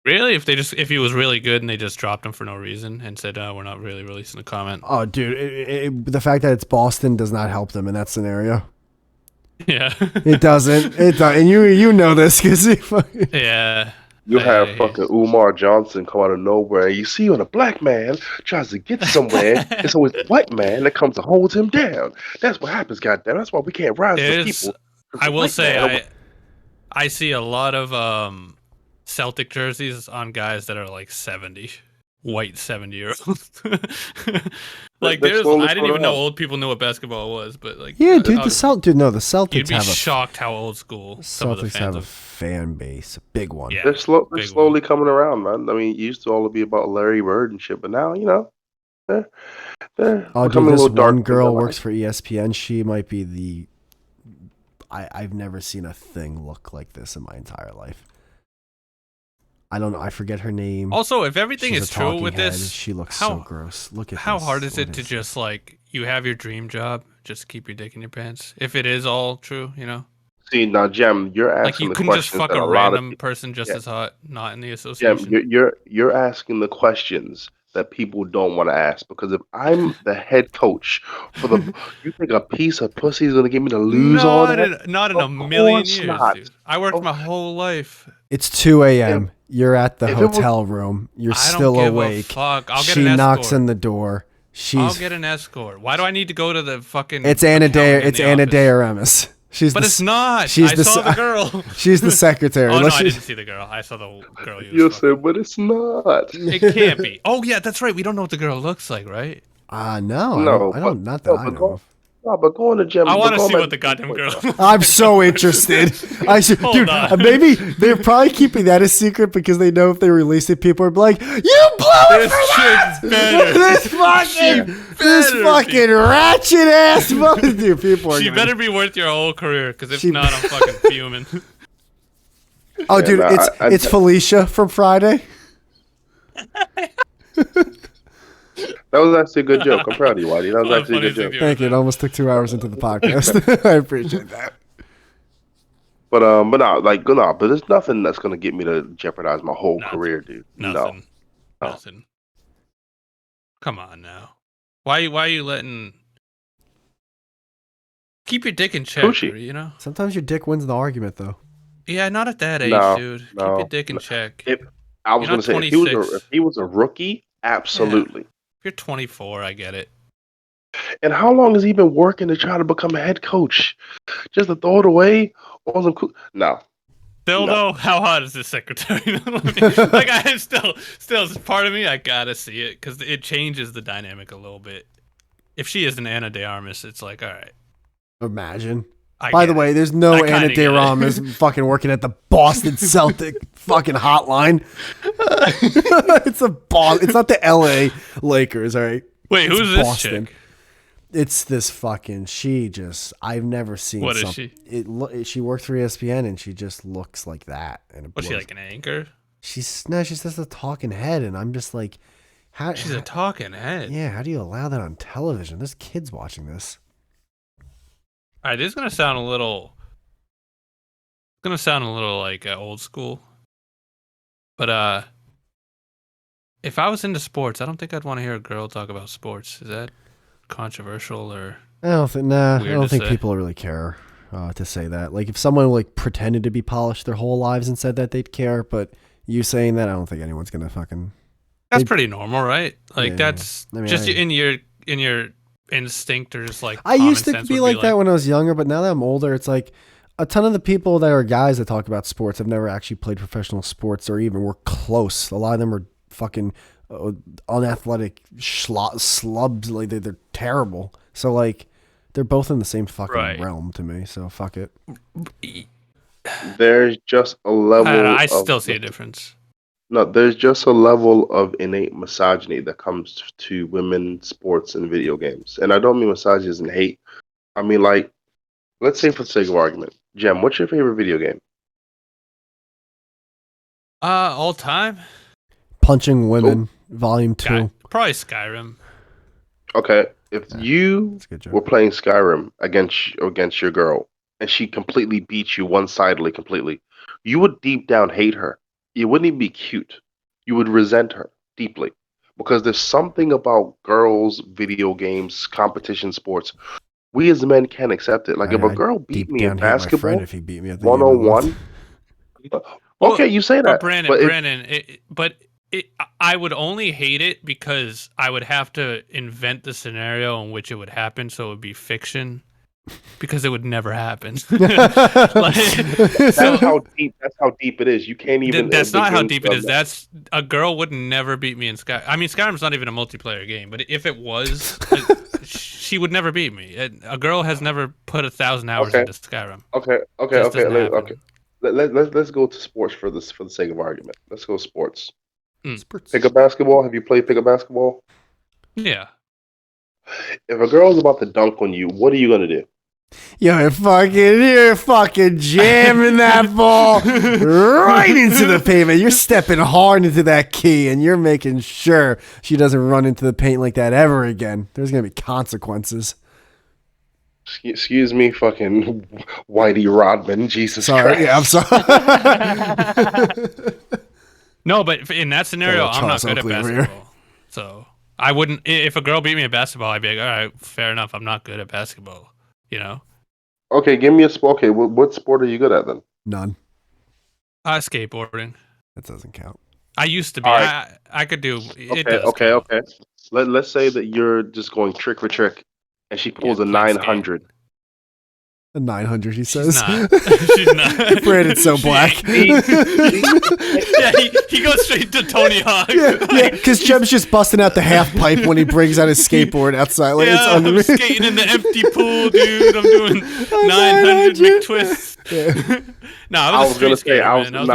Really, if he was really good and they just dropped him for no reason and said, we're not really releasing the comment. Oh, dude, the fact that it's Boston does not help them in that scenario. Yeah, It doesn't. And you know this because yeah. You have fucking Umar Johnson come out of nowhere. You see when a black man tries to get somewhere, it's always a white man that comes and holds him down. That's what happens, goddamn. That's why we can't rise as people. I will say, I see a lot of Celtic jerseys on guys that are like 70, white 70-year-olds. Like I didn't even know old people knew what basketball was, but like yeah, dude, the Celtics. You'd be shocked how old school some of the Celtics fans have a fan base, a big one. Yeah, they're slowly coming around, man. I mean, it used to all be about Larry Bird and shit, but now, you know, they're Oh, becoming dude, a this little dark. one girl works for ESPN. She might be the. I've never seen a thing look like this in my entire life. I don't know. I forget her name. Also, if everything She's is a true talking with head. this, She looks so gross. Look at how this. hard is What it to just like you have your dream job, just keep your dick in your pants? If it is all true, you know. See, now, Jem, you're asking Like you the couldn't just questions fuck that a a lot random of person just as hot, not in the Jem, association. you're asking the questions that people don't want to ask, because if I'm the head coach for the, you think a piece of pussy is gonna get me to lose all that? Not in a Of million course years, not. dude. I worked my whole life. It's 2 a.m. You're at the if it was- hotel room. You're I don't still give a awake. fuck. I'll get She an knocks escort. on the door. I'll get an escort. Why do I need to go to the fucking? It's Anna accountant in It's the Anna office? De Aramis. But it's not. She's I the saw the girl. She's the secretary. Oh no, Unless I she- didn't see the girl. I saw the girl. You said, but it's not. It can't be. Oh yeah, that's right. We don't know what the girl looks like, right? No, No, I don't. Not that I know of. No, but going to Jem. I want to see what the goddamn girl. I'm so interested. I should, Hold dude. on. Maybe they're probably keeping that a secret because they know if they release it, people are like, "You blew it This for that! chick's better. This fucking ratchet ass mother." Dude, people are. She gonna- better be worth your whole career, because if She- not, I'm fucking fuming. Oh, Yeah, dude, no, it's Felicia from Friday. That was actually a good joke. I'm proud of you, Whitey. That was Oh, actually a good funny joke. thing. Thank you. It almost took 2 hours into the podcast. I appreciate that. But there's nothing that's gonna get me to jeopardize my whole career, dude. Nothing. No. Nothing. Come on now. Why are you letting? Keep your dick in check, Coochie. you know. Sometimes your dick wins the argument, though. Yeah, not at that age, No, dude. Keep no, your dick in no. check. I was You're gonna say not if he was a rookie, absolutely. If you're 24, I get it. And how long has he been working to try to become a head coach? Just to throw it away? No. Still No. though, how hot is this secretary? Like I still, as part of me, I gotta see it because it changes the dynamic a little bit. If she is an Anna De Armas, it's like, all right. Imagine. I By get the it. way, there's no I kinda Anna get De it. Aramas fucking working at the Boston Celtic fucking hotline. It's not the LA Lakers, all right? Wait, It's who's this Boston. chick? It's this fucking. I've never seen. What is she? She worked for ESPN and she just looks like that. And Was she like an anchor? She's just a talking head, and I'm just like, how? She's a talking head. Yeah, how do you allow that on television? There's kids watching this. All right, this is gonna sound a little. Like old school, but if I was into sports, I don't think I'd want to hear a girl talk about sports. Is that controversial or? I don't think. Nah, I Weird don't to think say. people really care to say that. Like, if someone like pretended to be polished their whole lives and said that, they'd care. But you saying that, I don't think anyone's gonna fucking. That's pretty normal, right? Like Yeah, that's I mean, just in your instinct or just like I common used to sense be would like that when I was younger, but now that I'm older, it's like a ton of the people that are guys that talk about sports have never actually played professional sports or even were close. A lot of them are fucking unathletic slubs. Like they're terrible. So like they're both in the same fucking Right. realm to me. So fuck it. There's just a level. I of, still see a difference. No, there's just a level of innate misogyny that comes to women, sports, and video games. And I don't mean misogyny as in hate. I mean, like, let's say for the sake of argument, Jem, what's your favorite video game? All time, Punching Women, Volume 2. probably Skyrim. Okay, if you That's a good joke. were playing Skyrim against your girl, and she completely beat you one-sidedly completely, you would deep down hate her. You wouldn't even be cute. You would resent her deeply. Because there's something about girls, video games, competition sports. We as men can't accept it. Like if a I'd girl beat deep me in down hate my friend basketball, if he beat me at the game I 1-on-1. loved. Okay, you say that. But but if- Brandon, I would only hate it because I would have to invent the scenario in which it would happen, so it would be fiction, because it would never happen. that's how deep it is. You can't even. That's not how begin deep to it is. That's a girl would never beat me in Sky. I mean, Skyrim's not even a multiplayer game, but if it was, she would never beat me. A girl has never put 1,000 hours Okay. into Skyrim. Okay. Just doesn't happen. Okay. Let's go to sports for the sake of argument. Let's go sports. Pick up basketball. Have you played pick up basketball? Yeah. If a girl's about to dunk on you, what are you gonna do? You're fucking jamming that ball right into the pavement. You're stepping hard into that key, and you're making sure she doesn't run into the paint like that ever again. There's gonna be consequences. Excuse me, fucking Whitey Rodman. Jesus Sorry, Christ. yeah, I'm sorry. No, but in that scenario, Yeah, I'm not Charles good at Oakley over here. basketball. So I wouldn't. If a girl beat me at basketball, I'd be like, all right, fair enough. I'm not good at basketball. You know. Okay, give me a sport. Okay, what sport are you good at then? None. Skateboarding. That doesn't count. I used to be. All right. I could do. It Okay, does okay, count. okay. Let's say that you're just going trick for trick, and she pulls a playing 900. A 900, he She's says. not. She's not. Brandon's so black. Yeah, he goes straight to Tony Hawk. Yeah, because Jem's just busting out the half pipe when he brings out his skateboard outside. Like, it's I'm unreal. skating in the empty pool, dude. I'm doing 900 McTwists. Yeah. No, I was gonna say, I was doing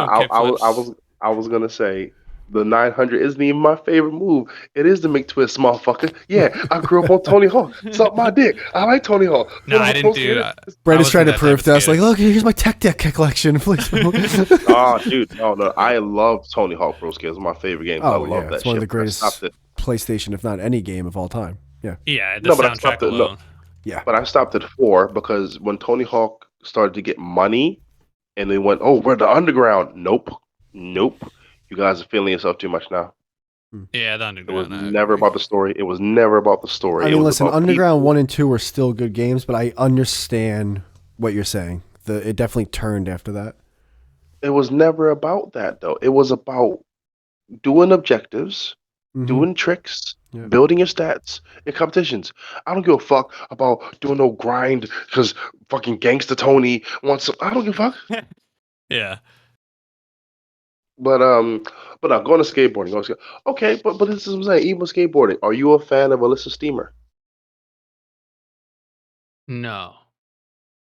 gonna say, the 900 isn't even my favorite move. It is the McTwist, motherfucker. Yeah, I grew up on Tony Hawk. Suck my dick. I like Tony Hawk. No, I didn't do. Brandon's trying to that prove type to of us, like, skater. look, here's my tech deck collection. Please. Oh, dude, no. I love Tony Hawk Pro Skills. It's my favorite game. I Oh, love yeah, that it's shit. one of the but I greatest stopped it. PlayStation, if not any game of all time. Yeah. Yeah, the No, but I soundtrack stopped it. No. alone. Yeah. But I stopped at 4 because when Tony Hawk started to get money, and they went, "Oh, we're the underground." Nope. You guys are feeling yourself too much now. Yeah, the It was underground. never about the story. It was never about the story. I It mean, was listen, about Underground people. 1 and 2 were still good games, but I understand what you're saying. It definitely turned after that. It was never about that though. It was about doing objectives, Mhm. doing tricks, Yeah. building your stats in competitions. I don't give a fuck about doing no grind because fucking Gangsta Tony wants some. I don't give a fuck. Yeah. But I'm going to skateboarding. Okay, but this is what I'm saying. Even with skateboarding, are you a fan of Alyssa Steamer? No,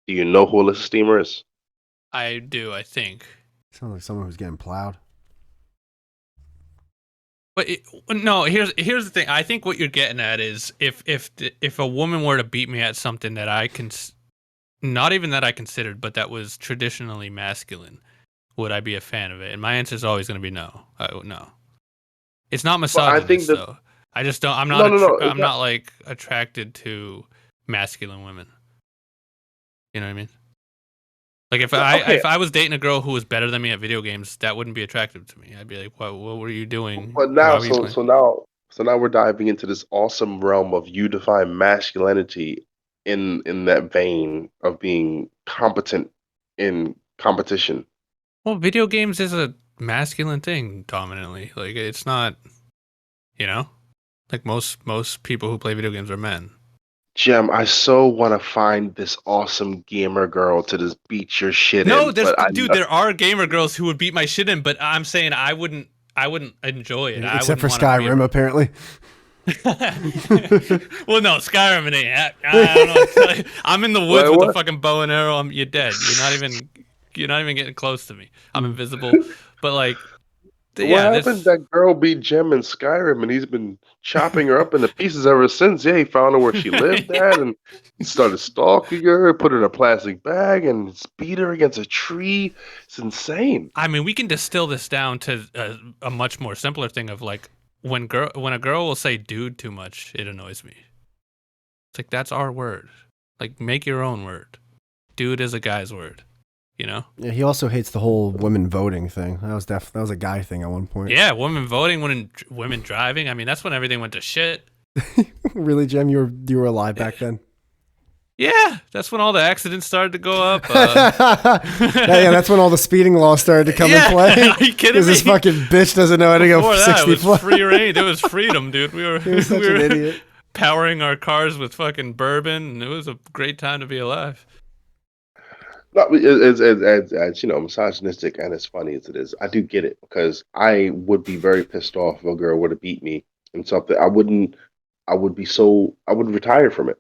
Do you know who Alyssa Steamer is? I do. I think. Sounds like someone who's getting plowed. But no, here's the thing. I think what you're getting at is if a woman were to beat me at something that I can, not even that I considered, but that was traditionally masculine, would I be a fan of it? And my answer is always going to be no. No, it's not But I think misogynist that though. I just don't. I'm no, not. no, no. I'm not like attracted to masculine women. You know what I mean? Like Okay, if I was dating a girl who was better than me at video games, that wouldn't be attractive to me. I'd be like, what were you doing? but Why now, were you playing? so now we're diving into this awesome realm of you define masculinity in that vein of being competent in competition. Well, video games is a masculine thing dominantly. Like it's not, you know, like most people who play video games are men. Jim, I so want to find this awesome gamer girl to just beat your shit No, in, there's but I dude, there are gamer girls who would beat my shit in, but I'm saying I wouldn't enjoy it. I Except for wouldn't wanna be Skyrim, apparently. well, no, Skyrim it ain't. I don't know what to tell you. I'm in the woods Wait, with a what? fucking bow and arrow. You're dead. You're not even getting close to me. I'm invisible. But like, What yeah, happened? this. That girl beat Jim in Skyrim, and he's been chopping her up into pieces ever since. Yeah, he found out where she lived at, and he started stalking her, put her in a plastic bag, and beat her against a tree. It's insane. I mean, we can distill this down to a much more simpler thing of like when a girl will say "dude" too much, it annoys me. It's like that's our word. Like make your own word. Dude is a guy's word. You know? Yeah, he also hates the whole women voting thing. That was a guy thing at one point. Yeah, women voting, women driving. I mean, that's when everything went to shit. Really, Jem? You were alive back then? Yeah, that's when all the accidents started to go up. Yeah, that's when all the speeding laws started to come in play. Are you kidding me? Because this fucking bitch doesn't know how to go Before that, 60 it was free reign. It was freedom, dude. We were, He was such an idiot. powering our cars with fucking bourbon, and it was a great time to be alive. No, as you know, misogynistic and as funny as it is, I do get it because I would be very pissed off if a girl were to beat me in something. I wouldn't. I would retire from it.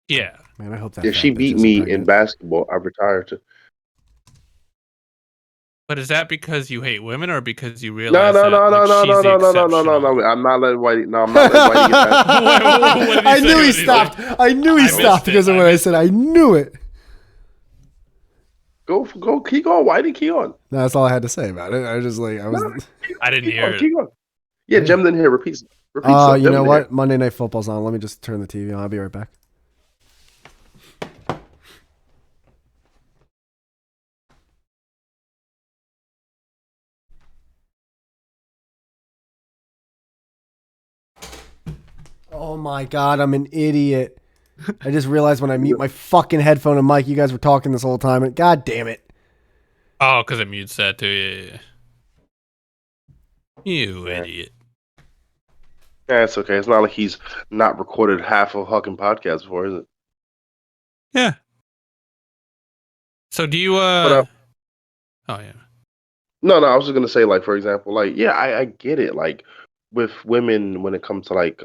Yeah. Man, I hope that If fat she bitch beat isn't me in pregnant. basketball, I'd retire to. But is that because you hate women or because you No, realize no, that no, no, like, no, she's no, the no, no, no, no, no, exceptional? no. I'm not letting Whitey. No, I'm not letting Whitey get that. What did he I say? knew What he did he stopped. say? I knew he I stopped missed it. because of I what I missed said. I knew it. Go, keep on, Whitey, keep on. No, that's all I had to say about it. I was just like, I was. No, I didn't keep hear on, it. keep on. Yeah, Hey. Jem didn't hear. Repeat stuff. You Jem know didn't what? hear. Monday Night Football's on. Let me just turn the TV on. I'll be right back. Oh my god, I'm an idiot. I just realized when I mute my fucking headphone and mic, you guys were talking this whole time. And god damn it. Oh, because it mutes that too. Yeah. You Yeah. idiot. Yeah, it's okay. It's not like he's not recorded half a fucking podcast before, is it? Yeah. So do you But Oh yeah. no, I was just gonna say, like, for example, like, yeah, I get it. Like, with women, when it comes to like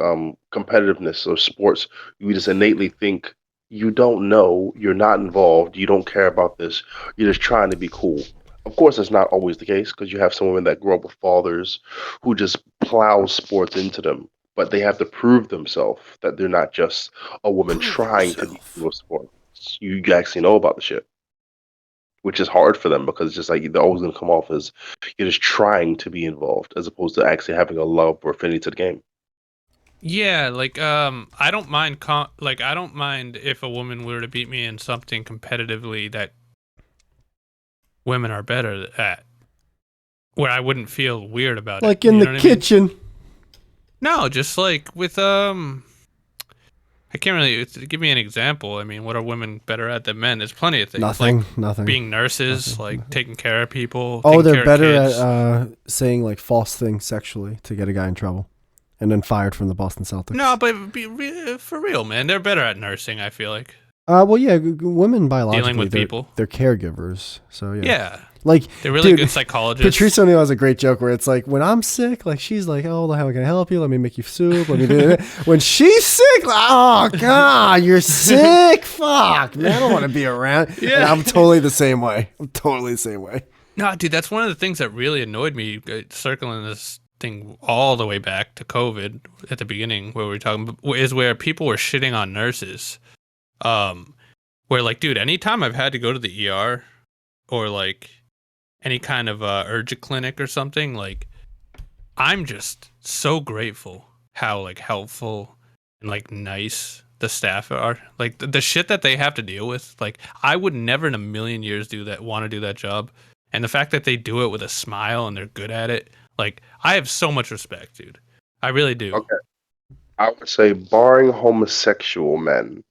competitiveness or sports, you just innately think you don't know, you're not involved, you don't care about this, you're just trying to be cool. Of course, that's not always the case because you have some women that grow up with fathers who just plow sports into them, but they have to prove themselves that they're not just a woman Prove trying to be yourself. into a sport. You actually know about the shit, which is hard for them because it's just like they're always going to come off as you're just trying to be involved as opposed to actually having a love or affinity to the game. Yeah, like I don't mind I don't mind if a woman were to beat me in something competitively that women are better at, where I wouldn't feel weird about Like it. in You know the what I mean? kitchen. No, just like with I can't really give me an example. I mean, what are women better at than men? There's plenty of things. Nothing. Like Nothing. being nurses, Nothing, like nothing. taking care of people. Oh, taking they're care of better kids. at saying like false things sexually to get a guy in trouble, and then fired from the Boston Celtics. No, but for real, man, they're better at nursing. I feel like Well, yeah, women biologically dealing with people. they're caregivers. So yeah. Yeah, Like they're really dude, good psychologists. Patrice O'Neill has a great joke where it's like, when I'm sick, like she's like, oh, how can I help you? Let me make you soup. Let me do it. When she's sick, like, oh god, you're sick. Fuck, man, I don't want to be around. Yeah. And I'm totally the same way. I'm totally the same way. No, dude, that's one of the things that really annoyed me, circling this thing all the way back to COVID at the beginning, where we were talking, is where people were shitting on nurses. Where like, dude, anytime I've had to go to the ER or like any kind of urgent clinic or something, like I'm just so grateful how like helpful and like nice the staff are. Like the shit that they have to deal with, like I would never in a million years want to do that job. And the fact that they do it with a smile and they're good at it, like I have so much respect, dude. I really do. Okay. I would say, barring homosexual men,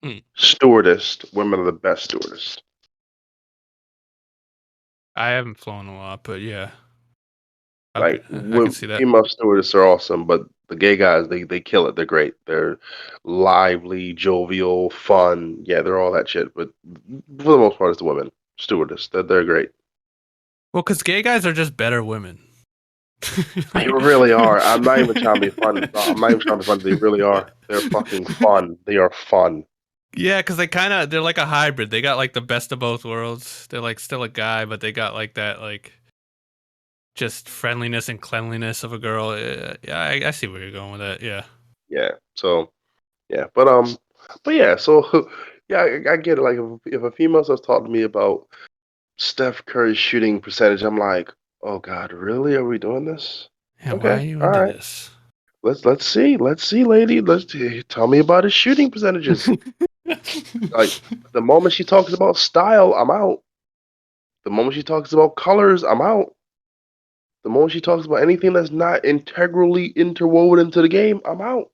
Mm. stewardess, women are the best stewardess. I haven't flown a lot, but yeah. Like, I can see that. female stewardess are awesome, but the gay guys, they kill it. They're great. They're lively, jovial, fun. Yeah, they're all that shit. But for the most part, it's the women stewardess. They're great. Well, because gay guys are just better women. They really are. I'm not even trying to be fun. I'm not even trying to be fun. They really are. They're fucking fun. They are fun. Yeah, because they're like a hybrid. They got like the best of both worlds. They're like still a guy, but they got like that like just friendliness and cleanliness of a girl. Yeah, I see where you're going with that. Yeah. Yeah. So, yeah. But yeah. So, yeah, I get it. Like, if a female starts talking to me about Steph Curry's shooting percentage, I'm like, oh God, really? Are we doing this? Yeah, why are Okay. you All into right. this? Let's see, lady. Tell me about his shooting percentages. Like, the moment she talks about style, I'm out. The moment she talks about colors, I'm out. The moment she talks about anything that's not integrally interwoven into the game, I'm out.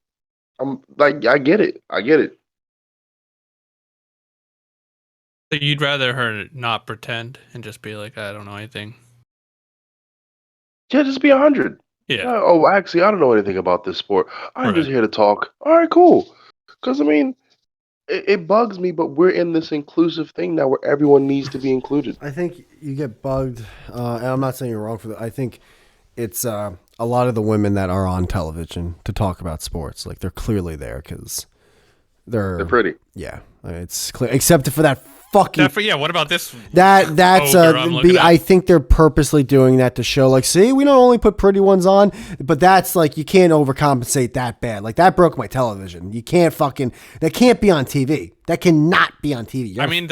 I'm like, I get it. I get it. So you'd rather her not pretend and just be like, I don't know anything. Yeah, just be 100. Yeah. Oh, actually, I don't know anything about this sport. I'm just Right. here to talk. All right, cool. Because I mean, it bugs me, but we're in this inclusive thing now where everyone needs to be included. I think you get bugged, and I'm not saying you're wrong for that. I think it's a lot of the women that are on television to talk about sports. Like they're clearly there because They're pretty. Yeah, it's clear. Except for that fucking. Yeah. What about this? That's ogre I'm looking at? I think they're purposely doing that to show like, see, we don't only put pretty ones on, but that's like you can't overcompensate that bad. Like that broke my television. You can't that can't be on TV. That cannot be on TV. I mean,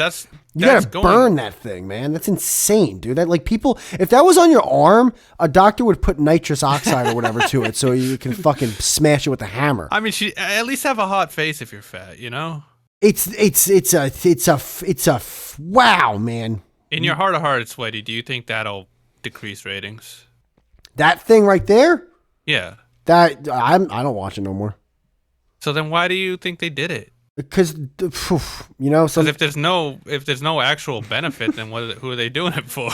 You gotta burn that thing, man. That's insane, dude. That like people, if that was on your arm, a doctor would put nitrous oxide or whatever to it so you can fucking smash it with a hammer. I mean, she at least have a hot face if you're fat, you know. It's a wow, man. In your heart of hearts, Whitey, do you think that'll decrease ratings? That thing right there. Yeah. I don't watch it no more. So then, why do you think they did it? Because you know, Because if there's no actual benefit, then who are they doing it for?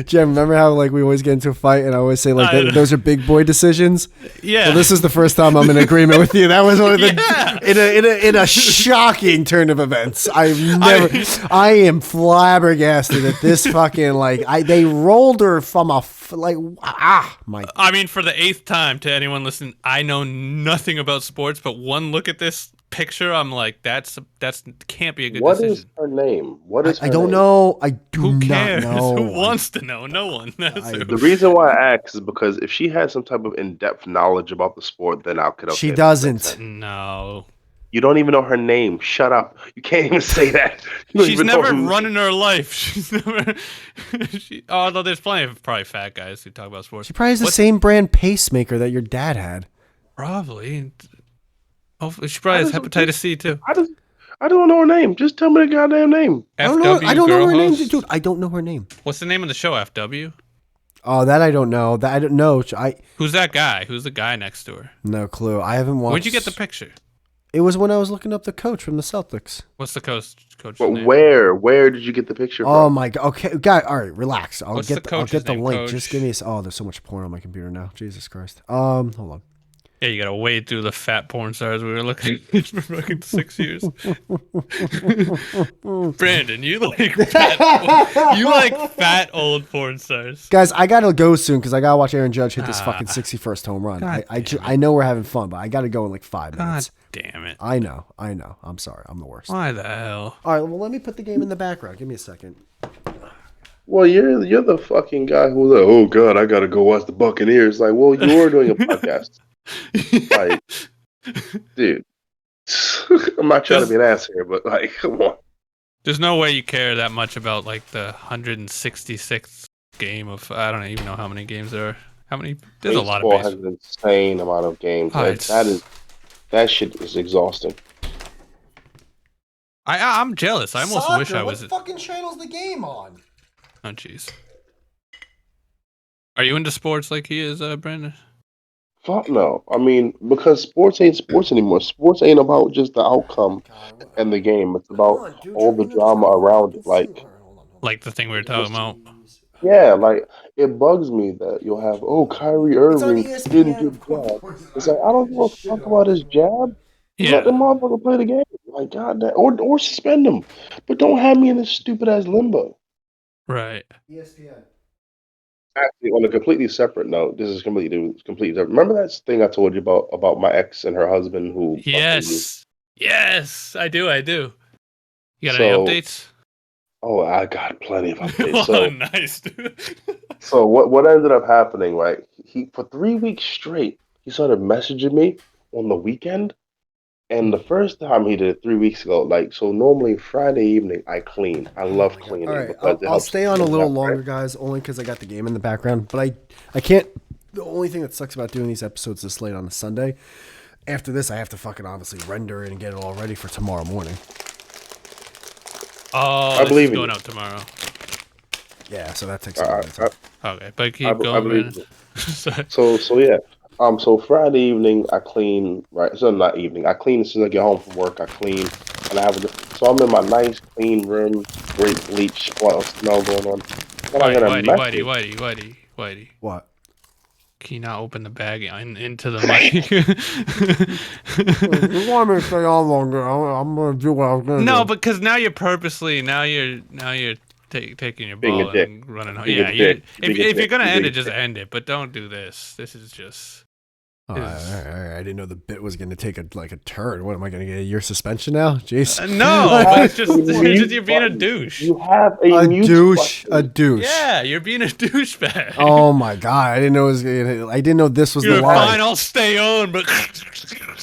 Jim, remember how like we always get into a fight and I always say like those are big boy decisions? Yeah. Well, this is the first time I'm in agreement with you. That was one of the in a shocking turn of events. I am flabbergasted that this fucking like they rolled her from a I mean, for the 8th time to anyone listening, I know nothing about sports, but one look at this picture, I'm like, that's can't be a good decision. What is her name? What is her I don't name? know. I do Who not cares? know. Who wants to know? No one. The reason why I ask is because if she had some type of in-depth knowledge about the sport, then I could. She doesn't. No. You don't even know her name. Shut up. You can't even say that. She's never run in her life. She's never. Although there's plenty of probably fat guys who talk about sports. She probably has the same brand pacemaker that your dad had. Probably. Oh, she probably has hepatitis C too. I don't know her name. Just tell me the goddamn name. I don't know her name, dude. I don't know her name. What's the name of the show? FW. Oh, that I don't know. That I don't know. Who's that guy? Who's the guy next to her? No clue. I haven't watched. Where'd you get the picture? It was when I was looking up the coach from the Celtics. What's the coach's But name? where did you get the picture from? Oh my god. Okay, guy. All right, relax. I'll What's get the I'll get the coach's name, link. coach? Just give me. Oh, there's so much porn on my computer now. Jesus Christ. Hold on. Yeah, you gotta wade through the fat porn stars we were looking at for fucking 6 years. Brandon, you like fat old porn stars. Guys, I gotta go soon because I gotta watch Aaron Judge hit this fucking 61st home run. I know we're having fun, but I gotta go in like 5 minutes. God damn it. I know. I'm sorry. I'm the worst. Why the hell? All right, well, let me put the game in the background. Give me a second. Well, you're the fucking guy who's like, oh god, I gotta go watch the Buccaneers. Like, well, you're doing a podcast. Like, dude, I'm not trying to be an ass here, but like, come on. There's no way you care that much about like the 166th game of I don't even know how many games there are. How many? There's a lot of Baseball has baseball. an insane amount of games. Oh, That shit is exhausting. I'm jealous. I almost wish I was. What fucking channel's the game on? Oh jeez. Are you into sports like he is, Brandon? Fuck no. I mean, because sports ain't sports anymore. Sports ain't about just the outcome and the game. It's about all the drama around it. Like the thing we were talking about. Yeah, like it bugs me that you'll have Kyrie Irving didn't get jab. It's like I don't give a fuck about his jab. Yeah. Let the motherfucker play the game. Like goddamn, or suspend him, but don't have me in this stupid ass limbo. Right. ESPN. Actually, on a completely separate note, this is completely different. Remember that thing I told you about my ex and her husband who? Yes, I do. You got any So- updates? Oh, I got plenty of updates. Oh, So, nice, dude. so what ended up happening, right? He for 3 weeks straight, he started messaging me on the weekend. And the first time he did it 3 weeks ago, like so normally Friday evening I clean. I love cleaning. All right, because it I'll helps stay on a clean little up, longer, right? guys, only because I got the game in the background. But I can't. The only thing that sucks about doing these episodes this late on a Sunday. After this, I have to fucking obviously render it and get it all ready for tomorrow morning. Oh, I this believe is in going you. out tomorrow. Yeah, so that takes a lot of time. Okay, but keep I going, believe Brandon. you. Sorry. So yeah. So Friday evening I clean, right? So not evening. I clean as soon as I get home from work. I clean, and I have so I'm in my nice clean room, great bleach smell going on. Then I get a message. Whitey. What? Can you not open the bag into the mic? If you want me to stay on longer, I'm gonna do what I was gonna do. No, because now you're taking your Being a ball dick. and running home. Being a Yeah, dick. if Being a you're dick. gonna end Being it, a just dick. end it. But don't do this. This is just. Oh, all right. I didn't know the bit was gonna take a turn. What am I gonna get? A year suspension now? Jeez. No, but it's just Mute you're being a button. douche. You have a A mute douche. button. A douche. Yeah, you're being a douchebag. Oh my god! I didn't know it was. I didn't know this was You're the fine. line. I'll stay on, but.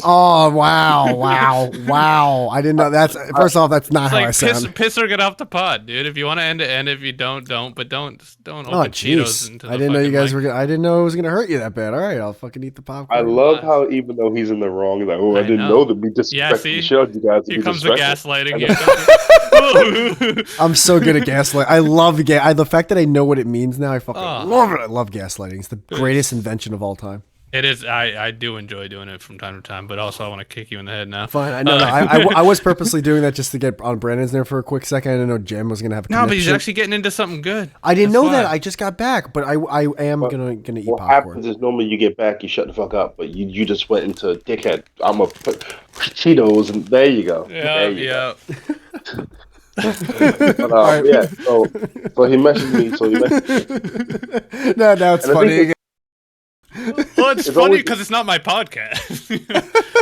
Oh wow! I didn't know. That's first off, that's not It's how I like sound. piss or get off the pod, dude. If you want to end it, end it. If you don't. But don't open Oh Cheetos jeez! into the I didn't know you fucking guys mic. were. I didn't know it was gonna hurt you that bad. All right, I'll fucking eat the popcorn. I love how even though he's in the wrong, he's like, I I didn't know. know that we disrespected Yeah, see? the show. You guys Here be comes the disrespectful. gaslighting. I'm so good at gaslighting. I love the fact that I know what it means now. I fucking Oh. love it. I love gaslighting. It's the greatest invention of all time. It is. I do enjoy doing it from time to time, but also I want to kick you in the head now. Fine. I know. I was purposely doing that just to get on Brandon's there for a quick second. I didn't know Jam was gonna have a No, but he's connection. actually getting into something good. I didn't That's know that. why. I just got back, but I am gonna eat What popcorn. happens is normally you get back, you shut the fuck up, but you just went into dickhead. I'm gonna put Cheetos, and there you go. There you go. But, yeah. So he messaged me. Now it's And I funny. think Well, it's It's funny always- because it's not my podcast.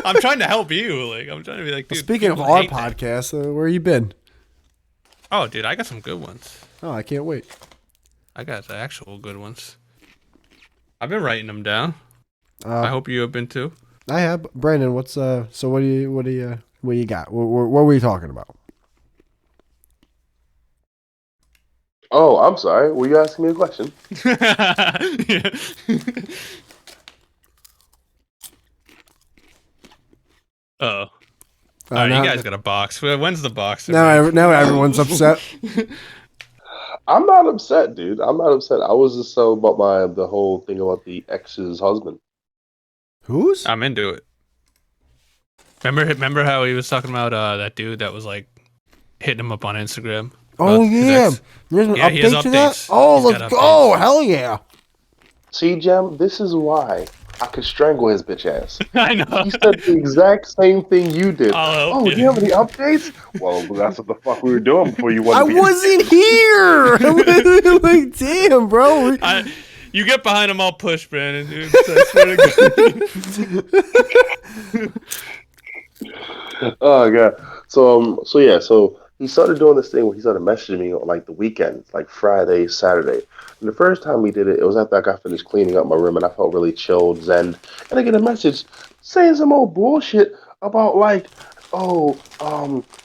I'm trying to help you. Like I'm trying to be like, dude. Speaking of people our hate that. podcast, where you been? Oh, dude, I got some good ones. Oh, I can't wait. I got the actual good ones. I've been writing them down. I hope you have been too. I have. Brandon, what's so what do you got? What were you talking about? Oh, I'm sorry. Were you asking me a question? Yeah. Oh. All right, now, you guys got a box. When's the box? now everyone's upset. I'm not upset, dude. I'm not upset. I was just so about the whole thing about the ex's husband. Who's? I'm into it. Remember how he was talking about that dude that was like hitting him up on Instagram? Oh About his yeah, ex? there's an Yeah, he has update to that. updates. Oh, He's let's got go! updates. Hell yeah! See, Jem, this is why I could strangle his bitch ass. I know. He said the exact same thing you did. I'll help Oh, you. do you have any updates? Well, that's what the fuck we were doing before you I wanted to be. wasn't here. I was like, damn, bro. You get behind him, I'll push, Brandon, dude. I swear to God. Oh god. So yeah. So he started doing this thing where he started messaging me on like the weekends, like Friday, Saturday. And the first time we did it, it was after I got finished cleaning up my room and I felt really chilled, zen. And I get a message saying some old bullshit about like, oh,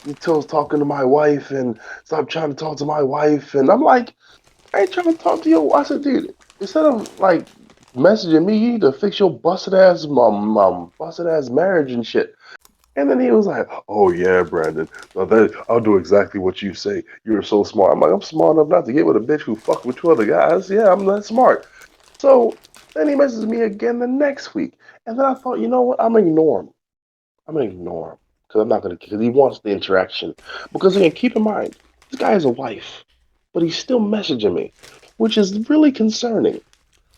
you still talking to my wife and stop trying to talk to my wife. And I'm like, I ain't trying to talk to you. I said, dude, instead of like messaging me, you need to fix your busted ass marriage and shit. And then he was like, "Oh yeah, Brandon, I'll do exactly what you say. You're so smart." I'm like, "I'm smart enough not to get with a bitch who fuck with two other guys. Yeah, I'm that smart." So then he messages me again the next week, and then I thought, you know what? I'm gonna ignore him. I'm gonna ignore him because I'm not gonna because he wants the interaction. Because again, keep in mind, this guy has a wife, but he's still messaging me, which is really concerning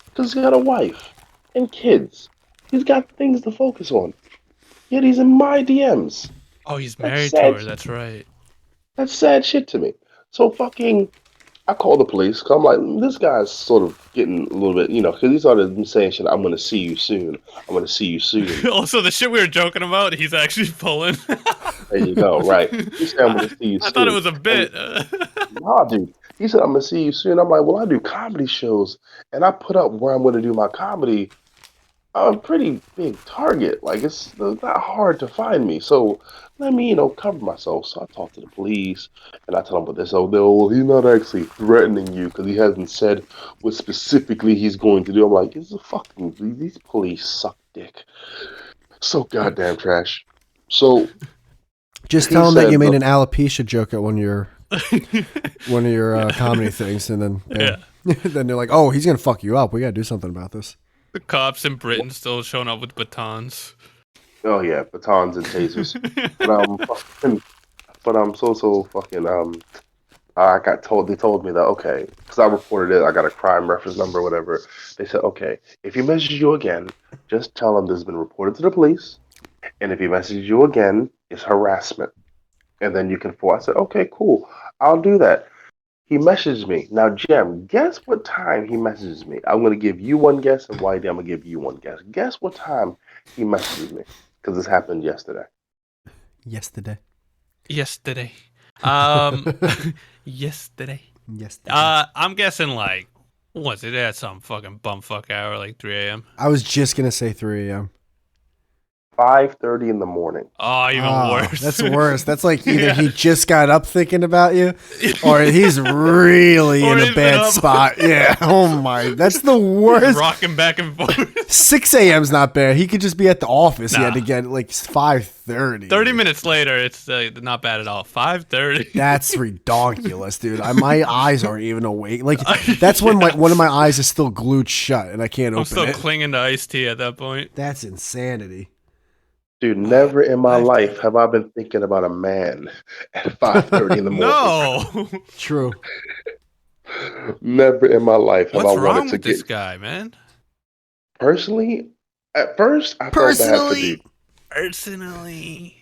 because he's got a wife and kids. He's got things to focus on. Yet he's in my DMs. Oh, he's That's married to sad. her. That's right. That's sad shit to me. So fucking, I called the police. Cause I'm like, this guy's sort of getting a little bit, because he started saying shit. I'm gonna see you soon. I'm gonna see you soon. Also, the shit we were joking about, he's actually pulling. There you go. Right. He said, I'm gonna see you I thought it soon. was a And bit. nah, dude. He said, I'm gonna see you soon. I'm like, well, I do comedy shows, and I put up where I'm gonna do my comedy. I'm a pretty big target. Like it's not hard to find me. So let me, cover myself. So I talk to the police and I tell them about this. Oh, no, well, he's not actually threatening you because he hasn't said what specifically he's going to do. I'm like, it's a fucking these police suck dick. So goddamn trash. So Just he tell him that you said, made look, an alopecia joke at one of your comedy things, and then Yeah. then they're like, "Oh, he's gonna fuck you up. We gotta do something about this." The cops in Britain still showing up with batons. oh yeah, batons and tasers. But fucking, but I'm so fucking I got told they told me that okay, because I reported it, I got a crime reference number, or whatever. They said okay, if he messages you again, just tell him this has been reported to the police, and if he messages you again, it's harassment, and then you can I said okay, cool, I'll do that. He messaged me. Now, Jem, guess what time he messages me? I'm gonna give you one guess, and Whitey, I'm gonna give you one guess. Guess what time he messages me? Because this happened yesterday. Yesterday. Yesterday. Um, yesterday. Yesterday. I'm guessing like, what's it at some fucking bumfuck hour, like 3 a.m. I was just gonna say 3 a.m. 5:30 in the morning. Oh, even worse. That's worse. That's like either Yeah. he just got up thinking about you, or he's really Or in a he's been bad up. spot. Yeah. Oh my. That's the worst. Rocking back and forth. 6 a.m.'s not bad. He could just be at the office. He had Nah. to get like 5:30. 30 minutes later, it's not bad at all. 5:30. That's ridiculous, dude. My eyes aren't even awake. Like that's when one of my eyes is still glued shut and I can't I'm open still it. clinging to iced tea at that point. That's insanity. Dude, never in my life have I been thinking about a man at 5:30 in the morning. No. True. Never in my life have What's I wanted wrong to with this get guy, man? personally. At first, I felt bad for dude. Personally.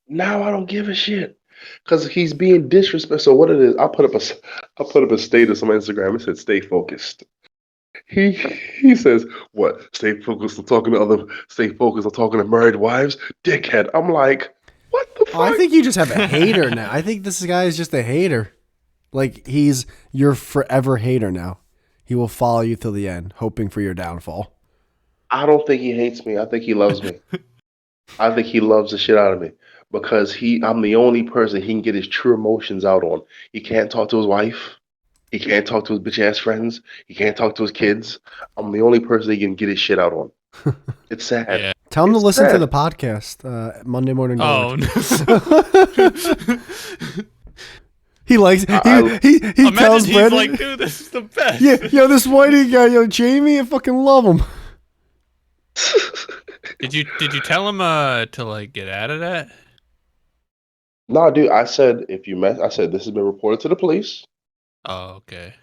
Now I don't give a shit because he's being disrespectful. So what it is, I put up a status on my Instagram. It said, "Stay focused." He says, "What? Stay focused on talking to other. Stay focused on talking to married wives, dickhead." I'm like, what the fuck? I think you just have a hater now. I think this guy is just a hater. Like he's your forever hater now. He will follow you till the end, hoping for your downfall. I don't think he hates me. I think he loves me. I think he loves the shit out of me because I'm the only person he can get his true emotions out on. He can't talk to his wife. He can't talk to his bitch ass friends. He can't talk to his kids. I'm the only person he can get his shit out on. It's sad. Yeah. Tell him to It's listen to sad. the podcast, Monday Morning Oh, Dullard. no. He likes he Imagine tells he's Brendan, like, dude, this is the best. yeah, yo, this whitey guy, yo, Jamie, I fucking love him. Did you tell him to like get out of that? No, dude, I said I said this has been reported to the police. Oh, okay.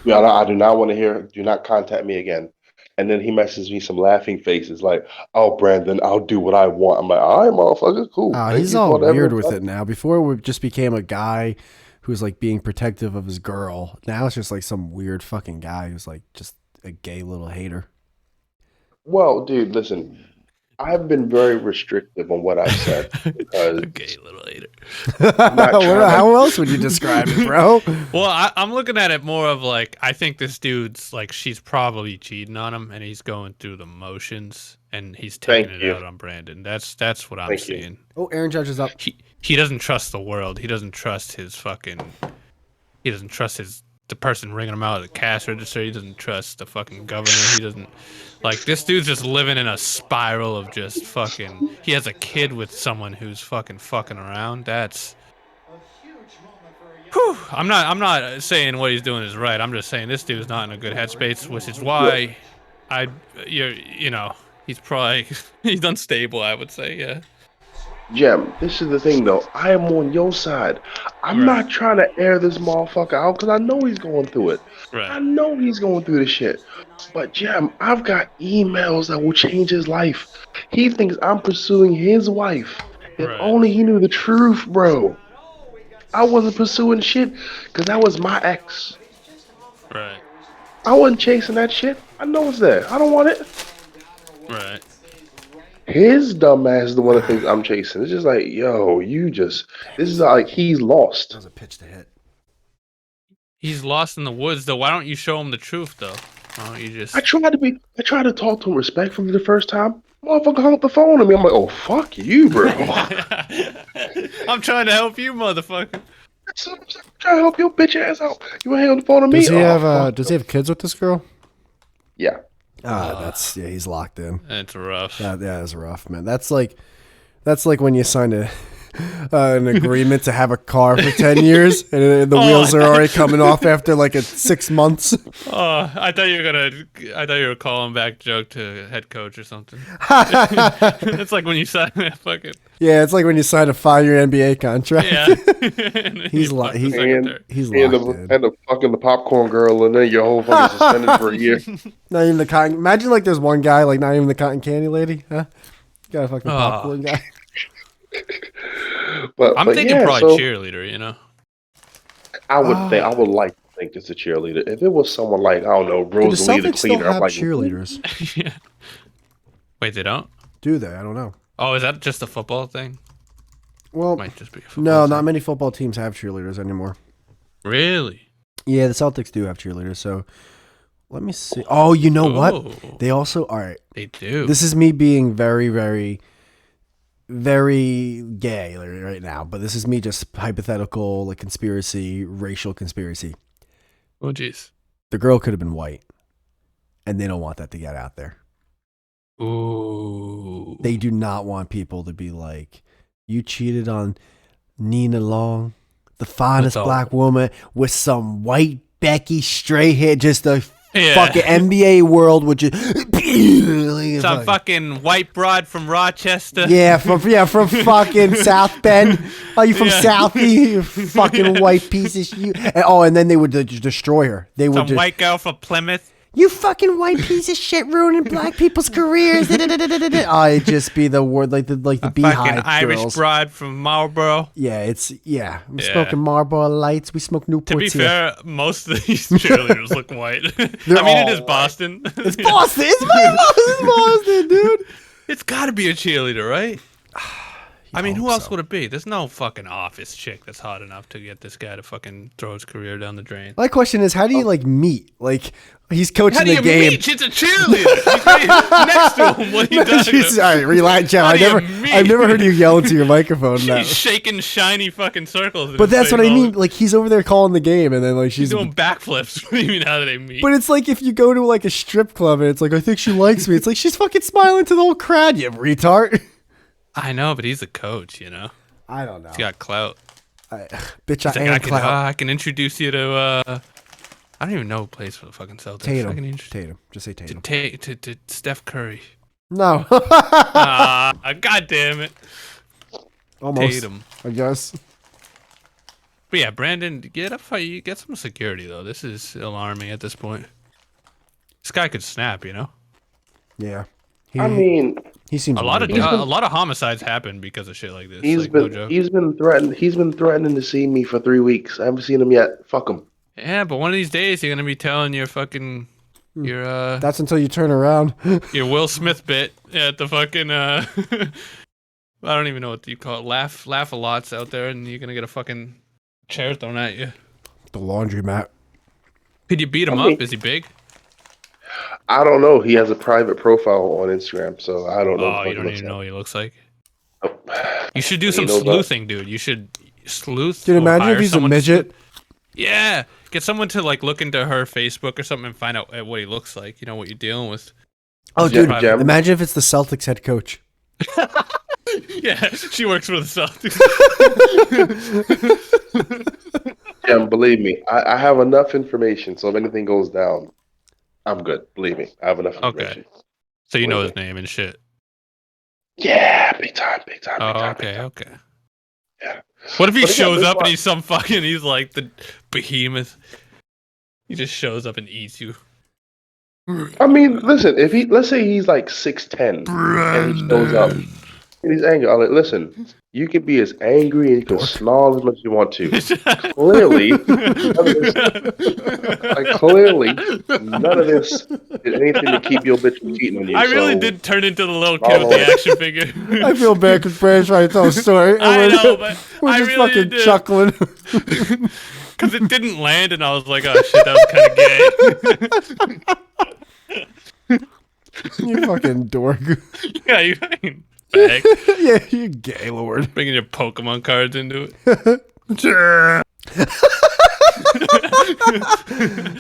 Yeah, I do not want to hear. Do not contact me again. And then he messages me some laughing faces like, "Oh, Brandon, I'll do what I want." I'm like, "All right, motherfucker, cool." Thank He's you for all whatever." weird with it now. Before it just became a guy who's like being protective of his girl. Now it's just like some weird fucking guy who's like just a gay little hater. Well, dude, listen. I've been very restrictive on what I've said because Okay, a little later. How else would you describe it, bro? Well, I'm looking at it more of like I think this dude's like she's probably cheating on him, and he's going through the motions, and he's taking Thank it you. out on Brandon. That's what I'm Thank you. seeing. Oh, Aaron Judge is up. He doesn't trust the world. He doesn't trust his fucking. He doesn't trust the person ringing him out of the cash register. He doesn't trust the fucking governor. He doesn't. Like, this dude's just living in a spiral of just fucking. He has a kid with someone who's fucking around. That's. Whew, I'm not saying what he's doing is right. I'm just saying this dude's not in a good headspace, which is why you know, he's probably he's unstable. I would say, yeah. Jem, this is the thing though. I am on your side. I'm Right. not trying to air this motherfucker out because I know he's going through it. I Right. know he's going through this shit. But Jem, I've got emails that will change his life. He thinks I'm pursuing his wife. If Right. only he knew the truth, bro. I wasn't pursuing shit because that was my ex. Right. I wasn't chasing that shit. I know it's there. I don't want it. Right. His dumb ass is the one that thinks I'm chasing. It's just like, yo, this is like he's That lost. was a pitch to hit. He's lost in the woods, though. Why don't you show him the truth, though? Why don't you just? I tried to talk to him respectfully the first time. Motherfucker hung up the phone on me. I'm like, oh, fuck you, bro. I'm trying to help you, motherfucker. I'm trying to help your bitch ass out. You want to hang on the phone on me? Does he Oh, have Does he have kids with this girl? yeah. He's locked in. It's rough. Yeah, it's rough, man. That's like when you sign an agreement to have a car for 10 years and the wheels are already coming off after like 6 months. Oh, I thought you were calling back joke to head coach or something. It's like when you sign that fucking. Yeah, it's like when you sign a 5-year NBA contract. Yeah. He's locked locked in. And the fucking the popcorn girl, and then your whole fucking suspended for a year. Not even the cotton. Imagine like there's one guy, like not even the cotton candy lady, huh? Got a fucking popcorn guy. I'm thinking probably cheerleader, you know. I would like to think it's a cheerleader. If it was someone like, I don't know, Do the Rosalie the Celtics still cleaner, I'm have like, cheerleaders? Yeah. Wait, they don't? Do they? I don't know. Oh, is that just a football thing? Well, Might just be a football no, thing. not many football teams have cheerleaders anymore. Really? Yeah, the Celtics do have cheerleaders. So let me see. Oh, you know what? Oh, They also, all right. they do. This is me being very, very, very gay right now, but this is me just hypothetical, like conspiracy, racial conspiracy. Oh, jeez. The girl could have been white, and they don't want that to get out there. Ooh. They do not want people to be like, you cheated on Nina Long, the finest That's all. black woman, with some white Becky straight hair, just a Yeah. fucking NBA world, which is Some fucking white broad from Rochester. yeah, from fucking South Bend. Are you from Yeah. Southie? You fucking white piece of shit. And then they would destroy her. They would Some white girl from Plymouth. you fucking white piece of shit ruining black people's careers. It'd just be the word like the Fucking beehive Irish girls. broad from Marlboro. Yeah, I'm Yeah. smoking Marlboro Lights. We smoke Newports To be here. fair, most of these cheerleaders look white. They're I mean, it all is Boston. It's Boston. It's Boston, dude. It's got to be a cheerleader, right? I mean, who else would it be? There's no fucking office chick that's hot enough to get this guy to fucking throw his career down the drain. My question is, how do you like meet? Like he's coaching How do the you game. meet? She's a cheerleader. She's right next to him. What are you talking She's- about? all right, relax, Joe. How do you meet? I've never heard you yell into your microphone. Now. She's shaking shiny fucking circles. in But the that's same what I mean. moment. Like he's over there calling the game, and then like She's she's. doing backflips. What do you mean, how do they meet? But it's like if you go to like a strip club and it's like I think she likes me. It's like she's fucking smiling to the whole crowd. You retard. I know, but he's a coach, you know? I don't know. He's got clout. Bitch, He's I like, am I clout. can introduce you to, I don't even know who plays for the fucking Celtics. I can introduce Tatum. Just say Tatum. to Steph Curry. No. God damn it. Almost. Tatum. I guess. But yeah, Brandon, get some security, though. This is alarming at this point. This guy could snap, you know? Yeah. I mean, he seems A lot of weird. homicides happen because of shit like this. he's Like, no been joke. he's been threatening to see me for 3 weeks. I haven't seen him yet. Fuck him. Yeah, but one of these days you're gonna be telling your fucking That's until you turn around. your Will Smith bit at the fucking I don't even know what you call it. Laugh a lot's out there, and you're gonna get a fucking chair thrown at you. The laundromat. Could you beat him up? Is he big? I don't know. He has a private profile on Instagram, so I don't know. Oh, you don't even know what he looks like. Oh. You should do some sleuthing, dude. You should sleuth. Dude, imagine if he's a midget. Yeah, get someone to like look into her Facebook or something and find out what he looks like. You know what you're dealing with. Oh, dude, imagine if it's the Celtics head coach. Yeah, she works for the Celtics. Yeah, believe me, I have enough information, so if anything goes down, I'm good. Believe me, I have enough information. Okay. So you know his name and shit. Yeah, big time. Oh, okay. Yeah. What if he shows up and he's like the behemoth? He just shows up and eats you. I mean, listen, let's say he's like 6'10" and he shows up and he's angry. I'm like, listen, you can be as angry and you can snarl as much as you want to. Clearly, none of this did anything to keep your bitch from cheating on you. I really did turn into the little kid with the action figure. I feel bad because Brandon's trying to tell a story. I know, but we're just fucking chuckling. Because it didn't land, and I was like, oh shit, that was kind of gay. You fucking dork. Yeah, you fucking bag. Yeah, you gay lord. Bringing your Pokemon cards into it.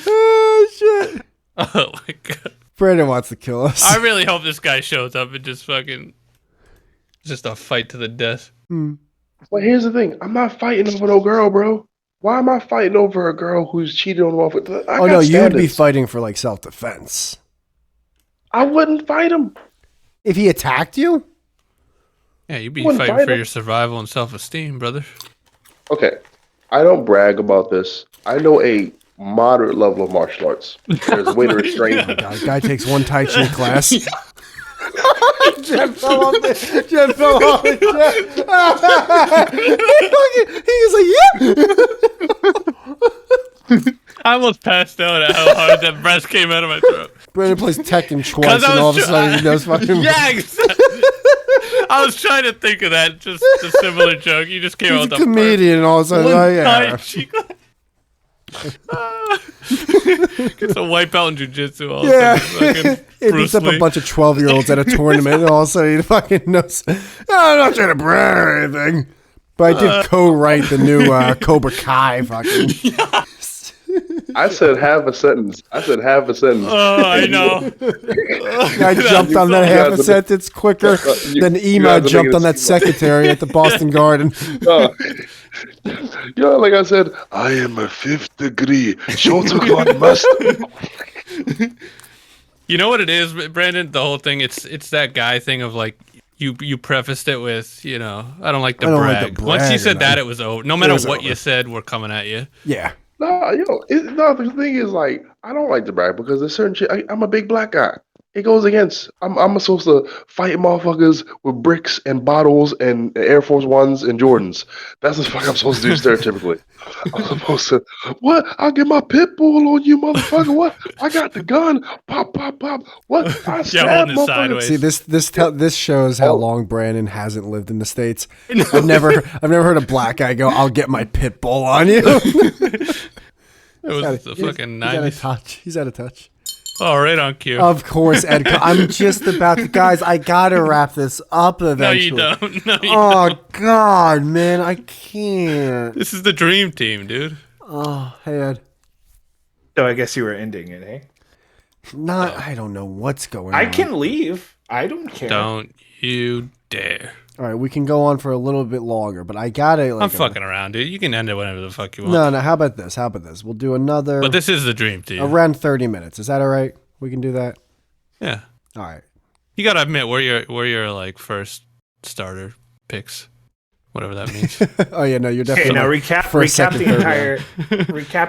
Oh, shit. Oh my god. Brandon wants to kill us. I really hope this guy shows up and just fucking... just a fight to the death. Well, here's the thing. I'm not fighting over no girl, bro. Why am I fighting over a girl who's cheated on me? Oh, no, you'd be fighting for, like, self-defense. I wouldn't fight him. If he attacked you? Yeah, you'd be fighting for your survival and self-esteem, brother. Okay. I don't brag about this. I know a moderate level of martial arts. There's a way to restrain. Oh my God, guy takes one Tai Chi class. Jen fell off it. He was like, yeah. I almost passed out at how hard that breath came out of my throat. Brandon plays Tekken twice, and all of a sudden he knows fucking. Yeah, exactly. I was trying to think of that, just a similar joke. You just came out with a comedian, and all of a sudden, oh yeah. Gets a wipe out in jiu-jitsu. Yeah. He beats up a bunch of 12-year-olds at a tournament, and all of a sudden he fucking knows. No, I'm not trying to brag or anything. But I did co-write the new Cobra Kai fucking. I said half a sentence. Oh, I know. I jumped on that half a sentence quicker than Ema jumped on that secretary at the Boston Garden. Yeah, like I said, I am a 5th degree Shotokan master. You know what it is, Brandon? The whole thing, it's that guy thing of like, you prefaced it with, I don't like to brag. Once you said that, it was over. No matter what you said, we're coming at you. Yeah. No, the thing is, like, I don't like to brag because there's certain shit. I'm a big black guy. It goes against. I'm supposed to fight motherfuckers with bricks and bottles and Air Force Ones and Jordans. That's the fuck I'm supposed to do stereotypically. I'm supposed to, what? I'll get my pit bull on you, motherfucker. What? I got the gun. Pop, pop, pop. What? I stab motherfucker. See, this shows how long Brandon hasn't lived in the States. I've never heard a black guy go, "I'll get my pit bull on you." It was the fucking 90s. He's out of touch. Oh, right on cue. Of course, Ed. I'm just about to... Guys, I gotta wrap this up eventually. No, you don't. No, you don't. God, man. I can't. This is the dream team, dude. Oh, hey, Ed. So I guess you were ending it, eh? I don't know what's going on. I can leave. I don't care. Don't you dare. All right, we can go on for a little bit longer, but I gotta... I'm fucking around, dude. You can end it whenever the fuck you want. No, how about this? We'll do another... But this is the dream team. Around 30 minutes. Is that all right? We can do that? Yeah. All right. You gotta admit, we're your like, first starter picks. Whatever that means. Oh, yeah, no, you're definitely... Okay, now recap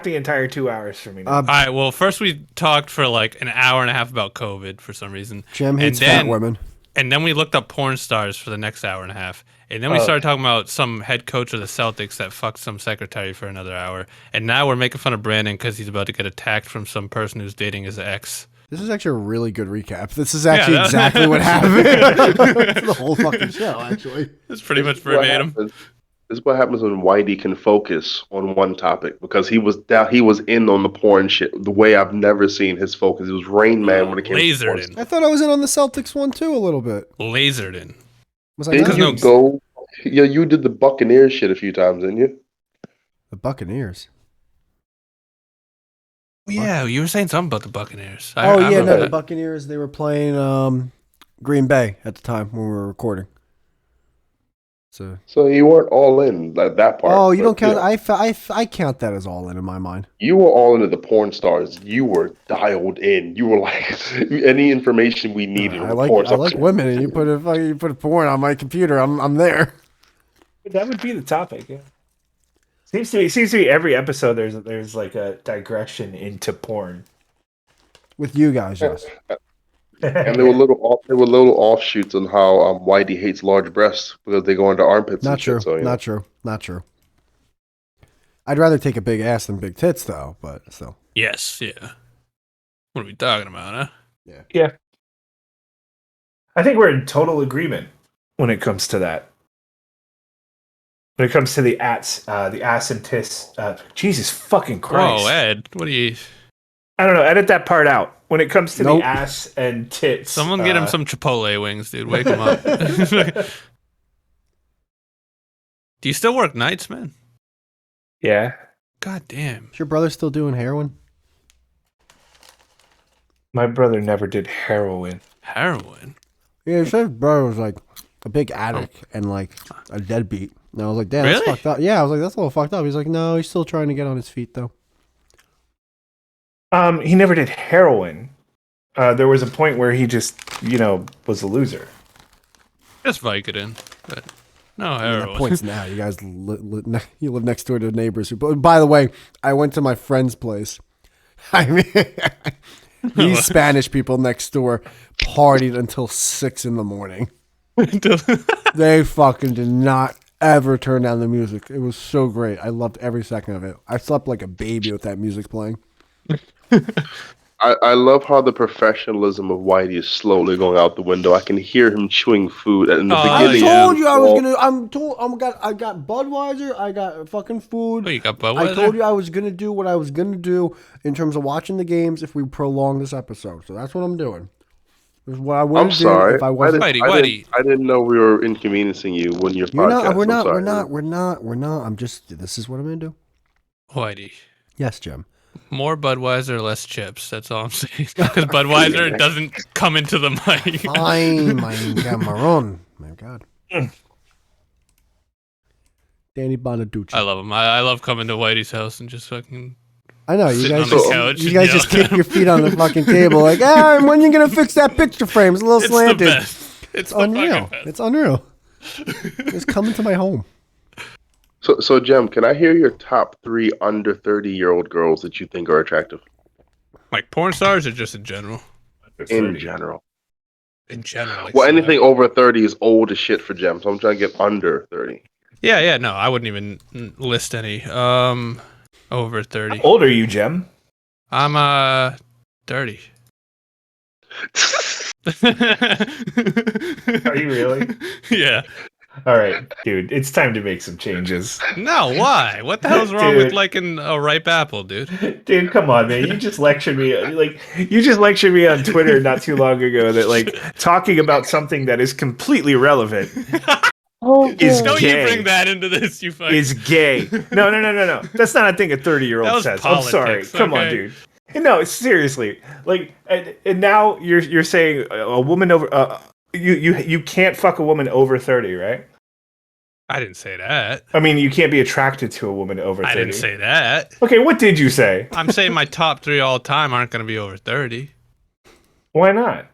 the entire 2 hours for me. All right, well, first we talked for like an hour and a half about COVID for some reason. Jem hates fat women. And then we looked up porn stars for the next hour and a half. And then we started talking about some head coach of the Celtics that fucked some secretary for another hour. And now we're making fun of Brandon because he's about to get attacked from some person who's dating his ex. This is actually a really good recap. This is actually that- exactly what happened. It's the whole fucking show, actually. It's pretty much What verbatim. happens- This is what happens when Whitey can focus on one topic because he was down. He was in on the porn shit the way I've never seen his focus. It was Rain Man when it came to porn. Lasered in. I thought I was in on the Celtics one too a little bit. Lasered in. Was I Didn't not? you go? Yeah, you did the Buccaneers shit a few times, didn't you? The Buccaneers. Yeah, you were saying something about the Buccaneers. Oh I yeah, remember no, the that. Buccaneers. They were playing Green Bay at the time when we were recording. So you weren't all in that part. Oh, you don't but, count. I count that as all in my mind. You were all into the porn stars. You were dialed in. You were like any information we needed. I on like porn I like stars. women, and you put a porn on my computer. I'm there. That would be the topic. Yeah. Seems to be every episode there's like a digression into porn. With you guys, yes. And there were little offshoots on how Whitey hates large breasts because they go into armpits. Not and true. Shit, so, Not true. Not true. I'd rather take a big ass than big tits, though. But still. Yes, yeah. What are we talking about, huh? Yeah. I think we're in total agreement when it comes to that. When it comes to the ass and tits, Jesus fucking Christ! Whoa, Ed, what are you? I don't know. Edit that part out. When it comes to Nope. the ass and tits, Someone get him some Chipotle wings, dude. Wake him up. Do you still work nights, man? Yeah, God damn. Is your brother still doing heroin? my brother never did heroin. Heroin. Yeah, he said his brother was like a big addict and like a deadbeat. And I was like, damn, that's Really? fucked up. Yeah, I was like, that's a little fucked up. He's like, no, he's still trying to get on his feet though. He never did heroin. There was a point where he just, was a loser. Just Vicodin, but no I mean, heroin. that points now. You guys, you live next door to neighbors. By the way, I went to my friend's place. I mean, these Spanish people next door partied until 6 a.m. They fucking did not ever turn down the music. It was so great. I loved every second of it. I slept like a baby with that music playing. I love how the professionalism of Whitey is slowly going out the window. I can hear him chewing food in the Oh, beginning. yeah. I told you I was gonna. I got Budweiser. I got fucking food. Oh, you got I Budweiser? told you I was gonna do what I was gonna do in terms of watching the games if we prolong this episode. So that's what I'm doing. This is what I would I'm do sorry. if I wasn't. Whitey. I didn't know we were inconveniencing you when your You're podcast. not. We're I'm not. sorry. We're not. I'm just. This is what I'm gonna do. Whitey. Yes, Jim. More Budweiser, less chips. That's all I'm saying. Because Budweiser doesn't come into the mic. Fine, my Cameron. My God. Danny Bonaducci. I love him. I love coming to Whitey's house and just fucking. I know you Sitting guys. on the Just, couch you and guys just yelling. kick your feet on the fucking table, like, when you gonna fix that picture frame? It's a little It's slanted. the best. It's It's the unreal. fucking best. It's unreal. It's coming to my home. So Jem, can I hear your top 3 under 30-year-old girls that you think are attractive Like porn stars or just in general? in general? In general. Like Well, anything over 30 is old as shit for Jem, so I'm trying to get under 30. Yeah, no, I wouldn't even list any. Over 30. How old are you, Jem? I'm 30. Are you really? Yeah. All right, dude. It's time to make some changes. No, why? What the hell's wrong with Dude. liking a ripe apple, dude? Dude, come on, man. You just lectured me. You just lectured me on Twitter not too long ago that talking about something that is completely relevant is Don't gay. you bring that into this, you fucking... Is gay. No. That's not a thing a 30-year-old That was says. I'm sorry. politics, Come on, okay? dude. No, seriously. And now you're saying a woman over you can't fuck a woman over 30, right? I didn't say that. I mean, you can't be attracted to a woman over 30. I didn't say that. Okay, what did you say? I'm saying my top 3 all time aren't going to be over 30. Why not?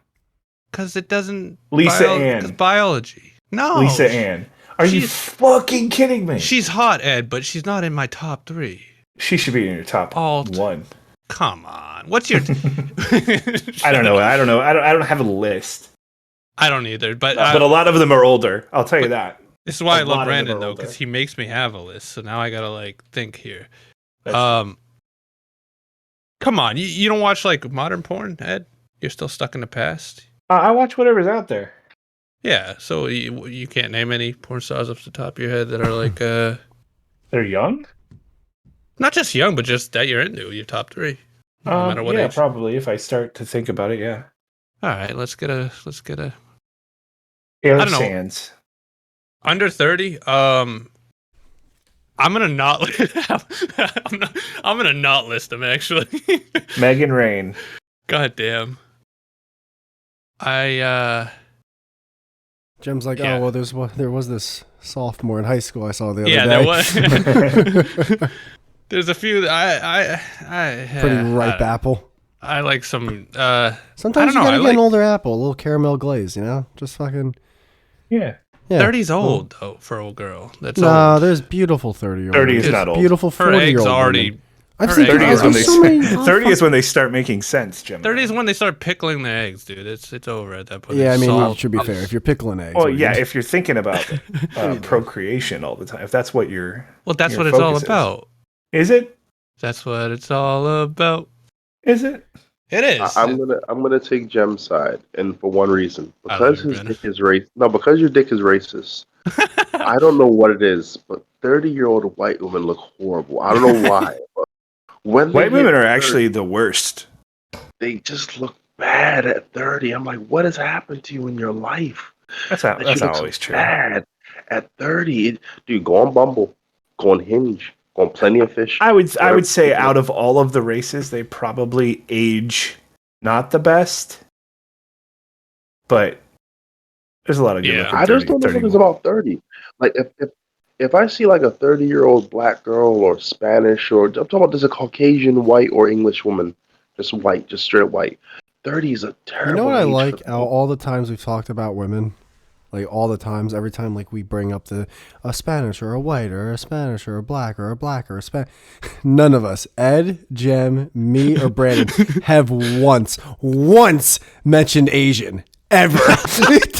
Because it doesn't... Lisa Ann. 'cause biology. No. Lisa Ann. Are you she's- fucking kidding me? She's hot, Ed, but she's not in my top 3. She should be in your top All one. Come on. What's your... I don't know. I don't have a list. I don't either, but But a lot of them are older. I'll tell you that. this is why I a lot love of them Brandon are though, older. because he makes me have a list. So now I gotta think here. That's Come on, you don't watch modern porn, Ed? You're still stuck in the past. I watch whatever's out there. Yeah, so you can't name any porn stars off the top of your head that are like They're young. not just young, but just that you're into your top 3, no matter what age. Probably if I start to think about it. Yeah. All right, let's get a Taylor I don't know. Sands. Under 30. I'm gonna not. I'm gonna not list them actually. Megan Rain. God damn. Jim's like, Yeah. oh well, there was this sophomore in high school I saw the other Yeah, day. there was. There's a few that I Pretty ripe apple. I like some. Sometimes I you don't know, gotta I get like- an older apple, a little caramel glaze, you know, just fucking. Yeah. Yeah. 30's old though for a girl. That's No, old. there's beautiful 30-year-olds. 30 is not old. Beautiful Her 40-year-old eggs already. women. I've her seen eggs 30 is are when they so many. Oh, 30 is fuck. when they start making sense, Jim. 30 is when they start pickling their eggs, dude. It's over at that point. Yeah, I mean, Salt it should be is- fair. If you're pickling eggs. Well, what yeah, do you- if you're thinking about procreation all the time, if that's what you're. Well, that's your what it's all focus is. about. Is it? That's what it's all about. Is it? It is. I'm gonna take Jem's side, and for one reason, I because love you, his Brandon. dick is racist. No, because your dick is racist. I don't know what it is, but 30-year-old white women look horrible. I don't know why. But when they White hit women are 30, actually the worst. they just look bad at 30. I'm like, what has happened to you in your life? That's not That you look so always true. bad at 30. Dude, go on Bumble, go on Hinge, go on Plenty of Fish. I would Whatever. say out of all of the races, they probably age not the best, but there's a lot of good Yeah. looking I just 30, don't know what 30. it's about 30. Like if I see like a 30-year-old black girl or Spanish or I'm talking about just a Caucasian white or English woman, just white, just straight white. 30 is a terrible. You know what I age like? for All the times we've talked about women, like all the times, every time like we bring up a Spanish or a white or a Spanish or a black or a Spanish, none of us, Ed, Jem, me, or Brandon, have once mentioned Asian. Ever.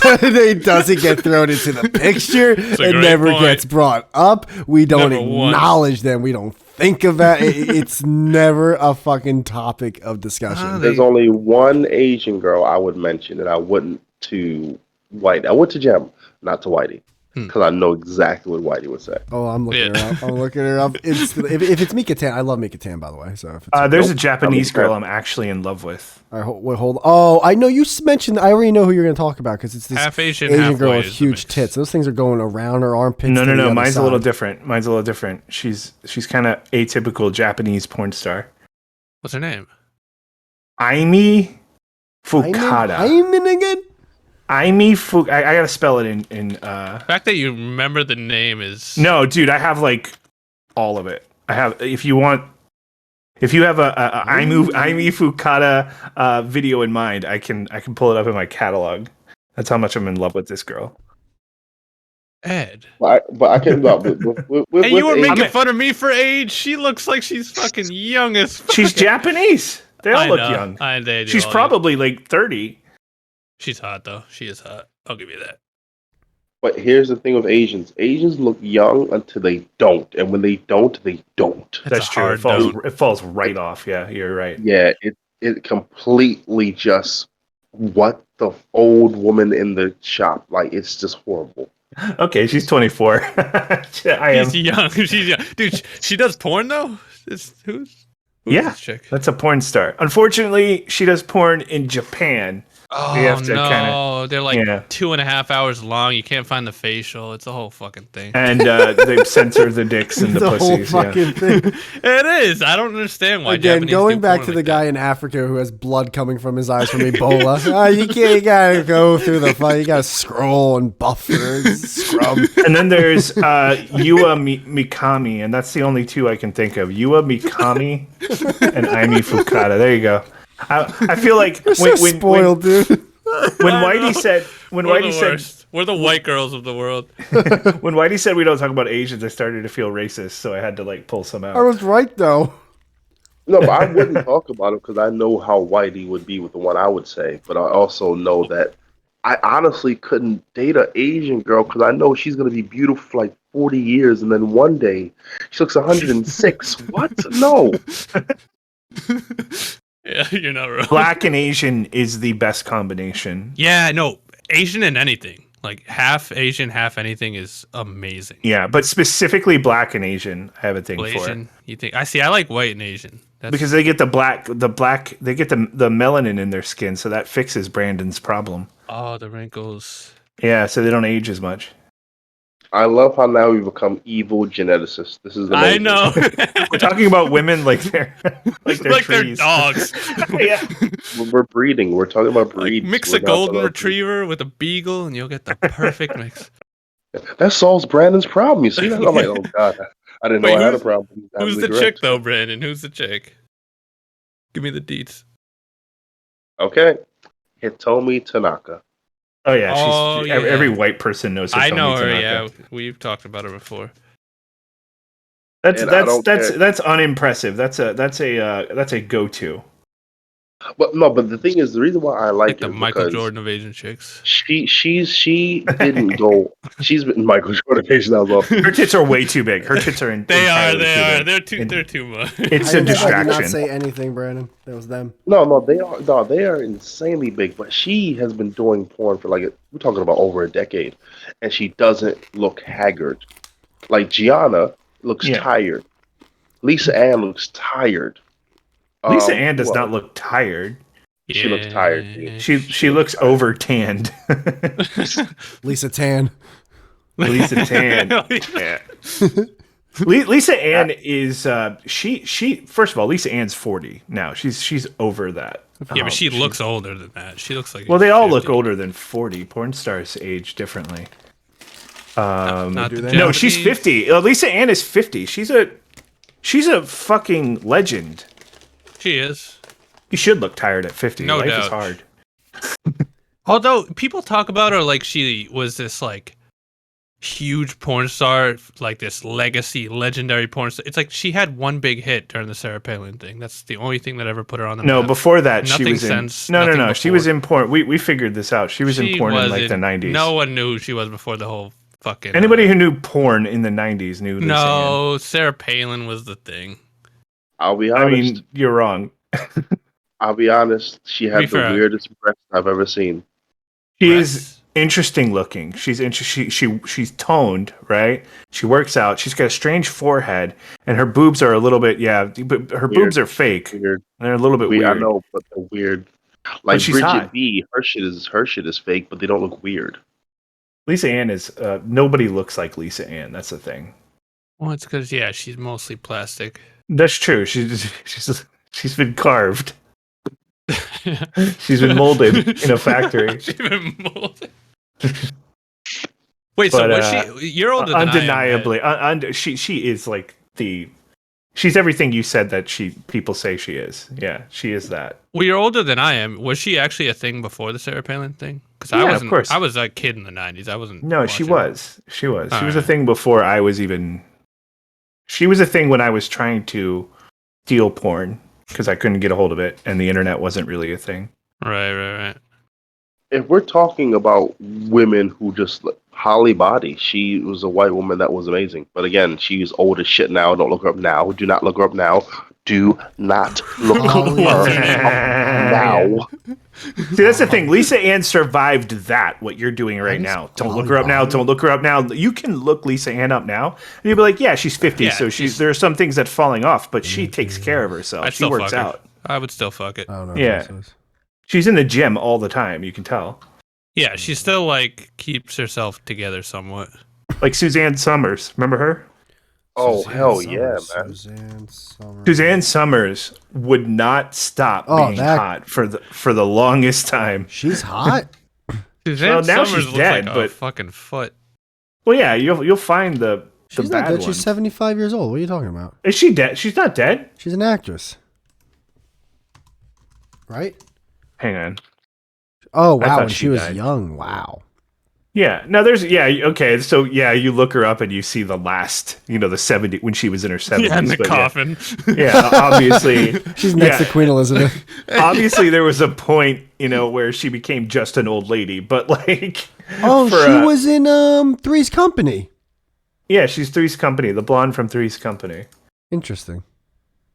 It doesn't get thrown into the picture. a It great never point. gets brought up. We don't Never once. acknowledge them. We don't think about it. It's never a fucking topic of discussion. Ah, There's only one Asian girl I would mention, and I wouldn't to White. I went to Jem, not to Whitey, because I know exactly what Whitey would say. Oh, I'm looking Yeah. her up. I'm looking her up. Instantly. If it's Mika Tan, I love Mika Tan, by the way. So if it's, There's a Nope. Japanese I'm girl impressed. I'm actually in love with. all right, hold. Oh, I know you mentioned. I already know who you're going to talk about because it's this half Asian, Asian half girl white with is the huge mix. tits. Those things are going around her armpits. No. to the other Mine's a little side. different. She's kind of atypical Japanese porn star. What's her name? Aimi Fukada. Ayman again? Aimi Fuk. I gotta spell it in. The fact that you remember the name is No, dude, I have like all of it. I have. If you have a Aimi Fukada video in mind, I can pull it up in my catalog. That's how much I'm in love with this girl. Ed. But I can. And you were making Asian- fun of me for age. She looks like she's fucking young as fuck. She's Japanese. They all I look know. young. They do She's all probably like 30. She's hot though. She is hot. I'll give you that. But here's the thing with Asians. Asians look young until they don't, and when they don't, they don't. That's a true. hard It falls right off. Yeah, you're right. Yeah, it completely just what the old woman in the shop. Like it's just horrible. Okay, she's 24. I am. She's young. She's young. Dude, she does porn though? Who's Yeah. this chick? That's a porn star. Unfortunately, she does porn in Japan. Oh have to no. kinda- They're like Yeah. 2.5 hours long. You can't find the facial. It's a whole fucking thing. And they've censored the dicks and the The whole pussies. Yeah. fucking thing. It is. I don't understand why. Again, Japanese going do back porn to the like guy in Africa who has blood coming from his eyes from Ebola. You gotta go through the fight. You gotta scroll and buffer, scrub. And then there's Yua Mikami, and that's the only two I can think of. Yua Mikami and Aimi Fukada. There you go. I feel like You're so spoiled, dude. when I Whitey know. said when We're Whitey the said worst. We're the white girls of the world. when Whitey said we don't talk about Asians, I started to feel racist, so I had to like pull some I out. was right though. No, but I wouldn't talk about him because I know how Whitey would be with the one I would say. But I also know that I honestly couldn't date an Asian girl because I know she's gonna be beautiful for like 40 years, and then one day she looks 106. What? No. Yeah, you're not wrong. Black and Asian is the best combination. Yeah, no, Asian and anything. Like half Asian, half anything is amazing. Yeah, but specifically black and Asian, I have a thing for. Asian, you think? I see. I like white and Asian. That's, Because they get the black, they get the melanin in their skin, so that fixes Brandon's problem. oh, the wrinkles. Yeah, so they don't age as much. I love how now we've become evil geneticists. This is I amazing. know. We're talking about women like they're like trees. they're dogs. Yeah. We're breeding. We're talking about Like, breeds. mix We're a not golden talking about retriever with a beagle, and you'll get the perfect mix. breeds. That solves Brandon's problem. You see that? I'm like, oh god, I didn't know Wait, I had a problem. Who's the Absolutely chick correct. though, Brandon? Who's the chick? Give me the deets. Okay, Hitomi Tanaka. Oh yeah, Oh, she's yeah. every white person knows. I Hitomi know her. Tanaka. Yeah, we've talked about her before. That's And I don't that's unimpressive. That's a go-to. But no, but the thing is, the reason why I Like like the it is Michael because Jordan of Asian chicks. she didn't go. She's been Michael Jordan patient as well. Her tits are way too big. Her tits are They entirely are. too big. They're too much. It's I a did not distraction. say anything, Brandon. That was them. No, they are insanely big. But she has been doing porn for like we're talking about over a decade, and she doesn't look haggard. Like Gianna looks Yeah. tired. Lisa Ann looks tired. Lisa Ann does well, not look tired. She looks tired, Yeah. dude. She looks over tanned. Lisa Tan. Lisa Tan. Yeah. Lisa Ann is she first of all, Lisa Ann's 40 now. She's over that. Yeah, but she She's- looks older than that. She looks like. Well, they all look 50. older than 40. Porn stars age differently. Not Do the they? No, she's Japanese. 50. Lisa Ann is 50. She's a fucking legend. She is. You should look tired at 50. No Life is doubt. hard. Although people talk about her like she was this like huge porn star, like this legacy, legendary porn star. It's like she had one big hit during the Sarah Palin thing. That's the only thing that ever put her on the No, map. before that, she Nothing was in. since- No. nothing She was before. in porn. We figured this out. She was in She porn in was like the 90s. No one knew who she was before the whole fucking. Anybody who knew porn in the 90s knew Lisa Ann. No, Sarah Palin was the thing. I'll be I honest. mean, you're wrong. I'll be honest. She Be had the fair. weirdest breasts I've ever seen. She is Breasts. interesting looking. She's toned, right? She works out. She's got a strange forehead, and her boobs are a little bit but her Weird. boobs are fake. Weird. They're a little bit weird. I know, but the weird. Like she's Bridget hot. B, her shit is fake, but they don't look weird. Lisa Ann is nobody looks like Lisa Ann. That's the thing. Well, it's because she's mostly plastic. That's true. She's been carved. She's been molded in a factory. She's been molded. Wait, But, so was she? You're older than undeniably, she is like she's everything you said that people say she is. Yeah, she is that. Well, you're older than I am. Was she actually a thing before the Sarah Palin thing? Because Yeah, I of wasn't. course. I was a kid in the '90s. I wasn't. No, she watching. was. She was. She All was a right. thing before I was even. She was a thing when I was trying to steal porn because I couldn't get a hold of it, and the internet wasn't really a thing. Right. If we're talking about women who just Holly Body, she was a white woman that was amazing. But again, she's old as shit now. Don't look her up now. Do not look her up now. Do not look Holly her Body. up now. See, that's the thing. Lisa Ann survived that. What you're doing right That is now. Don't look her up now. Holly Don't look her up now. You can look Lisa Ann up now, and you'll be like, yeah, she's 50, Yeah, so there are some things that falling off, but she takes care of herself. I'd She still works fuck her. out. I would still fuck it. I don't know. Yeah. Who this is. She's in the gym all the time. You can tell. Yeah, she still like keeps herself together somewhat. Like Suzanne Summers. Remember her? Oh Suzanne hell Summers. yeah, man! Suzanne Summers. Suzanne Summers would not stop Oh, being that- hot for the longest time. She's hot. Suzanne Well, now Summers she's looks dead, like but- a fucking foot. Well, yeah, you'll find the She's not bad dead. ones. She's 75 years old. What are you talking about? Is she dead? She's not dead. She's an actress. Right? Hang on. Oh, I wow. thought When she she was died. young. Wow. Yeah. Now there's okay. So yeah, you look her up and you see the last, the 70 when she was in her 70s. Yeah, in the but coffin. Yeah, obviously. She's next Yeah. to Queen Elizabeth. Obviously, there was a point, where she became just an old lady. But like, Oh, for, she was in Three's Company. yeah, she's Three's Company, the blonde from Three's Company. Interesting.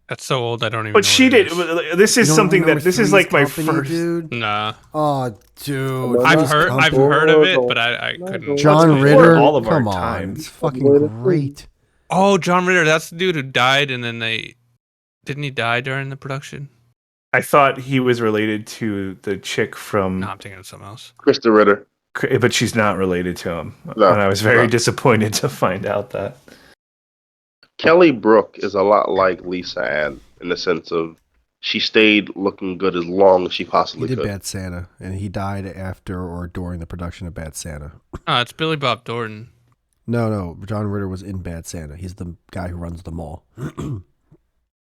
That's so old. I don't even. But know she what it did. is. This You is don't something remember that this is Three's like my Company, first. dude. Nah, Oh, dude. I've Three's heard- I've Company. heard of it, but I couldn't. John before Ritter. all of our Come time. on, it's fucking great. Oh, John Ritter. That's the dude who died, and then didn't he die during the production? I thought he was related to the chick from, No, I'm thinking of something else. Krista Ritter. but she's not related to him, No, and I was very no. disappointed to find out that. Kelly Brook is a lot like Lisa Ann in the sense of she stayed looking good as long as she He possibly did could. Bad Santa, and he died after or during the production of Bad Santa. Oh, it's Billy Bob Thornton. No, John Ritter was in Bad Santa. He's the guy who runs the mall.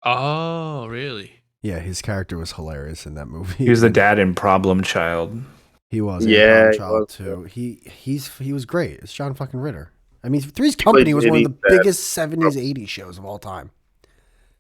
Oh, really? Yeah, his character was hilarious in that movie. He was the dad in Problem Child. He was. Yeah, Yeah, he Child was, too. He was great. It's John fucking Ritter. I mean, Three's Company played was one of the Diddy, biggest 70s, 80s shows of all time.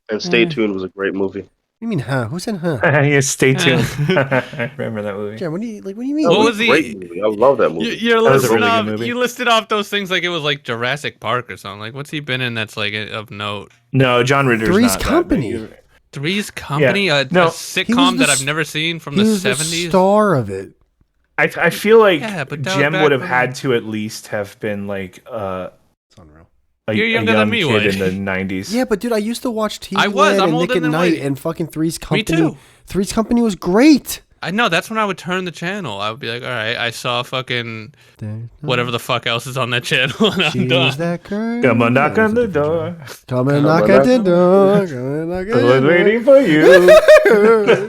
And Stay Tuned was a great movie. What do you mean, huh? Who said huh? Yeah, stay tuned. I remember that movie. Jen, what do you mean? That What was was a he- great movie. I love that movie. You're That was a listing really good off. movie. You listed off those things like it was like Jurassic Park or something. Like, what's he been in that's like of note? No, John Ritter's Three's not Company. That big. Three's Company, Yeah. a No, he was sitcom the that I've never seen from He the was the 70s. star of it. I feel like Yeah, but that was Jem back would have when- had to at least have been like It's unreal. You're a younger young than me, kid Wade. in the 90s. Yeah, but dude, I used to watch TV I was. Land I'm and older Nick at than Night Wade. and fucking Three's Me Company. too. Three's Company was great. I know. That's when I would turn the channel. I would be like, all right, I saw fucking whatever the fuck else is on that channel, and I'm She's done. that girl. Come on, knock That on was a the different door. show. Come and Come knock on, at knock the on the door. Come and knock at I the was door. waiting for you.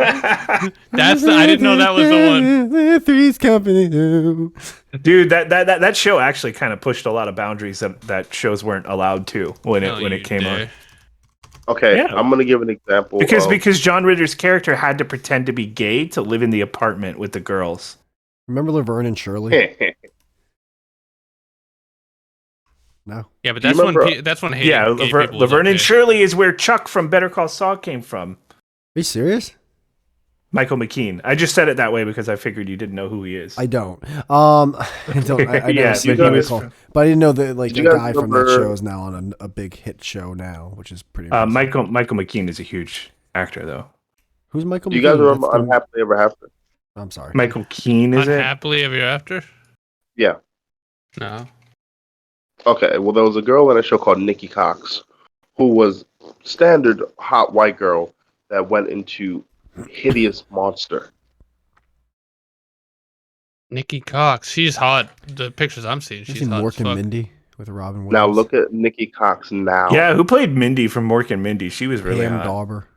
I didn't know that was the one. Three's Company too. Dude, that show actually kind of pushed a lot of boundaries that shows weren't allowed to when Don't it you came on. dare. Okay, Yeah. I'm gonna give an example. Because John Ritter's character had to pretend to be gay to live in the apartment with the girls. Remember Laverne and Shirley? No. Yeah, but Do you that's when remember- that's when hating Yeah, gay people was Laverne and okay. Shirley is where Chuck from Better Call Saul came from. Are you serious? Michael McKean. I just said it that way because I figured you didn't know who he is. I don't. I don't. I Yeah, never see but he was Michael, from- but I didn't know that like Did a you guys guy from that remember- show is now on a big hit show now, which is pretty. impressive. Michael McKean is a huge actor, though. Who's Michael? Do you guys McKean? remember That's the- Unhappily Ever After? I'm sorry. Michael Keane, is it? Unhappily Ever After? Yeah. No. Okay, well, there was a girl in a show called Nikki Cox, who was standard hot white girl that went into hideous monster. Nikki Cox. She's hot. The pictures I'm seeing, Have you she's seen hot. Mork as and fuck. Mindy with Robin Williams? Now look at Nikki Cox now. Yeah, who played Mindy from Mork and Mindy? She was really Pam hot. Dauber.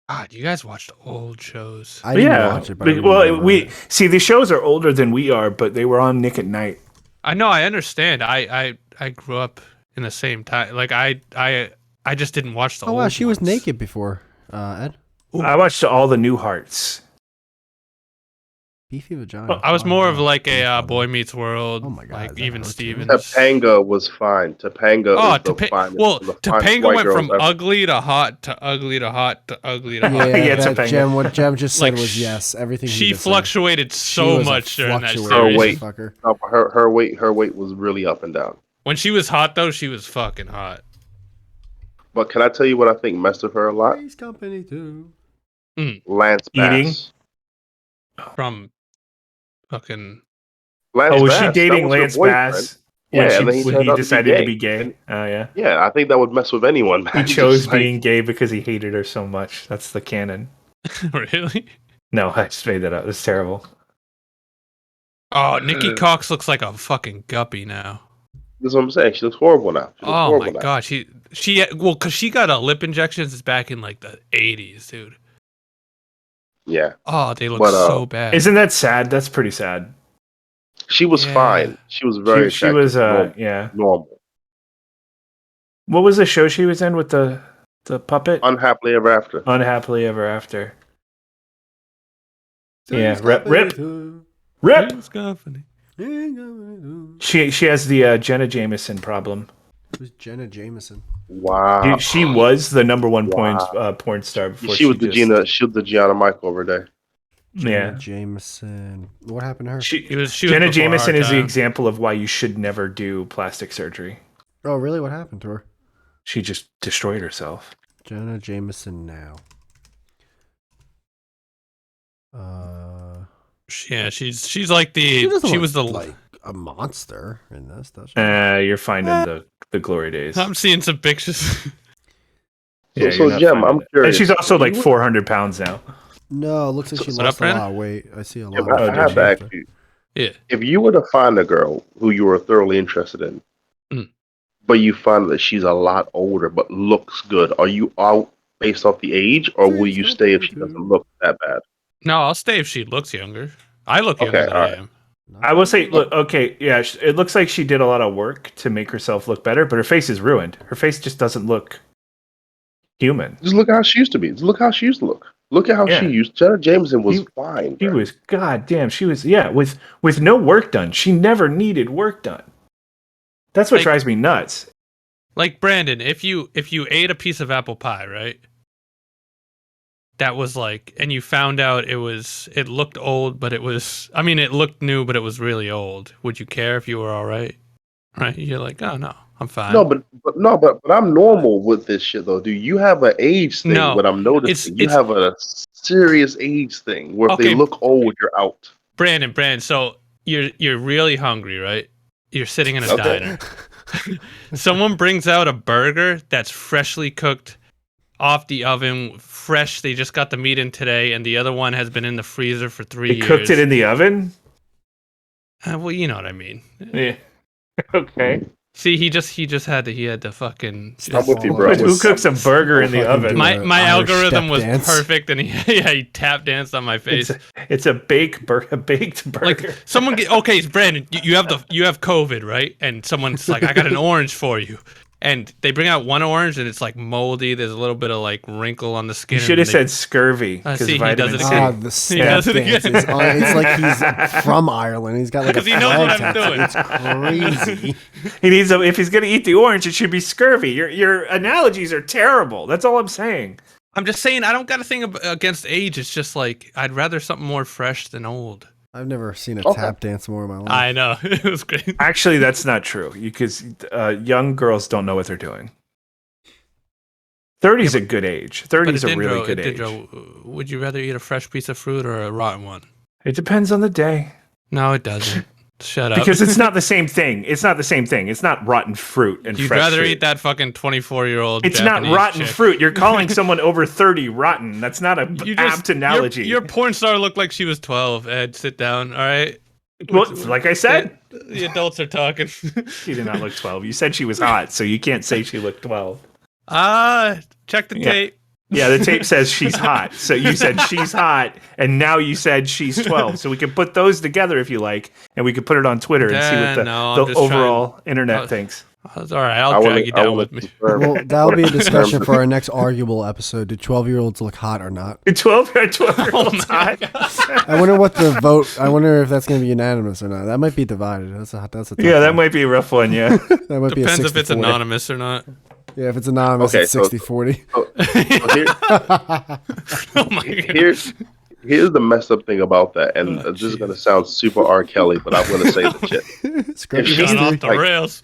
God, you guys watched old shows. I didn't Yeah. watch it, but I Well, remember we it. see the shows are older than we are, but they were on Nick at Night. I know. I understand. I grew up in the same time. Like I just didn't watch the. Oh wow, old she was ones. naked before. Ed, I watched all the New Hearts. beefy vagina. Well, I was more of like a Wow. Boy Meets World. Oh my God, like is that even her too? Stevens. Topanga was fine. Topanga Oh, is the finest. well, one of the finest Topanga white went girls from ever. ugly to hot to ugly to hot to ugly to hot. Yeah, Yeah, that Topanga. what Jem just said Like, was yes. Everything he She just said. fluctuated She so was a much during that fluctuating series. Her weight. fucker. No, her weight was really up and down. When she was hot though, she was fucking hot. But can I tell you what I think messed with her a lot? Three's Company too. Lance Eating? Bass. From fucking Lance Oh, was she Bass, that dating was her Lance boyfriend. Bass Yeah, when, and then he when turned he out to be decided to gay. be gay? Oh, yeah. Yeah, I think that would mess with anyone. He Man. chose Just like- being gay because he hated her so much. That's the canon. really. No, I just made that up. It's terrible. Oh, Nikki Cox looks like a fucking guppy now. That's what I'm saying. She looks horrible now. She looks Oh horrible my now. god, she well, cause she got a lip injections back in like the 80s, dude. Yeah, Oh, they look But, so bad. Isn't that sad? That's pretty sad. she was Yeah. fine. She was very. She was, attractive, yeah. normal. What was the show she was in with the puppet? Unhappily ever after. Unhappily Ever After. Yeah, Three's rip, Company rip. too. Rip! It's company. Three's Company too. She has the Jenna Jameson problem. Who's Jenna Jameson? Wow. She was the number one Wow. porn star before She was the just- She was the Gianna Michael over there. Yeah. Jenna Jameson. What happened to her? She was Jenna before Jameson our is the time. example of why you should never do plastic surgery. Oh, really? What happened to her? She just destroyed herself. Jonah Jameson now. Yeah, she's like She was the like a monster in this, does she? You're finding the glory days. I'm seeing some pictures. Yeah, So, you're not Jem, finding I'm it. curious. And she's also like You- 400 pounds now. No, it looks like she What lost up, a lot Brandon? of weight. I see a Jem, lot. I of have did to photos. ask you, Yeah. if you were to find a girl who you were thoroughly interested in, Mm. but you find that she's a lot older but looks good, are you out based off the age, or will you stay if she doesn't look that bad? No, I'll stay if she looks younger. I look Okay, younger than I alright. am. I will say, look, okay, yeah, it looks like she did a lot of work to make herself look better, but her face is ruined. Her face just doesn't look human. Just look how she used to be. Just look how she used to look. Look at how Yeah. she used. Jenna Jameson was She- fine. She bro. was, goddamn, she was, yeah, with no work done. She never needed work done. That's what Like- drives me nuts. Like Brandon, if you ate a piece of apple pie, right? That was like, and you found out it looked old, but it looked new, but it was really old. Would you care if you were all right? Right? You're like, oh no, I'm fine. No, but I'm normal with this shit though. Do you have an age thing? No, What I'm noticing, you it's- have a serious age thing where if Okay. they look old, you're out. Brandon. So you're really hungry, right? You're sitting in a Okay. diner. Someone brings out a burger that's freshly cooked off the oven, fresh. They just got the meat in today, and the other one has been in the freezer for 3 They years. cooked it in the oven? Well, you know what I mean. Yeah. Okay. See, he had to fucking. I'm with you, bro. But who cooks a burger in the Fucking oven? do My a my Irish algorithm step was dance. perfect, and he tap danced on my face. It's a baked burger. Like someone okay, Brandon, you have COVID, right? And someone's like, I got an orange for you, and they bring out one orange and it's like moldy. There's a little bit of like wrinkle on the skin. You should have said scurvy. See, 'cause he vitamin does it C. again. The He step does it dance again. is it's like he's from Ireland. He's got like a 'Cause he knows what flag I'm tattoo. doing. It's crazy. He needs if he's gonna eat the orange, it should be scurvy. Your analogies are terrible. That's all I'm saying. I'm just saying, I don't got a thing against age. It's just like I'd rather something more fresh than old. I've never seen a Okay. tap dance more in my life. I know. It was great. Actually, that's not true because young girls don't know what they're doing. 30 is a good age. 30 is a really good age. Edindro, would you rather eat a fresh piece of fruit or a rotten one? It depends on the day. No, it doesn't. Shut up. Because it's not the same thing. It's not the same thing. It's not rotten fruit and You'd fresh rather fruit. eat that fucking 24-year-old. It's Japanese not rotten chick. fruit. You're calling someone over 30 rotten. That's not a apt analogy. Your porn star looked like she was 12. Ed, sit down. All right. Well, like I said, The adults are talking. she did not look 12. You said she was hot, so you can't say she looked 12. Check the Yeah. tape. Yeah, the tape says she's hot. So you said she's hot, and now you said she's 12. So we can put those together if you like, and we could put it on Twitter and see what I'm the just overall internet Oh. thinks. All right, I'll drag you down with me. Well, that'll be a discussion for our next arguable episode. Do 12-year-olds look hot or not? 12-year-olds hot. I wonder what the vote. I wonder if that's going to be unanimous or not. That might be divided. That's a tough Yeah, that one. might be a rough one, yeah. That might be a Depends if it's 60-40. anonymous or not. Yeah, if it's anonymous, Okay, it's so- 60-40. Oh my god. Here's the messed up thing about that, and Oh, this is jeez. gonna sound super R. Kelly, but I'm gonna say the shit. Scrub If your she's Gone off history. the like- rails.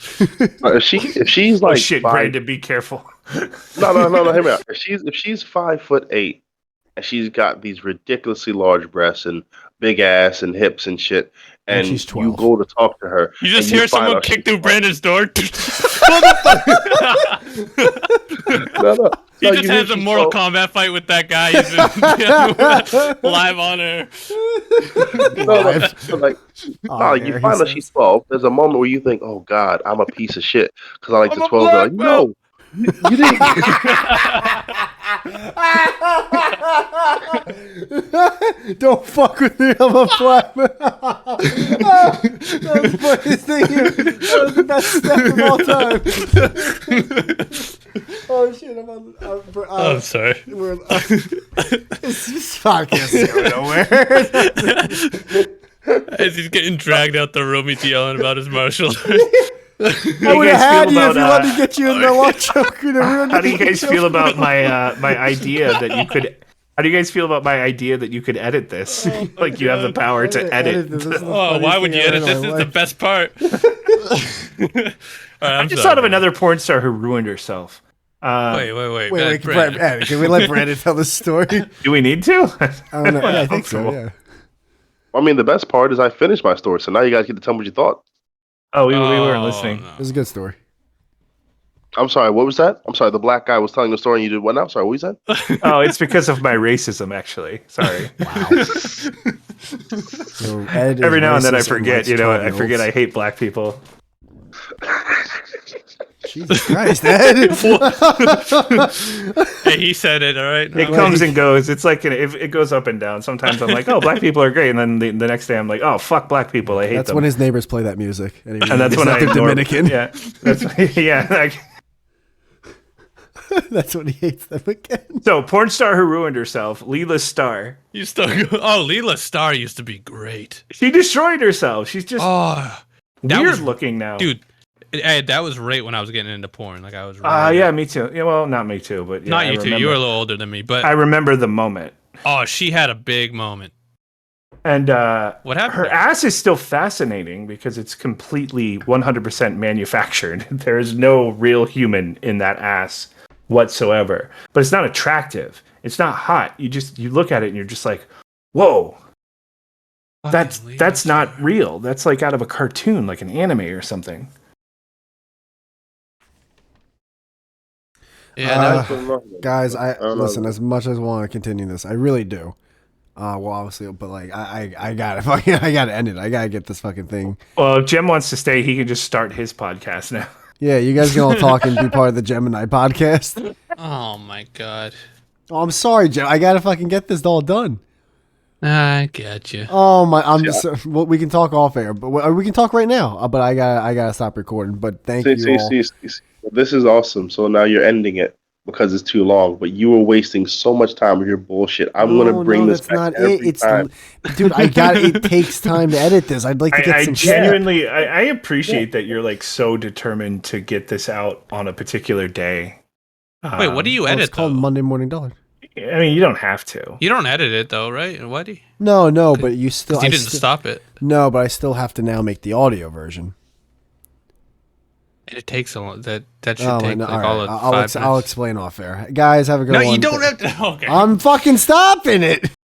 If she's Oh like shit, 5 Brandon, be careful. No, hear me out. If she's 5'8" and she's got these ridiculously large breasts and big ass and hips and shit, And and she's you 12. go to talk to her, You just and hear find someone out kick she's through like- Brandon's door. No. He No, just you has hear a she's Mortal 12. Kombat fight with that guy. He's been live on air. No, so like, Oh, no, yeah, you he find out says. she's 12. There's a moment where you think, "Oh God, I'm a piece of shit," because I like I'm the a 12. black Like, no, you didn't. Don't fuck with me. I'm a black man. That was the funniest thing. That was the best step of all time. Oh shit! I'm sorry. This podcast is going nowhere. As he's getting dragged out the room, he's yelling about his martial arts. I would have had you if you let me get you in the watch choke. How do you guys feel about my idea that you could? How do you guys feel about my idea that you could edit this? Like you have the power to edit. Oh, why would you edit this? This is the best part. All right, I just thought of another porn star who ruined herself. Wait. Wait, Brandon. Brandon, can we let Brandon tell the story? Do we need to? I don't know. Yeah, I think so. Yeah. I mean, the best part is I finished my story, so now you guys get to tell me what you thought. Oh, we weren't listening. No. It was a good story. I'm sorry, what was that? I'm sorry, the black guy was telling the story and you did what now? Sorry, what you said? Oh, it's because of my racism, actually. Sorry. Wow. So Ed is Every now and then I racist forget, likes I 12-year-olds. forget I hate black people. Jesus Christ, Ed. Hey, he said it. All right. It comes and goes. It's like it goes up and down. Sometimes I'm like, oh, black people are great, and then the next day I'm like, oh, fuck black people. I hate That's them. when his neighbors play that music. And that's when I they're ignore- Dominican. Yeah, That's when he hates them again. So, porn star who ruined herself, Leela Starr. You still go. Oh, Leela Starr used to be great. She destroyed herself. She's just Oh, that weird was- looking now. dude. Ed, that was right when I was getting into porn. Like I was. Right Yeah, me too. Yeah, well, not me too, but yeah, Not I you too. remember. You were a little older than me, but I remember the moment. oh, she had a big moment. And What happened? her ass is still fascinating because it's completely 100% manufactured. There is no real human in that ass whatsoever. But it's not attractive. It's not hot. You look at it and you're just like, whoa, that's Fucking Leela not Starr. real. That's like out of a cartoon, like an anime or something. Yeah, Guys, I don't know. listen. As much as I want to continue this, I really do. Well, obviously, but like, I gotta fucking, I gotta end it. I gotta get this fucking thing. Well, if Jem wants to stay, he can just start his podcast now. Yeah, you guys can all talk and be part of the Gemineye podcast. oh my god. Oh, I'm sorry, Jim. I gotta fucking get this all done. I get you. Oh my, well, we can talk off air, but we can talk right now. But I gotta stop recording. But thank you all. See. This is awesome. So now you're ending it because it's too long, but you were wasting so much time with your bullshit. I'm gonna bring this that's back not every it. It's time. dude, it takes time to edit this. I'd like to get I some genuinely, I appreciate that you're like so determined to get this out on a particular day. Wait, what do you Oh, edit? it's called though? Monday Morning Dullard. I mean, you don't have to. You don't edit it though, right? Why do you? No, but you still. Because you I didn't sti- stop it. No, but I still have to now make the audio version. And it takes a lot. That should Oh, take no, like all all right. of I'll 5 minutes. explain off air. Guys, have a good No, one. you don't have to. Okay. I'm fucking stopping it.